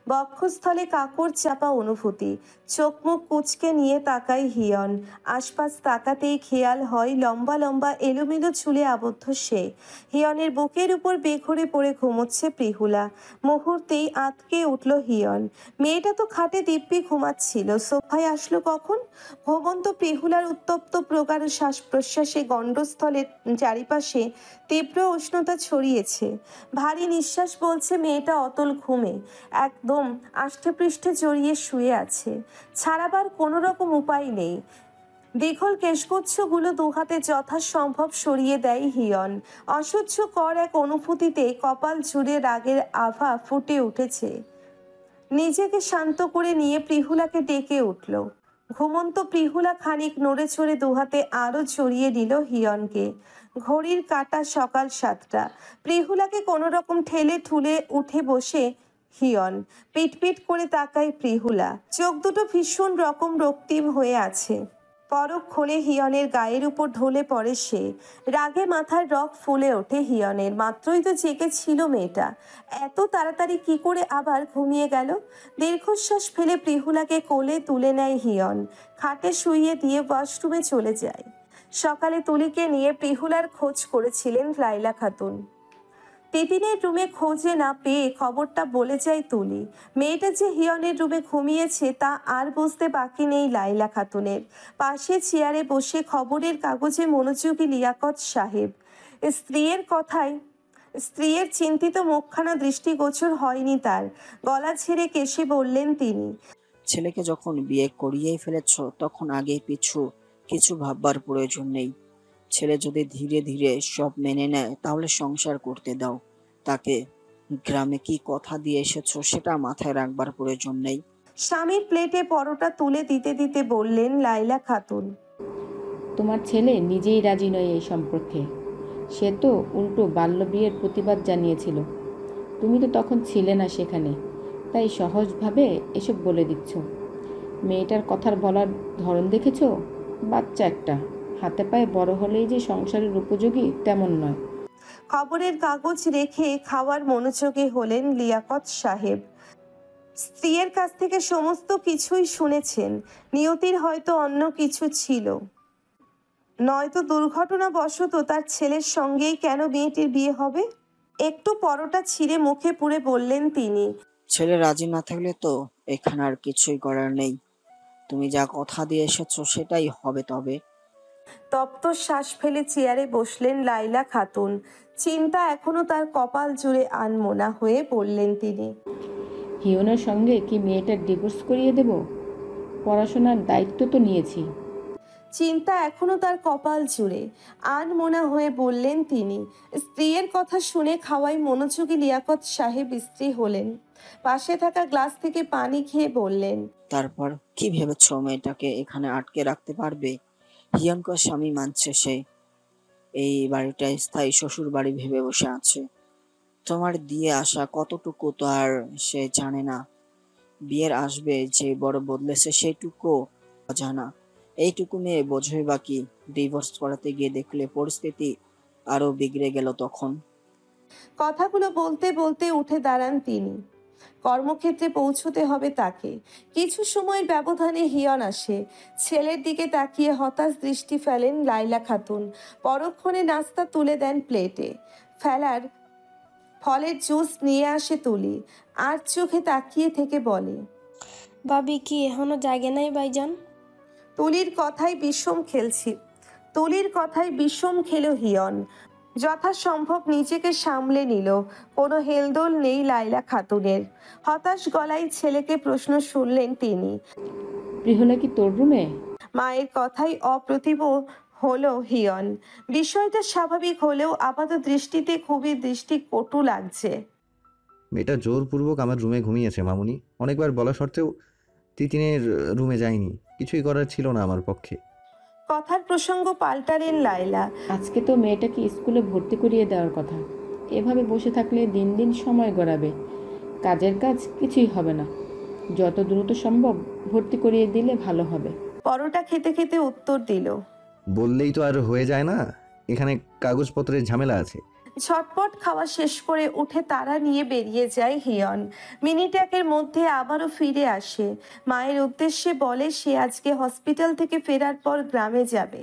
বক্ষস্থলে কাকড় চাপা অনুভূতি। চোখ মুখ কুচকে নিয়ে তাকায় হিয়ন। আশপাশ তাকাতেই খেয়াল হয় লম্বা লম্বা এলোমেলো চুলে আবদ্ধ সে। হিয়নের বুকের উপর বেঘরে পড়ে ঘুমোচ্ছে প্রিহুলা। মুহূর্তেই আঁতকে উঠল হিয়ন। মেয়েটা তো খাটে দিব্যি ঘুমাচ্ছিল, সোফায় আসলো কখন? ঘুমন্ত প্রিহুলার উত্তপ্ত প্রগাঢ় শ্বাস প্রশ্বাসে গণ্ডস্থলের চারিপাশে তীব্র উষ্ণতা ছড়িয়েছে। ভারী নিঃশ্বাস বলছে মেয়েটা অতল ঘুমে। একদম আষ্টেপৃষ্ঠে জড়িয়ে শুয়ে আছে। ছাড়াবার কোনো রকম উপায় নেই। দীঘল কেশগুচ্ছগুলো দুহাতে যথাসম্ভব সরিয়ে দেয় হিয়ন। অসহ্যকর এক অনুভূতিতে কপাল জুড়ে রাগের আভা ফুটে উঠেছে। নিজেকে শান্ত করে নিয়ে প্রিহুলাকে ডেকে উঠল। ঘুমন্ত প্রিহুলা খানিক নড়ে চড়ে দুহাতে আরো জড়িয়ে নিল হিয়নকে। ঘড়ির কাঁটা সকাল 7টা। প্রিহুলাকে কোনো রকম ঠেলে ঠুলে উঠে বসে হিয়ন। পিটপিট করে তাকায় প্রিহুলা। চোখ দুটো ভীষণ রকম রক্তিম হয়ে আছে। পরক্ষণে হিয়নের গায়ের উপর ঢলে পড়ে সে। রাগে মাথার রগ ফুলে ওঠে হিয়নের। মাত্রই তো জেগে ছিল মেয়েটা, এত তাড়াতাড়ি কি করে আবার ঘুমিয়ে গেল? দীর্ঘশ্বাস ফেলে প্রিহুলাকে কোলে তুলে নেয় হিয়ন। খাটে শুইয়ে দিয়ে ওয়াশরুমে চলে যায়। সকালে তুলিকে নিয়ে প্রিহুলার খোঁজ করেছিলেন লাইলা খাতুন। তিতিনের রুমে খোঁজে না পেয়ে খবরটা বলে যায় তুলি। মেয়েটা যে হিয়নের রুমে ঘুমিয়েছে তা আর বুঝতে বাকি নেই লাইলা খাতুনের। পাশে চেয়ারে বসে খবরের কাগজে মনোযোগী লিয়াকত সাহেব। স্ত্রীর চিন্তিত মুখখানা দৃষ্টিগোচর হয়নি তার। গলা ছেড়ে কেশে বললেন তিনি, ছেলেকে যখন বিয়ে করিয়েই ফেলেছ তখন আগে পিছু কিছু ভাববার প্রয়োজন নেই। ছেলে যদি ধীরে ধীরে সব মেনে নেয় তাহলে সংসার করতে দাও তাকে। গ্রামে কি কথা দিয়ে এসেছো সেটা মাথায় রাখবার প্রয়োজন নেই। স্বামীর প্লেটে পরোটা তুলে দিতে দিতে বললেন লাইলা খাতুন, তোমার ছেলে নিজেই রাজি নয় এই সম্পর্কে। সে তো উল্টো বাল্য বিয়ের প্রতিবাদ জানিয়েছিল। তুমি তো তখন ছিলে না সেখানে, তাই সহজভাবে এসব বলে দিচ্ছ। মেয়েটার কথার বলার ধরন দেখেছ? বাচ্চা একটা, হাতে পায়ে বড় হলেই যে সংসারের উপযোগী তেমন নয়। খবরের কাগজ রেখে খাওয়ার মনোযোগী হলেন লিয়াকত সাহেব। স্ত্রীর কাছ থেকে সমস্ত কিছুই শুনেছেন। নিয়তির হয়তো অন্য কিছু ছিল, নয়তো দুর্ঘটনাবশত তার ছেলের সঙ্গেই কেন মেয়েটির বিয়ে হবে? একটু পরোটা ছিঁড়ে মুখে পুরে বললেন তিনি, ছেলে রাজি না থাকলে তো এখানে আর কিছুই করার নেই। তুমি যা কথা দিয়ে এসেছো সেটাই হবে। তবে তপ্ত শ্বাস ফেলে চেয়ারে বসলেন লাইলা খাতুন। চিন্তা এখনো তার কপাল জুড়ে আনমোনা হয়ে বললেন তিনি, হিয়নের সঙ্গে কি মেয়েটার ডিভোর্স করিয়ে দেব? পড়াশোনার দায়িত্ব তো নিয়েছি। চিন্তা এখনো তার কপাল জুড়ে। আনমনা হয়ে বললেন তিনি। স্ত্রীর কথা শুনে খাওয়ায় মনোযোগী লিয়াকত সাহেব স্ত্রী হলেন। পাশে থাকা গ্লাস থেকে পানি খেয়ে বললেন, তারপর কি ভেবেছ মেয়েটাকে এখানে আটকে রাখতে পারবে? হিয়ানকার স্বামী মানছে সে এই বাড়িটা স্থায়ী শ্বশুর বাড়ি ভেবে বসে আছে। তোমার দিয়ে আসা কতটুকু তো আর সে জানে না। বিয়ের আসবে যে বড় বদলেছে সেইটুকু জানা। এইটুকু মেয়ে বোঝই বাকি। ডিভোর্স করাতে গিয়ে দেখলে পরিস্থিতি আরো বিগড়ে গেল তখন। কথাগুলো বলতে বলতে উঠে দাঁড়ান তিনি। কর্মক্ষেত্রে পৌঁছতে হবে তাকে। কিছু সময়ের ব্যবধানে হিয়ন আসে। ছেলের দিকে তাকিয়ে হতাশ দৃষ্টি ফেলেন লাইলা খাতুন। পরক্ষণে নাস্তা তুলে দেন প্লেটে। ফলের জুস নিয়ে আসে তুলি। আর চোখে তাকিয়ে থেকে বলে, ভাবি কি এখনো জাগে নাই ভাইজান? তুলির কথায় বিষম খেল হিয়ন। যথাসম্ভব নিজেকে সামলে নিল। কোনো হেলদোল নেই লাইলা খাতুনের। হতাশ গলায় ছেলেকে প্রশ্ন শুনলেন তিনি। প্রিহলা কি তোর রুমে? মায়ের কথাই অপ্রতিভ হলো হিয়ন। বিষয়টা স্বাভাবিক হলেও আপাত দৃষ্টিতে খুবই দৃষ্টিকটু লাগছে। মেয়েটা জোরপূর্বক আমার রুমে ঘুমিয়েছে মামুনি। অনেকবার বলা সত্ত্বেও তিতিনের রুমে যায়নি। কিছুই করার ছিল না আমার পক্ষে। কথার প্রসঙ্গ পাল্টালেন লাইলা। আজকে তো মেয়েটাকে স্কুলে ভর্তি করিয়ে দেওয়ার কথা। এভাবে বসে থাকলে দিন দিন সময় গড়াবে, কাজের কাজ কিছুই হবে না। যত দ্রুত সম্ভব ভর্তি করিয়ে দিলে ভালো হবে। পরোটা খেতে খেতে উত্তর দিল, বললেই তো আর হয়ে যায় না, এখানে কাগজপত্রের ঝামেলা আছে। ঝটপট খাওয়া শেষ করে উঠে তারা নিয়ে বেরিয়ে যায় হিয়ন। মিনিট একের মধ্যে আবারও ফিরে আসে। মায়ের উদ্দেশ্যে বলে সে আজকে হসপিটাল থেকে ফেরার পর গ্রামে যাবে।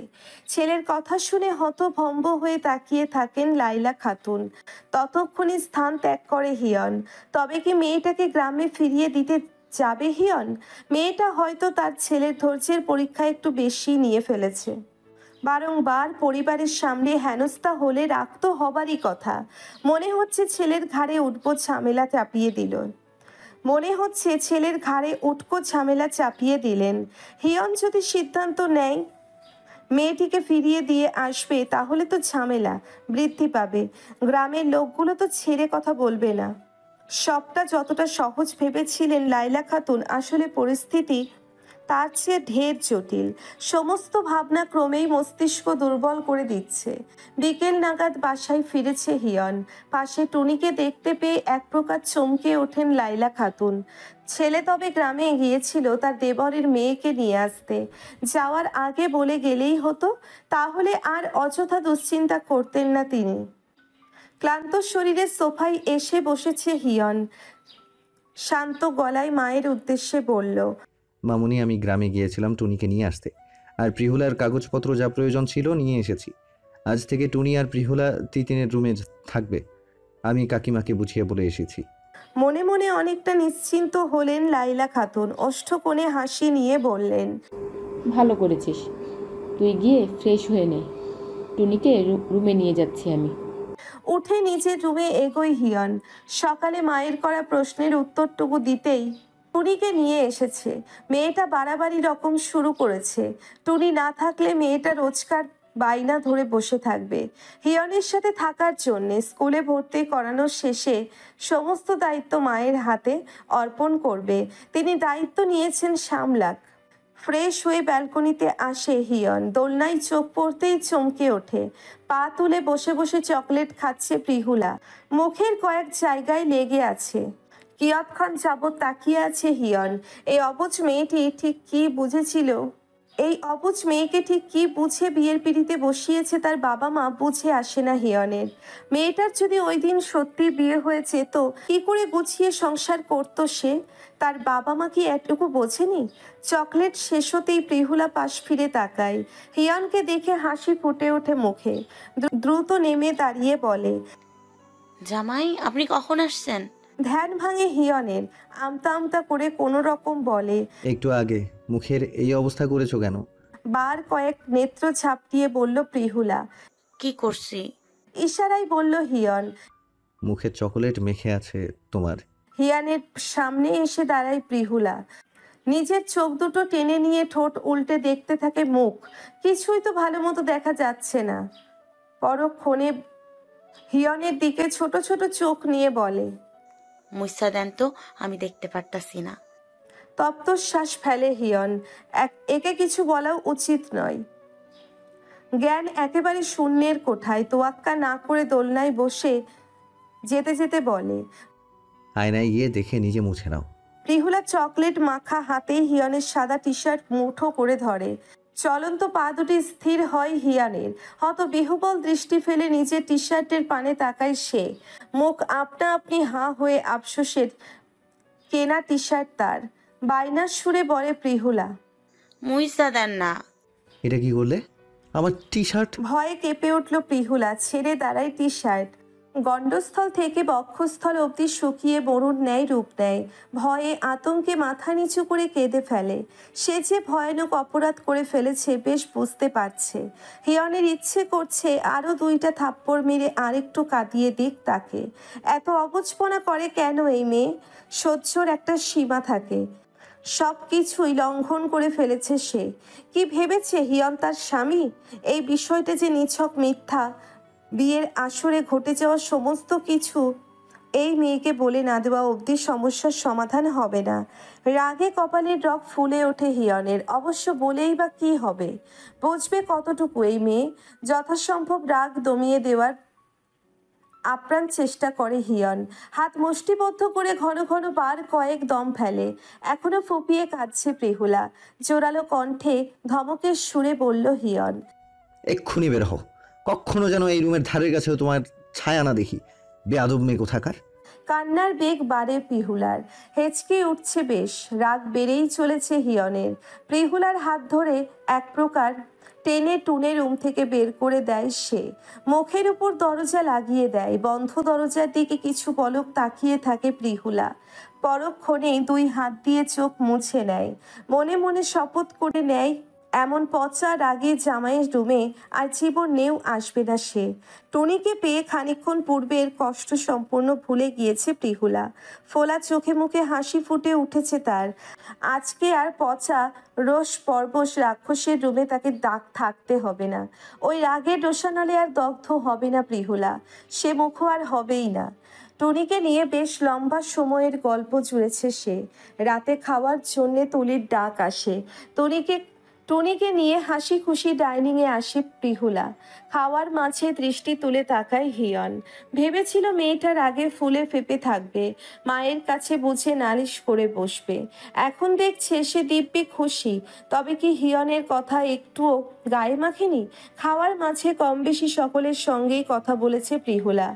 ছেলের কথা শুনে হতভম্ব হয়ে তাকিয়ে থাকেন লাইলা খাতুন। ততক্ষণে স্থান ত্যাগ করে হিয়ন। তবে কি মেয়েটাকে গ্রামে ফিরিয়ে দিতে যাবে হিয়ন? মেয়েটা হয়তো তার ছেলের ধৈর্যের পরীক্ষা একটু বেশি নিয়ে ফেলেছে। বারংবার পরিবারের সামনে হেনস্থা হলে রাগ তো হবারই কথা। মনে হচ্ছে ছেলের ঘাড়ে উঠকো ঝামেলা চাপিয়ে দিলেন। হিয়ন যদি সিদ্ধান্ত নেয় মেয়েটিকে ফিরিয়ে দিয়ে আসবে, তাহলে তো ঝামেলা বৃদ্ধি পাবে। গ্রামের লোকগুলো তো ছেড়ে কথা বলবে না। সবটা যতটা সহজ ভেবেছিলেন লাইলা খাতুন, আসলে পরিস্থিতি তার চেয়ে ঢের জটিল। সমস্ত ভাবনা ক্রমেই মস্তিষ্ক দুর্বল করে দিচ্ছে। বিকেল নাগাদ বাসায় ফিরেছে হিয়ন। পাশে টুনিকে দেখতে পেয়ে এক প্রকার চমকে ওঠেন লাইলা খাতুন। ছেলে তবে গ্রামে গিয়েছিল তার দেবরের মেয়েকে নিয়ে আসতে। যাওয়ার আগে বলে গেলেই হতো, তাহলে আর অযথা দুশ্চিন্তা করতেন না তিনি। ক্লান্ত শরীরে সোফায় এসে বসেছে হিয়ন। শান্ত গলায় মায়ের উদ্দেশ্যে বলল, মামুনি, আমি গ্রামে গিয়েছিলাম টুনিকে নিয়ে আসতে, আর প্রিহুলার কাগজপত্র যা প্রয়োজন ছিল নিয়ে এসেছি। আজ থেকে টুনি আর প্রিহুলা তিতিনের রুমে থাকবে। আমি কাকিমাকে বুঝিয়ে বলে এসেছি। মনে মনে অনেকটা নিশ্চিন্ত হলেন লাইলা খাতুন। ওষ্ঠকোণে হাসি নিয়ে বললেন, ভালো করেছিস, তুই গিয়ে ফ্রেশ হয়ে নে। টুনিকে রুমে নিয়ে যাচ্ছি আমি। উঠে নিজের রুমে এগোয় হিয়ন। সকালে মায়ের করা প্রশ্নের উত্তরটুকু দিতেই টুনিকে নিয়ে এসেছে। মেয়েটা বাড়াবাড়ি রকম শুরু করেছে। টুনি না থাকলে মেয়েটা রোজকার বাইনা ধরে বসে থাকবে হিয়নের সাথে থাকার জন্যে। স্কুলে ভর্তি করানোর শেষে সমস্ত দায়িত্ব মায়ের হাতে অর্পণ করবে। তিনি দায়িত্ব নিয়েছেন সামলাক। ফ্রেশ হয়ে ব্যালকনিতে আসে হিয়ন। দোলনায় চোখ পড়তেই চমকে ওঠে। পা তুলে বসে বসে চকলেট খাচ্ছে প্রিহুলা। মুখের কয়েক জায়গায় লেগে আছে। কিয়ৎক্ষণ যাবৎ তাকিয়ে আছে হিয়ন। এই অবুঝ মেয়েকে ঠিক কি বুঝে বিয়ের পিড়িতে বসিয়েছে তার বাবা মা বুঝে আসে না হিয়নের। মেয়েটার যদি ওই দিন সত্যি বিয়ে হয়েছে তো কি করে গুছিয়ে সংসার করতো সে? তার বাবা মা কি এটুকু বোঝেনি? চকলেট শেষ হতেই প্রিহুলা পাশ ফিরে তাকায়। হিয়নকে দেখে হাসি ফুটে ওঠে মুখে। দ্রুত নেমে দাঁড়িয়ে বলে, জামাই, আপনি কখন আসছেন? ধ্যান ভাঙে হিয়নের। আমতা আমতা করে কোনো রকম বলে, একটু আগে। মুখের এই অবস্থা করেছো কেন? বার কয়েক নেত্র ঝাপটিয়ে বলল প্রিহুলা। কি করছি? ইশারায় বলল হিয়ন। মুখে চকোলেট মেখে আছে তোমার। হিয়ানের সামনে এসে দাঁড়ায় প্রিহুলা। নিজের চোখ দুটো টেনে নিয়ে ঠোঁট উল্টে দেখতে থাকে মুখ। কিছুই তো ভালো মতো দেখা যাচ্ছে না। পরক্ষণে হিয়নের দিকে ছোট ছোট চোখ নিয়ে বলে, মুইসা দেন তো, আমি দেখতে পারতাছি না। তপ্ত শ্বাস ফেলে হিয়ন। একে কিছু বলাও উচিত নয়। জ্ঞান একেবারে শূন্যের কোঠায়। তোয়াক্কা না করে দোলনায় বসে যেতে যেতে বলে, আয়নায় গিয়ে দেখে নিজে মুছে নাও। প্রিহুলা চকলেট মাখা হাতে হিয়নের সাদা টি শার্ট মুঠো করে ধরে। চলন্ত পা দুটি স্থির হয় হিয়ানের। হত বিহ্বল দৃষ্টি ফেলে নিজের টি শার্টের পানে তাকায় সে। মুখ আপনা আপনি হাঁ হয়ে আফসোসের। কেনা টি শার্ট তার। বায়নার সুরে বলে প্রিহুলা, মুইসা দেন না। এটা কি করলে? আমার টি শার্ট। ভয়ে কেঁপে উঠল প্রিহুলা। ছেড়ে দাঁড়ায় টি শার্ট। গণ্ডস্থল থেকে বক্ষস্থল অবধি শুকিয়ে বরুণ ন্যায় রূপ নেয়। ভয়ে আতঙ্কে মাথা নিচু করে কেঁদে ফেলে। সে যে ভয়ানক অপরাধ করে ফেলেছে বেশ বুঝতে পারছে। হিয়নের ইচ্ছে করছে আরও 2টা থাপ্পড় মেরে আরেকটু কাঁদিয়ে দিক তাকে। এত অবুঝপনা করে কেন এই মেয়ে? সহ্যর একটা সীমা থাকে। সব কিছুই লঙ্ঘন করে ফেলেছে সে। কি ভেবেছে হিয়ন তার স্বামী? এই বিষয়টা যে নিছক মিথ্যা। বিয়ের আসরে ঘটে যাওয়া সমস্ত কিছু এই মেয়েকে বলে না দেওয়া অবধি সমস্যার সমাধান হবে না। রাগে কপালের রগ ফুলে ওঠে হিয়নের। অবশ্য বলেই বা কি হবে? বুঝবে কতটুকু এই মেয়ে? যথাসম্ভব রাগ দমিয়ে দেওয়ার আপ্রাণ চেষ্টা করে হিয়ন। হাত মুষ্টিবদ্ধ করে ঘন ঘন বার কয়েক দম ফেলে। এখনো ফুপিয়ে কাঁদছে প্রিহুলা। জোরালো কণ্ঠে ধমকের সুরে বলল হিয়ন, এক্ষুনি বের হও। কখনো যেন এই রুমের ধারের কাছেও তোমার ছায়া না দেখি, বেয়াদব মেয়ে কোথাকার। কান্নার বেগ বাড়ে প্রিহুলার। হেঁচকে উঠছে বেশ। রাগ বেড়েই চলেছে হিয়নের। প্রিহুলার হাত ধরে এক প্রকার টেনে টুনে রুম থেকে বের করে দেয় সে। মুখের উপর দরজা লাগিয়ে দেয়। বন্ধ দরজার দিকে কিছু পলক তাকিয়ে থাকে প্রিহুলা। পরক্ষণেই 2 হাত দিয়ে চোখ মুছে নেয়। মনে মনে শপথ করে নেয় এমন পচা রাগে জামাইয়ের রুমে আর জীবনেও আসবে না সে। টুনিকে পেয়ে খানিকক্ষণ পূর্বের কষ্ট সম্পূর্ণ ভুলে গিয়েছে প্রিহুলা। ফোলা চোখে মুখে হাসি ফুটে উঠেছে তার। আজকে আর পচা রোষ পরবশ রাক্ষসের রুমে তাকে থাকতে হবে না। ওই রাগের রোষানলে আর দগ্ধ হবে না প্রিহুলা। সে মুখ আর হবেই না। টুনিকে নিয়ে বেশ লম্বা সময়ের গল্প জুড়েছে সে। রাতে খাওয়ার জন্যে তুলির ডাক আসে। টুনিকে নিয়ে হাসি খুশি ডাইনিংয়ে আসে প্রিহুলা। খাওয়ার মাঝে দৃষ্টি তুলে তাকায় হিয়ন। ভেবেছিল মেয়েটার আগে ফুলে ফেপে থাকবে, মায়ের কাছে বুঝে নালিশ করে বসবে। এখন দেখছে সে দিব্যি খুশি। তবে কি হিয়নের কথা একটুও গায়ে মাখেনি? খাওয়ার মাঝে কম বেশি সকলের সঙ্গেই কথা বলেছে প্রিহুলা।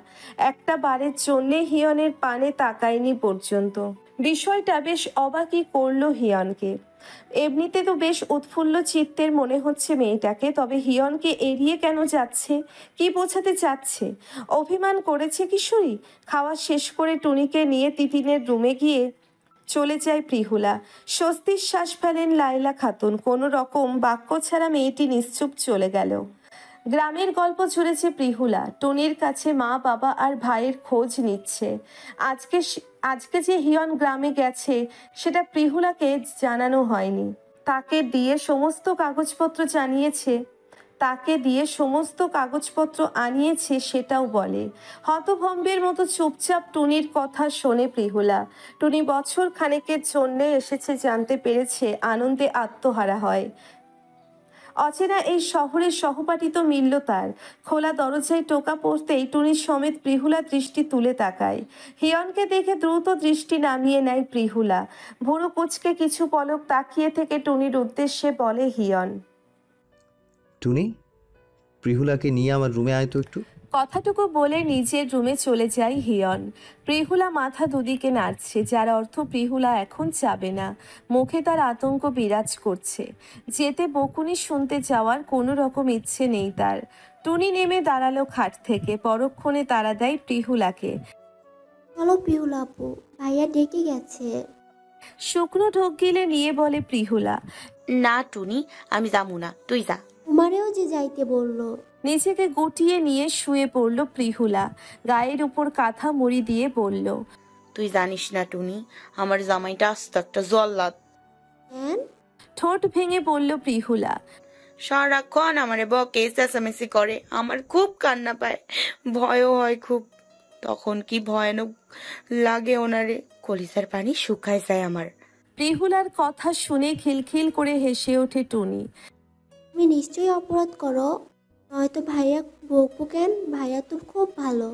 একটা বারের জন্যে হিয়নের পানে তাকায়নি পর্যন্ত। বিষয়টা বেশ অবাকই করল হিয়নকে। এমনিতে তো বেশ উৎফুল্ল চিত্তের মনে হচ্ছে মেয়েটাকে। তবে হিয়নকে এড়িয়ে কেন যাচ্ছে? কি বোঝাতে চাচ্ছে? অভিমান করেছে কিশোরী? খাওয়া শেষ করে টুনিকে নিয়ে তিতিনের রুমে গিয়ে চলে যায় প্রিহুলা। স্বস্তির শ্বাস ফেলেন লায়লা খাতুন। কোনো রকম বাক্য ছাড়া মেয়েটি নিশ্চুপ চলে গেল। গ্রামের গল্প জুড়েছে প্রিহুলা। টুনির কাছে মা বাবা আর ভাইয়ের খোঁজ নিচ্ছে। আজকে যে হিয়ন গ্রামে গেছে সেটা প্রিহুলাকে জানানো হয়নি। তাকে দিয়ে সমস্ত কাগজপত্র আনিয়েছে সেটাও বলে। হতভম্বের মতো চুপচাপ টুনির কথা শোনে প্রিহুলা। টুনি বছর খানেকের জন্যে এসেছে জানতে পেরেছে আনন্দে আত্মহারা হয়। অচেনা এই শহরের সহপাঠী তো মিলল তার। খোলা দরজায় টোকা পড়তেই টুনির সমেত প্রিহুলা দৃষ্টি তুলে তাকায়। হিয়নকে দেখে দ্রুত দৃষ্টি নামিয়ে নেয় প্রিহুলা। ভুরু কুচকে কিছু পলক তাকিয়ে থেকে টুনির উদ্দেশ্যে বলে হিয়ন, টুনি, প্রিহুলাকে নিয়ে আমার রুমে আয় তো একটু। কথাটুকু বলে নিজের রুমে চলে যায় হিয়ন। প্রিহুলা মাথা দুদিকে নাড়ছে, যার অর্থ প্রিহুলা এখন যাবে না। মুখে তার আতঙ্ক বিরাজ করছে। যেতে বকুনি শুনতে যাওয়ার কোনো রকম ইচ্ছে নেই তার। টুনি নেমে দাঁড়ালো খাট থেকে। পরক্ষণে তাড়া দেয় প্রিহুলাকে। চলো প্রিহুলা আপু, ভাইয়া ডেকে গেছে। শুকনো ঢোক গিলে নিয়ে বলে প্রিহুলা, না টুনি, আমি যাবো না, তুই যা। তোমারেও যে যাইতে বললো। নিজেকে গুটিয়ে নিয়ে শুয়ে পড়ল প্রিহুলা। গায়ের উপর কাঁথা মুড়ি দিয়ে বলল, তুই জানিস না টুনি, আমার জামাইটা আস্ত একটা জল্লাদ। কেন? ঠোঁট ভেঙে বলল প্রিহুলা। সারাক্ষণ আমারে বকে, চেঁচামেচি করে, আমার খুব কান্না পায়, ভয়ও হয় খুব। তখন কি ভয়ানক লাগে ওনারে, কলিজার পানি শুকায় যায় আমার। প্রিহুলার কথা শুনে খিলখিল করে হেসে ওঠে টুনি। তুমি নিশ্চয়ই অপরাধ করো, নয়তো ভাইয়া বকবো কেন? ভাইয়া তো খুব ভালো।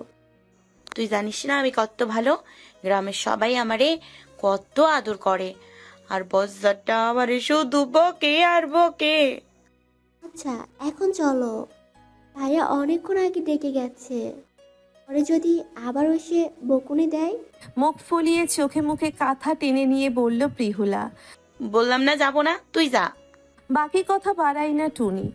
তুই জানিস না আমি কত ভালো? গ্রামের সবাই আমারে কত আদর করে, আর বজ্জারটা আমারে শুধু বকে আর বকে। আচ্ছা এখন চলো, ভাইয়া অনেকক্ষণ আগে ডেকে গেছে, পরে যদি আবার এসে বকুনি দেয়। মুখ ফুলিয়ে চোখে মুখে কাঁথা টেনে নিয়ে বলল প্রিহুলা। বললাম না যাব না, তুই যা। বাকি কথা বাড়াই না টুনি,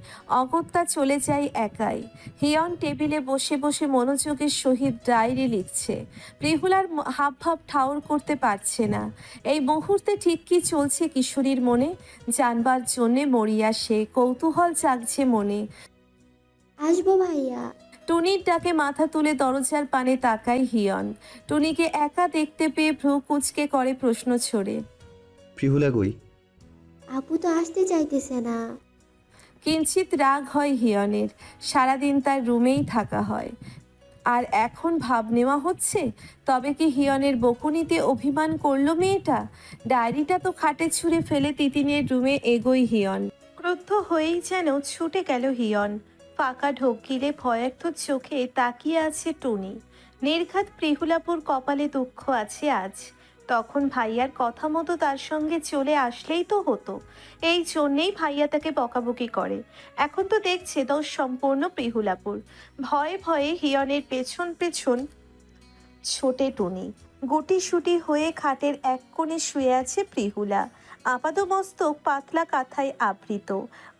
অগত্যা চলে যাই একাই। হিয়ন টেবিলে বসে বসে মনোযোগের সহিত ডায়েরি লিখছে। প্রিহুলার হাব ভাব ঠাউর করতে পারছে না এই মুহূর্তে ঠিক কি চলছে কিশোরীর মনে। জানবার জন্যে মরিয়া সে, কৌতূহল জাগছে মনে। আসবো ভাইয়া। টুনির ডাকে মাথা তুলে দরজার পানে তাকায় হিয়ন। টুনিকে একা দেখতে পেয়ে ভ্রু কুচকে করে প্রশ্ন ছড়ে। প্রিহুলা কই? আপু তো আসতে চাইতেছে না। কিঞ্চিত রাগ হয় হিয়নের, সারাদিন তার রুমেই থাকা হয়, আর এখন ভাব নেওয়া হচ্ছে। তবে কি হিয়নের বকুনিতে অভিমান করলো মেয়েটা? ডায়েরিটা তো খাটে ছুঁড়ে ফেলে তিতিনের রুমে এগোয় হিয়ন। ক্রুদ্ধ হয়েই যেন ছুটে গেল হিয়ন। ফাঁকা ঢোক গিলে ভয়ার্থ চোখে তাকিয়ে আছে টুনি। নির্ঘাত প্রিহুলাপুর কপালে দুঃখ আছে আজ। তখন ভাইয়ার কথা মতো তার সঙ্গে চলে আসলেই তো হতো, এই জন্যেই ভাইয়া তাকে বকাবকি করে। এখন তো দেখছে দোষ সম্পূর্ণ প্রিহুলাপুর। ভয়ে ভয়ে হিয়নের পেছন পেছন ছোটে টুনি। গুটিসুটি হয়ে খাটের এক কোণে শুয়ে আছে প্রিহুলা, আপাদমস্তক পাতলা কাঁথায় আবৃত।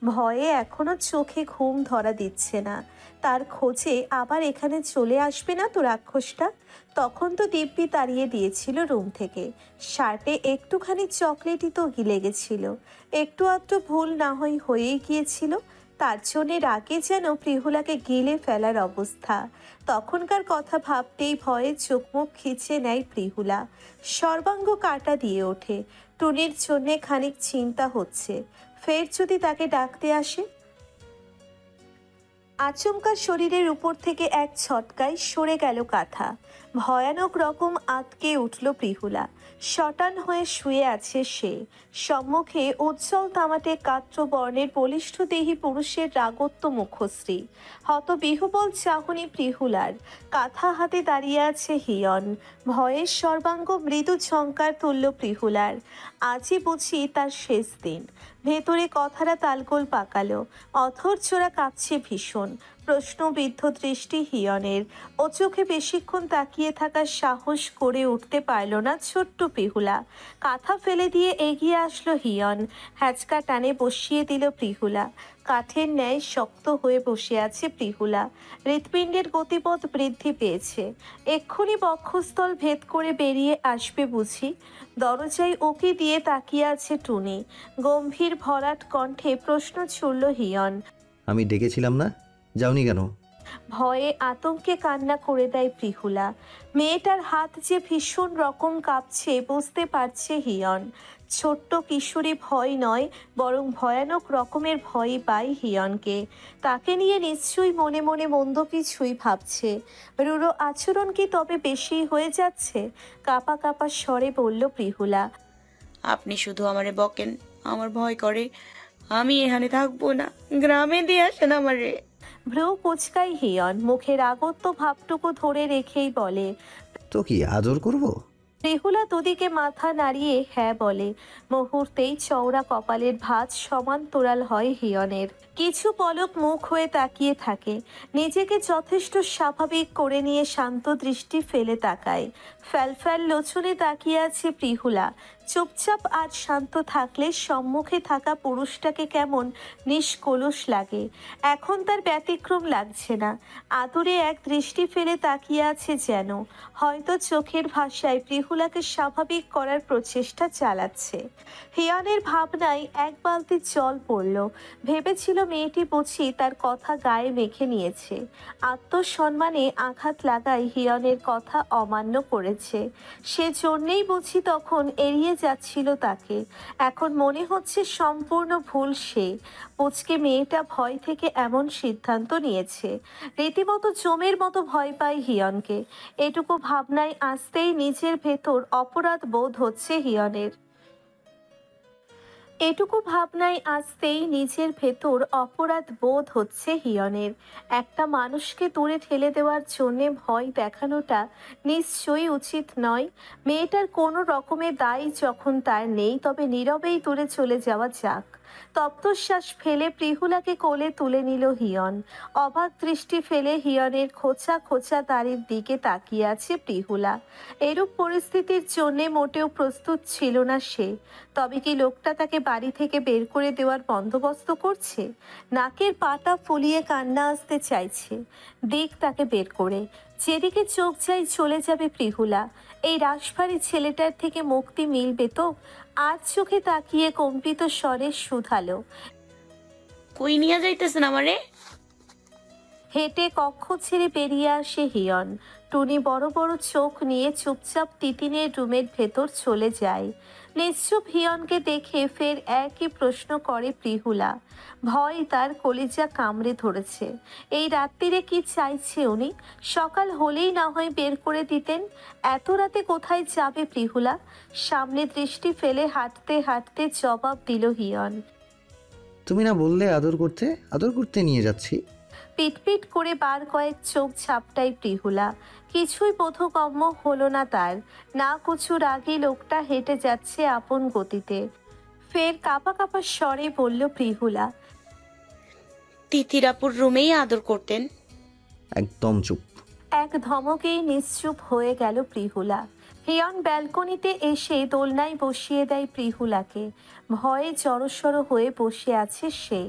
ভয়ে এখনো চোখে ঘুম ধরা দিচ্ছে না। তার খোঁজে আবার এখানে চলে আসবে না তো রাক্ষসটা? তখন তো দিব্যি তাড়িয়ে দিয়েছিল রুম থেকে। শার্টে একটুখানি চকলেটই তো লেগেছিল, একটু আধটু ভুল না হয়েই গিয়েছিল। তার জন্যে রাগে যেন প্রিহুলাকে গিলে ফেলার অবস্থা। তখনকার কথা ভাবতেই ভয়ে চোখ মুখ খিচে নেয় প্রিহুলা, সর্বাঙ্গ কাটা দিয়ে ওঠে। টুনির জন্যে খানিক চিন্তা হচ্ছে, ফের যদি তাকে ডাকতে আসে। আচমকা শরীরের উপর থেকে এক ছটকায় সরে গেল কাঁথা। ভয়ানক রকম আঁতকে উঠল প্রিহুলা। শটান হয়ে শুয়ে আছে সে। সম্মুখে উজ্জ্বল তামাটে কাত্র বর্ণের বলিষ্ঠ দেহী পুরুষের রাগত্ব মুখশ্রী। হতবিহ্বল চাহনি প্রিহুলার। কাঁথা হাতে দাঁড়িয়ে আছে হিয়ন। ভয়ের সর্বাঙ্গ মৃদু ঝঙ্কার তুলল প্রিহুলার। আজই বুঝি তার শেষ দিন। ভেতরে কথাটা তালগোল পাকালো। অথর্চোরা কাঁপছে ভীষণ। প্রশ্নবিদ্ধ দৃষ্টি হিয়নের। ও চোখে বেশিক্ষণ তাকিয়ে থাকার সাহস করে উঠতে পারল না ছোট্ট প্রিহুলা। কাঁথা ফেলে দিয়ে এগিয়ে আসলো হিয়ন। হ্যাচকা টানে বসিয়ে দিল প্রিহুলা। কাঠের ন্যায় শক্ত হয়ে বসে আছে প্রিহুলা। হৃৎপিণ্ডের গতিপথ বৃদ্ধি পেয়েছে। এক্ষুনি বক্ষস্থল ভেদ করে বেরিয়ে আসবে বুঝি। দরজায় উকি দিয়ে তাকিয়ে আছে টুনি। গম্ভীর ভরাট কণ্ঠে প্রশ্ন ছুড়ল হিয়ন। আমি ডেকেছিলাম না, যাওনি কেন? ভয়ে আতঙ্কে কান্না করে দেয় প্রিহুলা। মেয়েটার হাত যে ভীষণ রকম কাঁপছে বুঝতে পারছে হিয়ন। ছোট্ট কিশোরী ভয় নয়, বরং ভয়ানক রকমের ভয় পায় হিয়নকে। তাকে নিয়ে নিশ্চয়ই মনে মনে মন্দ কিছুই ভাবছে। রুড়ো আচরণ কি তবে বেশি হয়ে যাচ্ছে? কাঁপা কাঁপা স্বরে বলল প্রিহুলা। আপনি শুধু আমারে বকেন, আমার ভয় করে, আমি এখানে থাকবো না, গ্রামে দিয়ে আসেন আমারে। ভ্রু কুচকাই হিয়ন, মুখের আগত্য ভাবটুকু ধরে রেখেই বলে। তো কি আদর করব? প্রিহুলা দুদিকে মাথা নাড়িয়ে হ্যাঁ বলে। মুহূর্তেই চওড়া কপালের ভাঁজ সমান্তরাল হয় হিয়নের। কিছু পলক মুখ হয়ে তাকিয়ে থাকে। নিজেকে যথেষ্ট স্বাভাবিক করে নিয়ে শান্ত দৃষ্টি ফেলে তাকায়। ফ্যালফ্যাল লোচনে তাকিয়ে আছে প্রিহুলা। চুপচাপ আজ শান্ত থাকলে সম্মুখে থাকা পুরুষটাকে কেমন নিষ্কলুষ লাগে। এখন তার ব্যতিক্রম লাগছে না। আদুরে এক দৃষ্টি ফেলে তাকিয়ে আছে যেন। হয়তো চোখের ভাষায় প্রিহুলাকে স্বাভাবিক করার প্রচেষ্টা চালাচ্ছে। হিয়নের ভাবনায় এক বালতি জল পড়ল। ভেবেছিল মেয়েটি বুঝি তার কথা গায়ে মেখে নিয়েছে। আত্মসম্মানে আঘাত লাগায় হিয়নের কথা অমান্য করেছে। সে জন্যেই বুঝি তখন এড়িয়ে যাচ্ছিল তাকে। এখন মনে হচ্ছে সম্পূর্ণ ভুল সে। পুচকে মেয়েটা ভয় থেকে এমন সিদ্ধান্ত নিয়েছে। রীতিমতো জমের মতো ভয় পায় হিয়নকে। এটুকু ভাবনায় আসতেই নিজের ভেতর অপরাধ বোধ হচ্ছে হিয়নের। একটা মানুষকে দূরে ঠেলে দেওয়ার জন্যে ভয় দেখানোটা নিশ্চয়ই উচিত নয়। মেয়েটার কোনো রকমের দায় যখন তার নেই, তবে নীরবেই দূরে চলে যাওয়া যাক। তপ্তশ্বাস ফেলে প্রিহুলাকে কোলে তুলে নিল হিয়ন। অবাক দৃষ্টি ফেলে হিয়নের খোঁচা খোঁচা দাড়ির দিকে তাকিয়ে আছে প্রিহুলা। এরূপ পরিস্থিতির জন্যে মোটেও প্রস্তুত ছিল না সে। তবে কি লোকটা তাকে বাড়ি থেকে বের করে দেওয়ার বন্দোবস্ত করছে? নাকের পাটা ফুলিয়ে কান্না আসতে চাইছে। দিক তাকে বের করে, যেদিকে চোখ যায় চলে যাবে প্রিহুলা। এই রাশভারী ছেলেটার থেকে মুক্তি মিলবে তো? আজ চোখে তাকিয়ে কম্পিত স্বরে শুধালো, কই নিয়ে যাইতেছেন আমারে? হেঁটে কক্ষ ছেড়ে বেরিয়ে আসে হিয়ন। টুনি বড় বড় চোখ নিয়ে চুপচাপ তিতিনের রুমের ভেতর চলে যায়। নিশ্চুপ হিয়নকে দেখে ফের একই প্রশ্ন করে প্রিহুলা। ভয় তার কলিজা কামড়ে ধরেছে। এই রাত্রিরে কি চাইছে উনি? সকাল হলেই না হয় বের করে দিতেন। এত রাতে কোথায় যাবে প্রিহুলা? সামনে দৃষ্টি ফেলে হাঁটতে হাঁটতে জবাব দিল হিয়ন, তুমি না বললে আদর করতে নিয়ে যাচ্ছি। পিটপিট করে বার কয়েক চোখ ঝাপটাই প্রিহুলা। কিছুই বোধগম্য হলো না তার। না কুচুর আগে লোকটা হেঁটে যাচ্ছে আপন গতিতে। ফের কাঁপা কাঁপা স্বরে বলল প্রিহুলা, তিতিরাপুর রুমেই আদর করতেন। একদম চুপ। এক ধমকেই নিশ্চুপ হয়ে গেল প্রিহুলা। হিয়ন ব্যালকনিতে এসে দোলনায় বসিয়ে দেয় প্রিহুলাকে। ভয়ে জড়সড় হয়ে বসে আছে সে।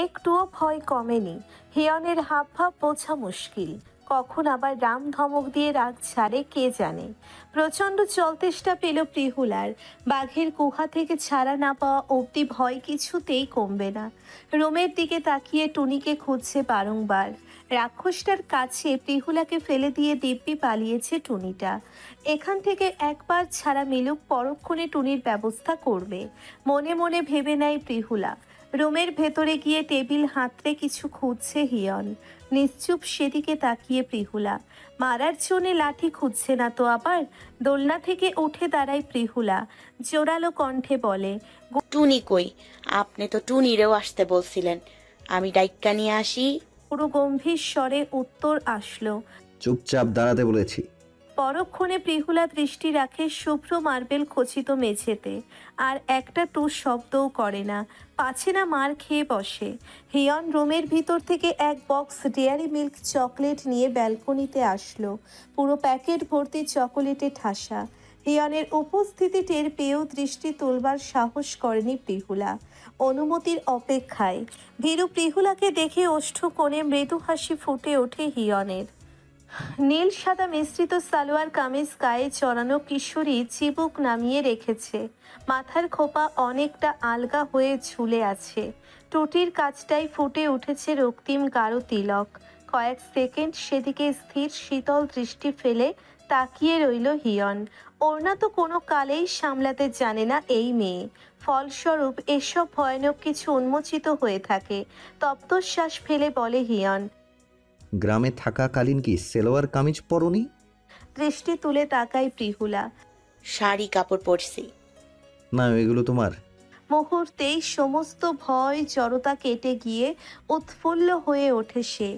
একটুও ভয় কমেনি। হিয়নের হাবভাব বোঝা মুশকিল। কখন আবার রাম ধমক দিয়ে রাগ ছাড়ে কে জানে। প্রচণ্ড চলতেষ্টা পেল প্রিহুলার। বাঘের গুহা থেকে ছাড়া না পাওয়া অবধি ভয় কিছুতেই কমবে না। রুমের দিকে তাকিয়ে টুনিকে খুঁজছে বারংবার। রাক্ষসটার কাছে প্রিহুলাকে ফেলে দিয়ে দিব্যি পালিয়েছে টুনিটা। এখান থেকে একবার ছাড়া মিলুক, পরক্ষণে টুনির ব্যবস্থা করবে মনে মনে ভেবে নেয় প্রিহুলা। রুমের ভেতরে গিয়ে টেবিল হাতড়ে কিছু খুঁজছে হিয়ন। নিশ্চুপ সেদিকে তাকিয়ে প্রিহুলা। মারার জন্যে লাঠি খুঁজছে না তো আবার? দোলনা থেকে উঠে দাঁড়ায় প্রিহুলা। জোরালো কণ্ঠে বলে, টুনি কই? আপনি তো টুনিরেও আসতে বলছিলেন, আমি ডাইক্কা নিয়ে আসি। পুরো গম্ভীর স্বরে উত্তর আসলো, চুপচাপ দাঁড়াতে বলেছি। পরক্ষণে প্রিহুলা দৃষ্টি রাখে শুভ্র মার্বেল খচিত মেঝেতে। আর একটা টু শব্দও করে না, পাছে না মার খেয়ে বসে। হিয়ন রুমের ভিতর থেকে এক বক্স ডেয়ারি মিল্ক চকলেট নিয়ে ব্যালকনিতে আসলো। পুরো প্যাকেট ভর্তি চকোলেটে ঠাসা। হিয়নের উপস্থিতি টের পেয়েও দৃষ্টি তুলবার সাহস করেনি প্রিহুলা। অনুমতির অপেক্ষায়। ভীরু প্রিহুলাকে দেখে ওষ্ঠ কোণে মৃদু হাসি ফুটে ওঠে হিয়নের। নীল সাদা মিশ্রিত সালোয়ার কামিজ গায়ে চড়ানো কিশোরী চিবুক নামিয়ে রেখেছে। মাথার খোপা অনেকটা আলগা হয়ে ঝুলে আছে। টুটির কাছটাই ফুটে উঠেছে রক্তিম গাঢ় তিলক। কয়েক সেকেন্ড সেদিকে স্থির শীতল দৃষ্টি ফেলে তাকিয়ে রইল হিয়ন। ওড়না তো কোনো কালেই সামলাতে জানে না এই মেয়ে। ফলস্বরূপ এসব ভয়ানক কিছু উন্মোচিত হয়ে থাকে। তপ্তশ্বাস ফেলে বলে হিয়ন, গ্রামে থাকাকালীন কি সেলোয়ার কামিজ পরনি? দৃষ্টি তুলে তাকায় প্রিহুলা। শাড়ি কাপড় পরছি। না, এগুলো তোমার। মুহূর্তেই সমস্ত ভয় জড়তা কেটে গিয়ে উৎফুল্ল হয়ে ওঠে সে।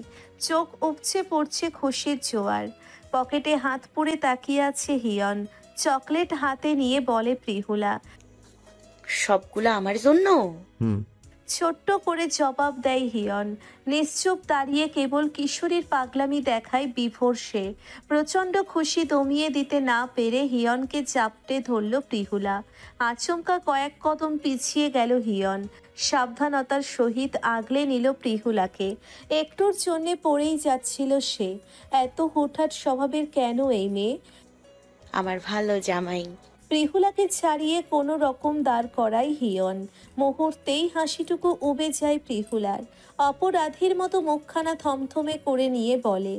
চোখ উপচে পড়ছে খুশির জোয়ার। পকেটে হাত পুড়ে তাকিয়ে আছে হিয়ন। চকলেট হাতে নিয়ে বলে প্রিহুলা, সবগুলো আমার জন্য? ছোট্ট করে জবাব দেয় হিয়ন। নিশ্চুপ দাঁড়িয়ে কেবল কিশোরীর পাগলামি দেখায় বিভোর সে। প্রচণ্ড খুশি দমিয়ে দিতে না পেরে হিয়নকে চাপটে ধরল প্রিহুলা। আচমকা কয়েক কদম পিছিয়ে গেল হিয়ন। সাবধানতার সহিত আগলে নিল প্রিহুলাকে। একটুর জন্যে পড়েই যাচ্ছিল সে। এত হুটহাট স্বভাবের কেন এই মেয়ে? আমার ভালো জামাই। প্রিহুলাকে ছাড়িয়ে কোনো রকম দাঁড় করায় হিয়ন। মুহূর্তেই হাসিটুকু উবে যায় প্রিহুলার। অপরাধীর মতো মুখখানা থমথমে করে নিয়ে বলে,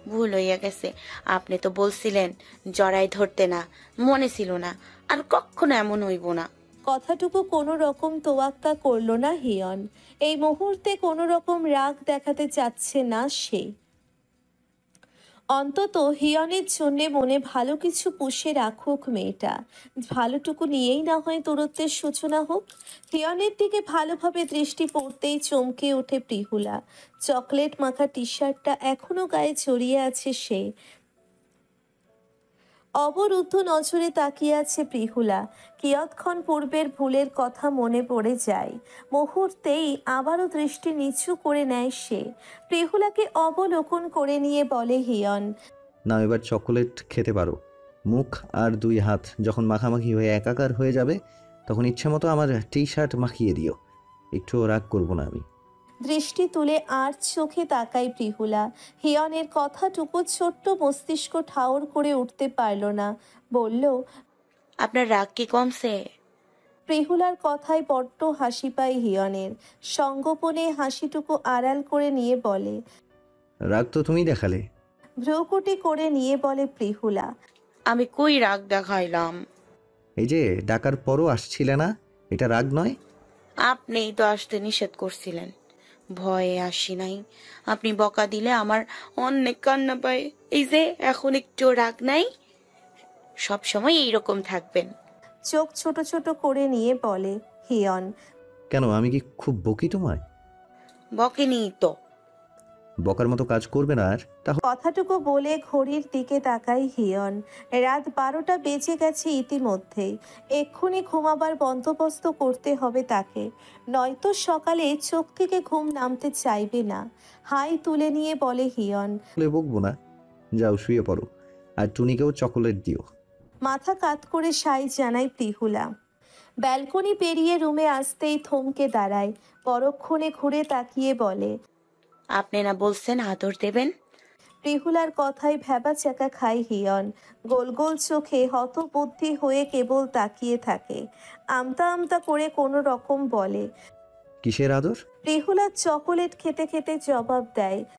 ভুল হইয়া গেছে। আপনি তো বলছিলেন জড়াই ধরতে না, মনে ছিল না। আর কখনো এমন হইব না। কথাটুকু কোনো রকম তোয়াক্কা করলো না হিয়ন। এই মুহূর্তে কোনো রকম রাগ দেখাতে চাচ্ছে না সে। অন্তত হিয়নের জন্যে মনে ভালো কিছু পুষে রাখুক মেয়েটা, ভালোটুকু নিয়েই না হয় দূরত্বের সূচনা হোক। হিয়নের দিকে ভালোভাবে দৃষ্টি পড়তেই চমকে ওঠে প্রিহুলা। চকলেট মাখা টি শার্টটা এখনো গায়ে জড়িয়ে আছে সে। অবরুদ্ধ নজরে তাকিয়ে আছে প্রিহুলা। কিয়ৎক্ষণ পূর্বের ভুলের কথা মনে পড়ে যায়। মুহূর্তেই আবারও দৃষ্টি নিচু করে নেয় সে। প্রিহুলাকে অবলোকন করে নিয়ে বলে হিয়ন, না, এবার চকোলেট খেতে পারো। মুখ আর 2 হাত যখন মাখামাখি হয়ে একাকার হয়ে যাবে তখন ইচ্ছে মতো আমার টি শার্ট মাখিয়ে দিও, একটুও রাগ করবো না আমি। দৃষ্টি তুলে আর চোখে তাকায় প্রিহুলা। হিয়নের কথাটুকু ছোট্ট মস্তিষ্ক ঠাউর করে উঠতে পারল না। বলল, আপনার রাগ কি কমছে? প্রিহুলার কথায় বড্ড হাসি পায় হিয়নের। সঙ্গোপনে হাসিটুকু আড়াল করে নিয়ে বলে, রাগ তো তুমি দেখালে। ভ্রুকুটি করে নিয়ে বলে প্রিহুলা, আমি কই রাগ দেখাইলাম? এই যে ডাকার পরও আসছিলে না, এটা রাগ নয়? আপনিই তো আসতে নিষেধ করছিলেন, ভয়ে আসি নাই। আপনি বকা দিলে আমার অনেক কান্না পায়। এই যে এখন একটু রাগ নাই, সব সময় এইরকম থাকবেন। চোখ ছোট ছোট করে নিয়ে বলে হিয়ন, কেন, আমি কি খুব বকি তোমায়? বকেনি তো। বকার মতো কাজ করবে না আর তাহলে। কথাটুকু বলে ঘড়ির দিকে তাকায় হিয়ন। রাত 12টা বেজে গেছে ইতিমধ্যেই। এক্ষুনি ঘুমাবার বন্দোবস্ত করতে হবে তাকে, নয়তো সকালে চোখ থেকে ঘুম নামতে চাইবে না। হাই তুলে নিয়ে বলে হিয়ন, বকবো না, যাও শুয়ে পড়ো, আর টুনিকেও চকোলেট দিও। মাথা কাত করে সাই জানায় প্রিহুলা। ব্যালকনি পেরিয়ে রুমে আসতেই থমকে দাঁড়ায়। পরক্ষণে ঘুরে তাকিয়ে বলে, আপনি না বলছেন আদর দেবেন? প্রিহুলার কথায় ভ্যাবাচ্যাকা খায় হিয়ন। গোল গোল চোখে হতবুদ্ধি হয়ে কেবল তাকিয়ে থাকে। আমতা আমতা করে কোনো রকম বলে, কিসের আদর? প্রিহুলা চকোলেট খেতে খেতে জবাব দেয়,